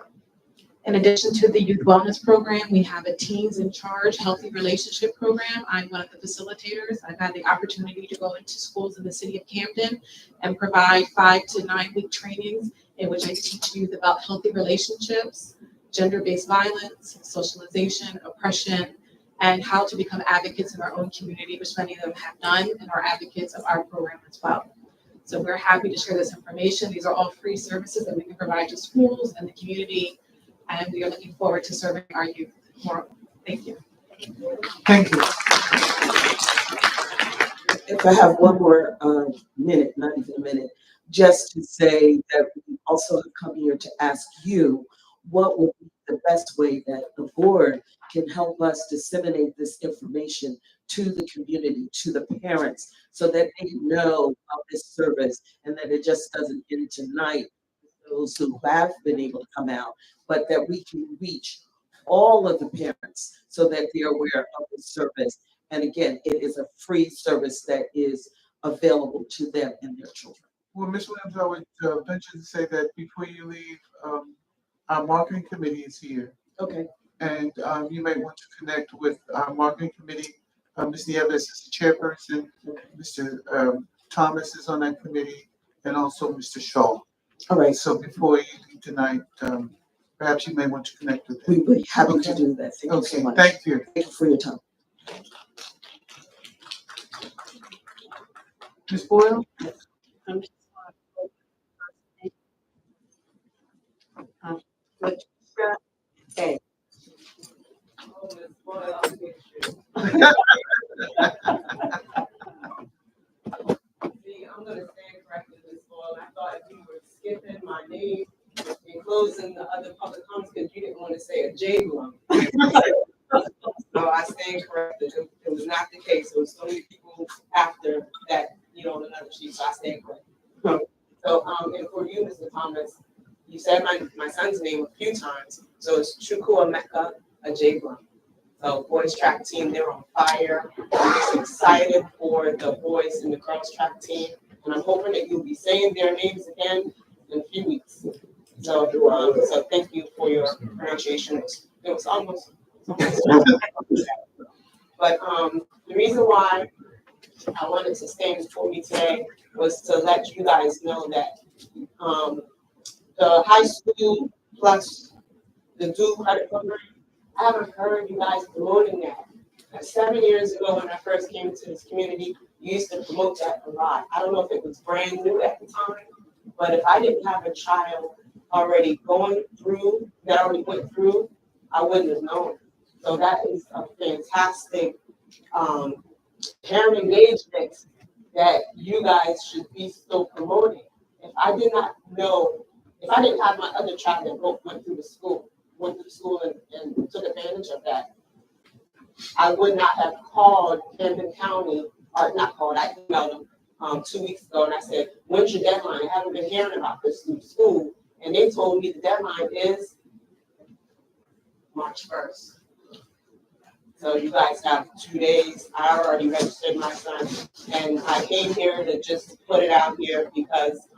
In addition to the youth wellness program, we have a Teens in Charge healthy relationship program. I'm one of the facilitators. I've had the opportunity to go into schools in the city of Camden and provide 5 to 9 week trainings in which I teach youth about healthy relationships, gender-based violence, socialization, oppression, and how to become advocates in our own community, which many of them have done and are advocates of our program as well. So we're happy to share this information. These are all free services that we can provide to schools and the community and we are looking forward to serving our youth more. Thank you. Thank you. If I have one more minute, not even a minute, just to say that we also have come here to ask you what would be the best way that the board can help us disseminate this information to the community, to the parents, so that they know about this service and that it just doesn't end tonight, those who have been able to come out, but that we can reach all of the parents so that they're aware of the service. And again, it is a free service that is available to them and their children. Well, Ms. Williams, I would venture to say that before you leave, our marketing committee is here. Okay. And you may want to connect with our marketing committee. Ms. Nieves is the chairperson. Mr. Thomas is on that committee, and also Mr. Shaw. All right. So before you leave tonight, perhaps you may want to connect with them. We'd be happy to do that. Thank you so much. Thank you. Thank you for your time. Ms. Boyle? Hey. See, I'm gonna stand corrected, Ms. Boyle. I thought you were skipping my name and closing the other public comments because you didn't want to say a J Blum. So I stand corrected. It was not the case. There was so many people after that, on another sheet, so I stand corrected. So, and for you, Mr. Thomas, you said my son's name a few times. So it's Chukwu Emeka Ajablum. So boys track team, they're on fire. I'm just excited for the boys and the girls track team. And I'm hoping that you'll be saying their names again in a few weeks. So, so thank you for your pronunciation. It was almost. But the reason why I wanted to stand before you today was to let you guys know that the high school plus the dual credit program, I haven't heard you guys promoting that. 7 years ago when I first came to this community, you used to promote that a lot. I don't know if it was brand new at the time, but if I didn't have a child already going through, that already went through, I wouldn't have known. So that is a fantastic parent engagement that you guys should be still promoting. If I did not know, if I didn't have my other child that both went through school and took advantage of that, I would not have called Camden County, or not called, I emailed them 2 weeks ago and I said, when's your deadline? I haven't been hearing about this through school. And they told me the deadline is March 1st. So you guys have 2 days. I already registered my son, and I came here to just put it out here because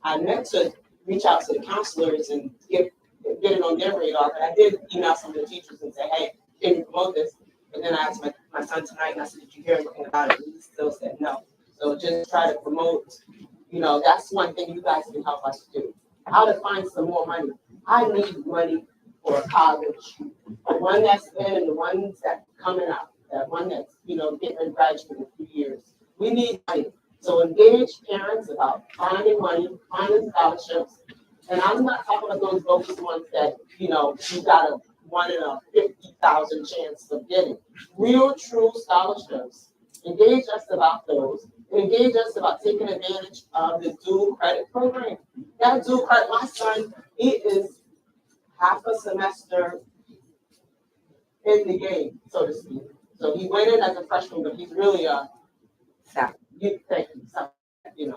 I meant to reach out to the counselors and get it on their radar. But I did email some of the teachers and say, "Hey, can you promote this?" And then I asked my son tonight, and I said, "Did you hear anything about it?" And he still said no. So just try to promote. That's one thing you guys can help us do. How to find some more money. I need money for college. The one that's in and the ones that coming up, that one that's, getting ready to graduate in a few years. We need money. So engage parents about finding money, finding scholarships. And I'm not talking about those bogus ones that, you got a 1 in a 50,000 chance of getting. Real, true scholarships. Engage us about those. Engage us about taking advantage of the dual credit program. That dual credit, my son, he is half a semester in the game, so to speak. So he went in as a freshman, but he's really a thank you.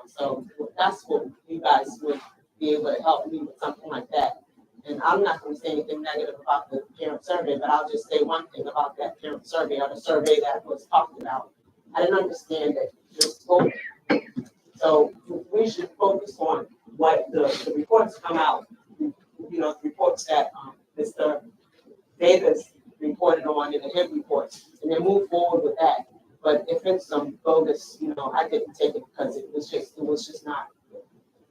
So that's what you guys would be able to help me with, something like that. And I'm not going to say anything negative about the parent survey, but I'll just say one thing about that parent survey, or the survey that was talked about. I didn't understand that the scope. So we should focus on what the reports come out. The reports that Mr. Davis reported on in the HIB report, and then move forward with that. But if it's some bogus, I didn't take it because it was just not.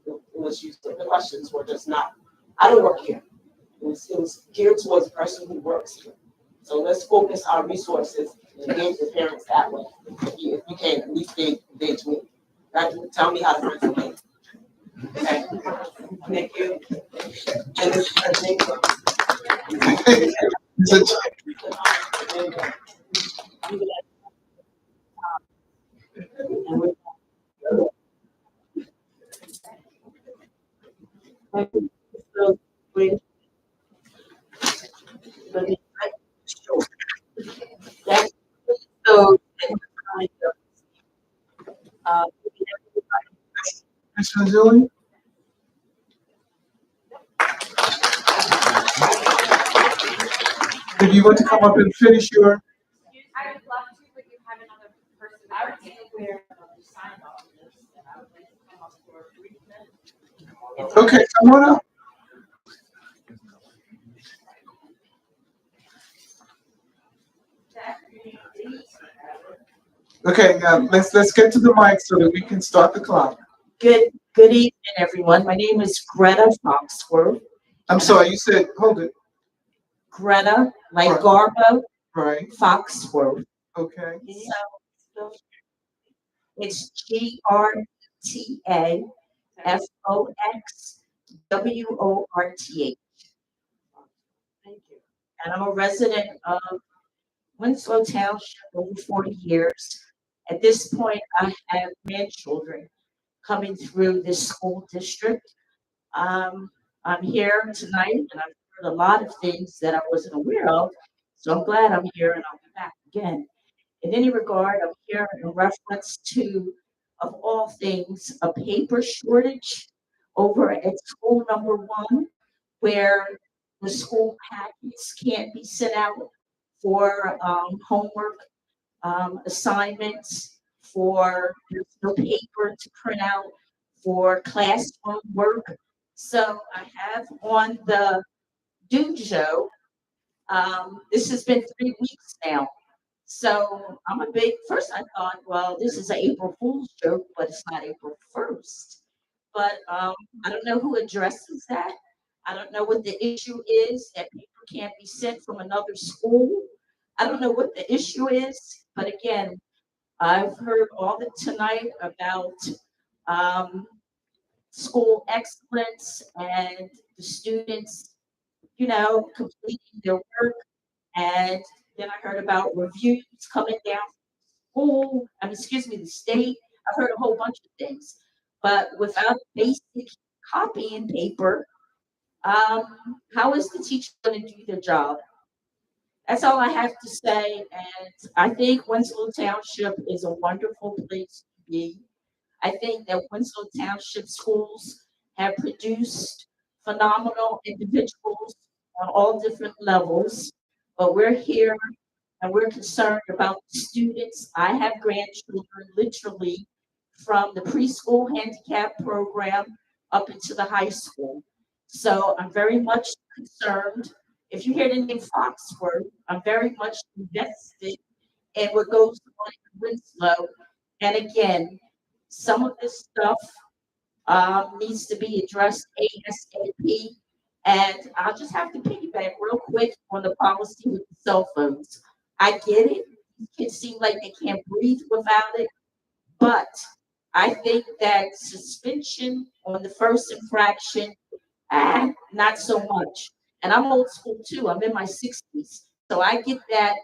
It was used. The questions were just not. I don't work here. It was geared towards the person who works here. So let's focus our resources and engage the parents that way. If you can, at least engage me. Tell me how to find some money. Okay. Thank you. And this is Ms. Mazzilli? If you want to come up and finish your, I would love to, but you have another person. I would take aware of the sign off list, and I would like to come up for a brief minute. okay, come on up. Okay, let's get to the mic so that we can start the clock. Good evening, everyone. My name is Greta Foxworth. I'm sorry, you said, hold it. Greta, like Right. Garbo, Right. Foxworth. Okay. So it's GRETAFOXWORTH. Thank you. And I'm a resident of Winslow Township over 40 years. At this point, I have grandchildren coming through this school district. I'm here tonight and I've heard a lot of things that I wasn't aware of. So I'm glad I'm here and I'll be back again. In any regard, I'm here in reference to, of all things, a paper shortage over at school number 1, where the school packets can't be sent out for homework assignments, for there's no paper to print out for classroom work. So I have on the Dujo, this has been 3 weeks now. So I'm a big, first I thought, well, this is an April Fool's joke, but it's not April 1st. But I don't know who addresses that. I don't know what the issue is that paper can't be sent from another school. I don't know what the issue is, but again, I've heard all the tonight about school excellence and the students, completing their work. And then I heard about reviews coming down from school, the state. I've heard a whole bunch of things. But without basic copying paper, how is the teacher going to do their job? That's all I have to say. And I think Winslow Township is a wonderful place to be. I think that Winslow Township schools have produced phenomenal individuals on all different levels, but we're here and we're concerned about the students. I have grandchildren literally from the preschool handicap program up into the high school. So I'm very much concerned. If you hear the name Foxworth, I'm very much invested in what goes on in Winslow. And again, some of this stuff needs to be addressed ASAP. And I'll just have to piggyback real quick on the policy with the cell phones. I get it. It seems like they can't breathe without it. But I think that suspension on the first infraction, not so much. And I'm old school too. I'm in my 60s. So I get that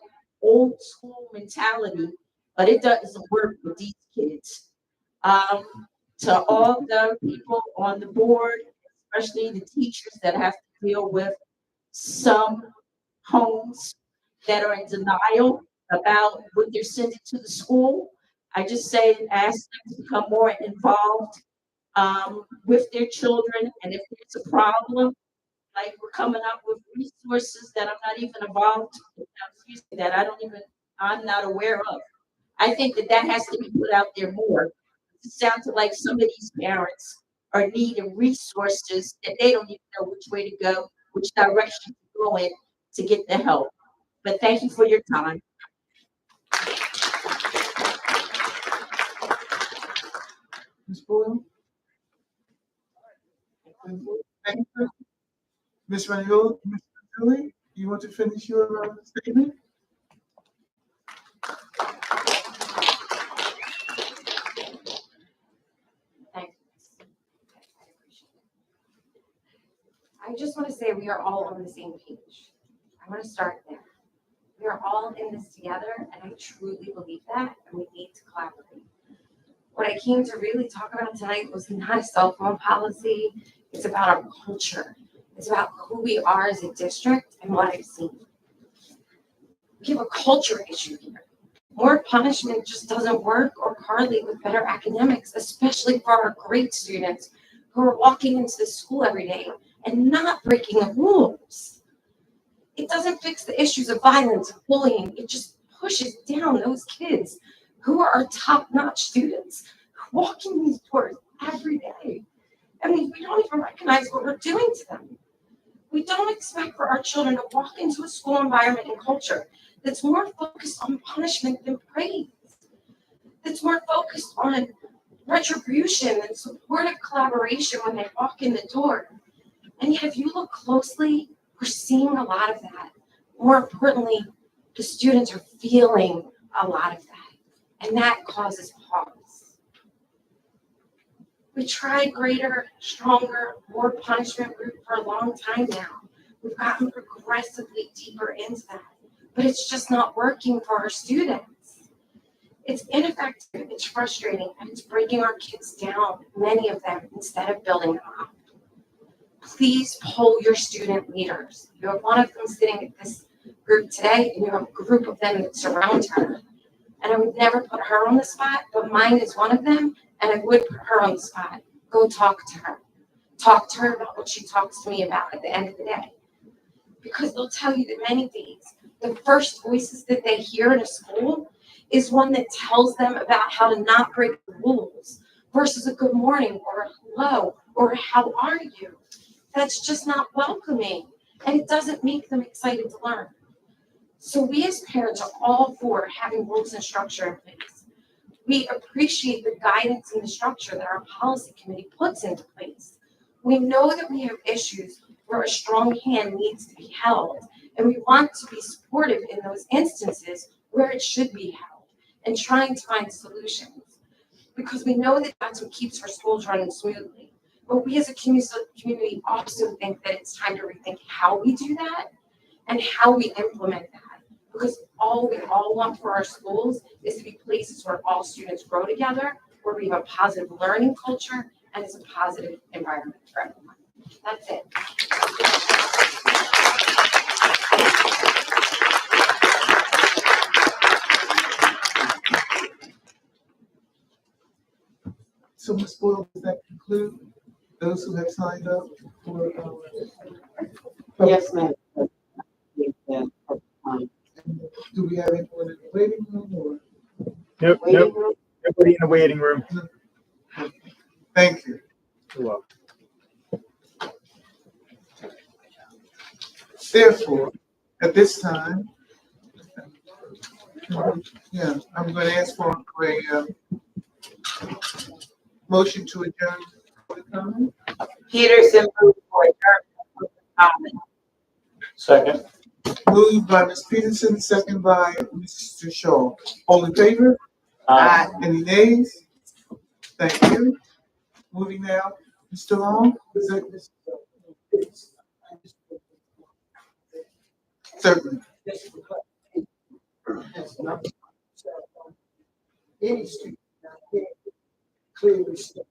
old school mentality, but it doesn't work with these kids. To all the people on the board, especially the teachers that have to deal with some homes that are in denial about what they're sending to the school, I just say ask them to become more involved with their children. And if there's a problem, like we're coming up with resources that I'm not even involved, that I'm not aware of. I think that has to be put out there more. It sounds like some of these parents are needing resources that they don't even know which way to go, which direction to go in to get the help. But thank you for your time. Ms. Boyle? Thank you. Ms. Mazzilli, you want to finish your statement? I I just want to say we are all on the same page. I want to start there. We are all in this together, and I truly believe that, and we need to collaborate. What I came to really talk about tonight was not a cell phone policy. It's about our culture. It's about who we are as a district and what I've seen. We have a culture issue here. More punishment just doesn't work or correlate with better academics, especially for our great students who are walking into the school every day and not breaking the rules. It doesn't fix the issues of violence, bullying. It just pushes down those kids who are our top-notch students walking these doors every day. I mean, we don't even recognize what we're doing to them. We don't expect for our children to walk into a school environment and culture that's more focused on punishment than praise, that's more focused on retribution and supportive collaboration when they walk in the door. And yet, if you look closely, we're seeing a lot of that. More importantly, the students are feeling a lot of that. And that causes pause. We tried greater, stronger, more punishment route for a long time now. We've gotten progressively deeper into that. But it's just not working for our students. It's ineffective, it's frustrating, and it's breaking our kids down, many of them, instead of building them up. Please poll your student leaders. You have one of them sitting at this group today, and you have a group of them that surround her. And I would never put her on the spot, but mine is one of them, and I would put her on the spot. Go talk to her. Talk to her about what she talks to me about at the end of the day. Because they'll tell you that many days, the first voices that they hear in a school is one that tells them about how to not break the rules versus a good morning or a hello or a how are you. That's just not welcoming, and it doesn't make them excited to learn. So we as parents are all for having rules and structure in place. We appreciate the guidance and the structure that our policy committee puts into place. We know that we have issues where a strong hand needs to be held, and we want to be supportive in those instances where it should be held and trying to find solutions, because we know that that's what keeps our schools running smoothly. But we as a community also think that it's time to rethink how we do that and how we implement that. Because all we all want for our schools is to be places where all students grow together, where we have a positive learning culture, and it's a positive environment for everyone. That's it. So, Ms. Boyle, does that conclude those who have signed up for? Yes, ma'am. Do we have anyone in the waiting room or? Nope, nope. Nobody in the waiting room. Thank you. You're welcome. Therefore, at this time, yeah, I'm going to ask for a motion to adjourn. Peterson moved for adjournment. Second. Moved by Ms. Peterson, second by Mr. Shaw. All in favor? Aye. Any nays? Thank you. Moving now, Mr. Long, is that this? Certainly. Any student clearly states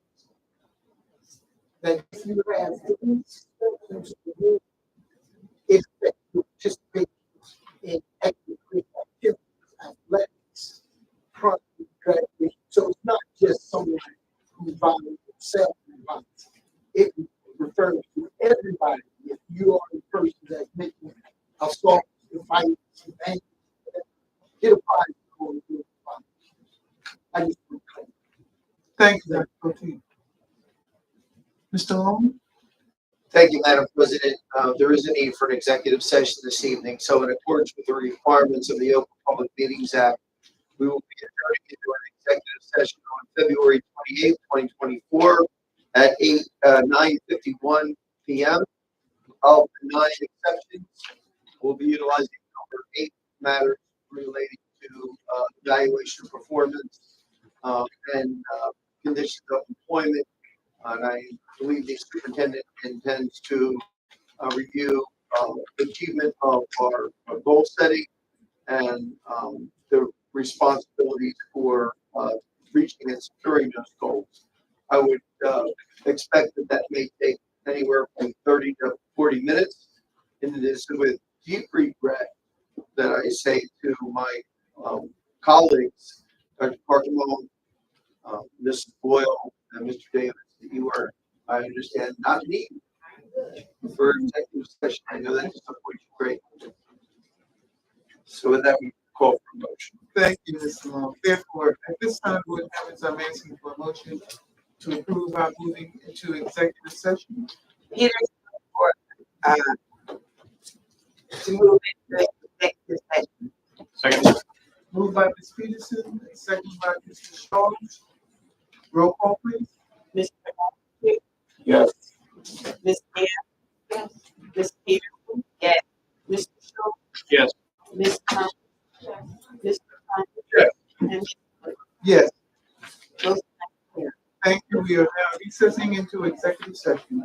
that if you have any symptoms of the if that you participate in activity, athletics, prior to graduation. So it's not just someone who volunteers themselves in violence. It refers to everybody. If you are the person that's making assault, violence, and get a prize for it. I just want to claim. Thank you, Dr. Cote. Mr. Long? Thank you, Madam President. There is a need for an executive session this evening. So in accordance with the requirements of the Open Public Meetings Act, we will be adjourning into an executive session on February 28th, 2024 at 9:51 p.m. Of the 9 exceptions, we'll be utilizing number 8 matters relating to evaluation of performance and conditions of employment. And I believe the superintendent intends to review achievement of our goal setting and the responsibilities for reaching and securing those goals. I would expect that may take anywhere from 30 to 40 minutes. And it is with deep regret that I say to my colleagues, Dr. Parkamo, Mrs. Boyle, and Mr. Davis, that you are, I understand, not needed for executive session. I know that's something great. So with that, we call for a motion. Thank you, Ms. Long. Therefore, at this time, board members, I'm asking for a motion to approve our moving into executive session. Peter, to move into executive session. Second. Moved by Ms. Peterson, and second by Mr. Shaw. Roll call, please. Mr. Yes. Ms. Mayor? Yes. Ms. Peterson? Yes. Mr. Shaw? Yes. Ms. Thomas? Mr. Thomas? Yes. And Ms. Yes. Motion carries. Thank you. We are now recessing into executive session.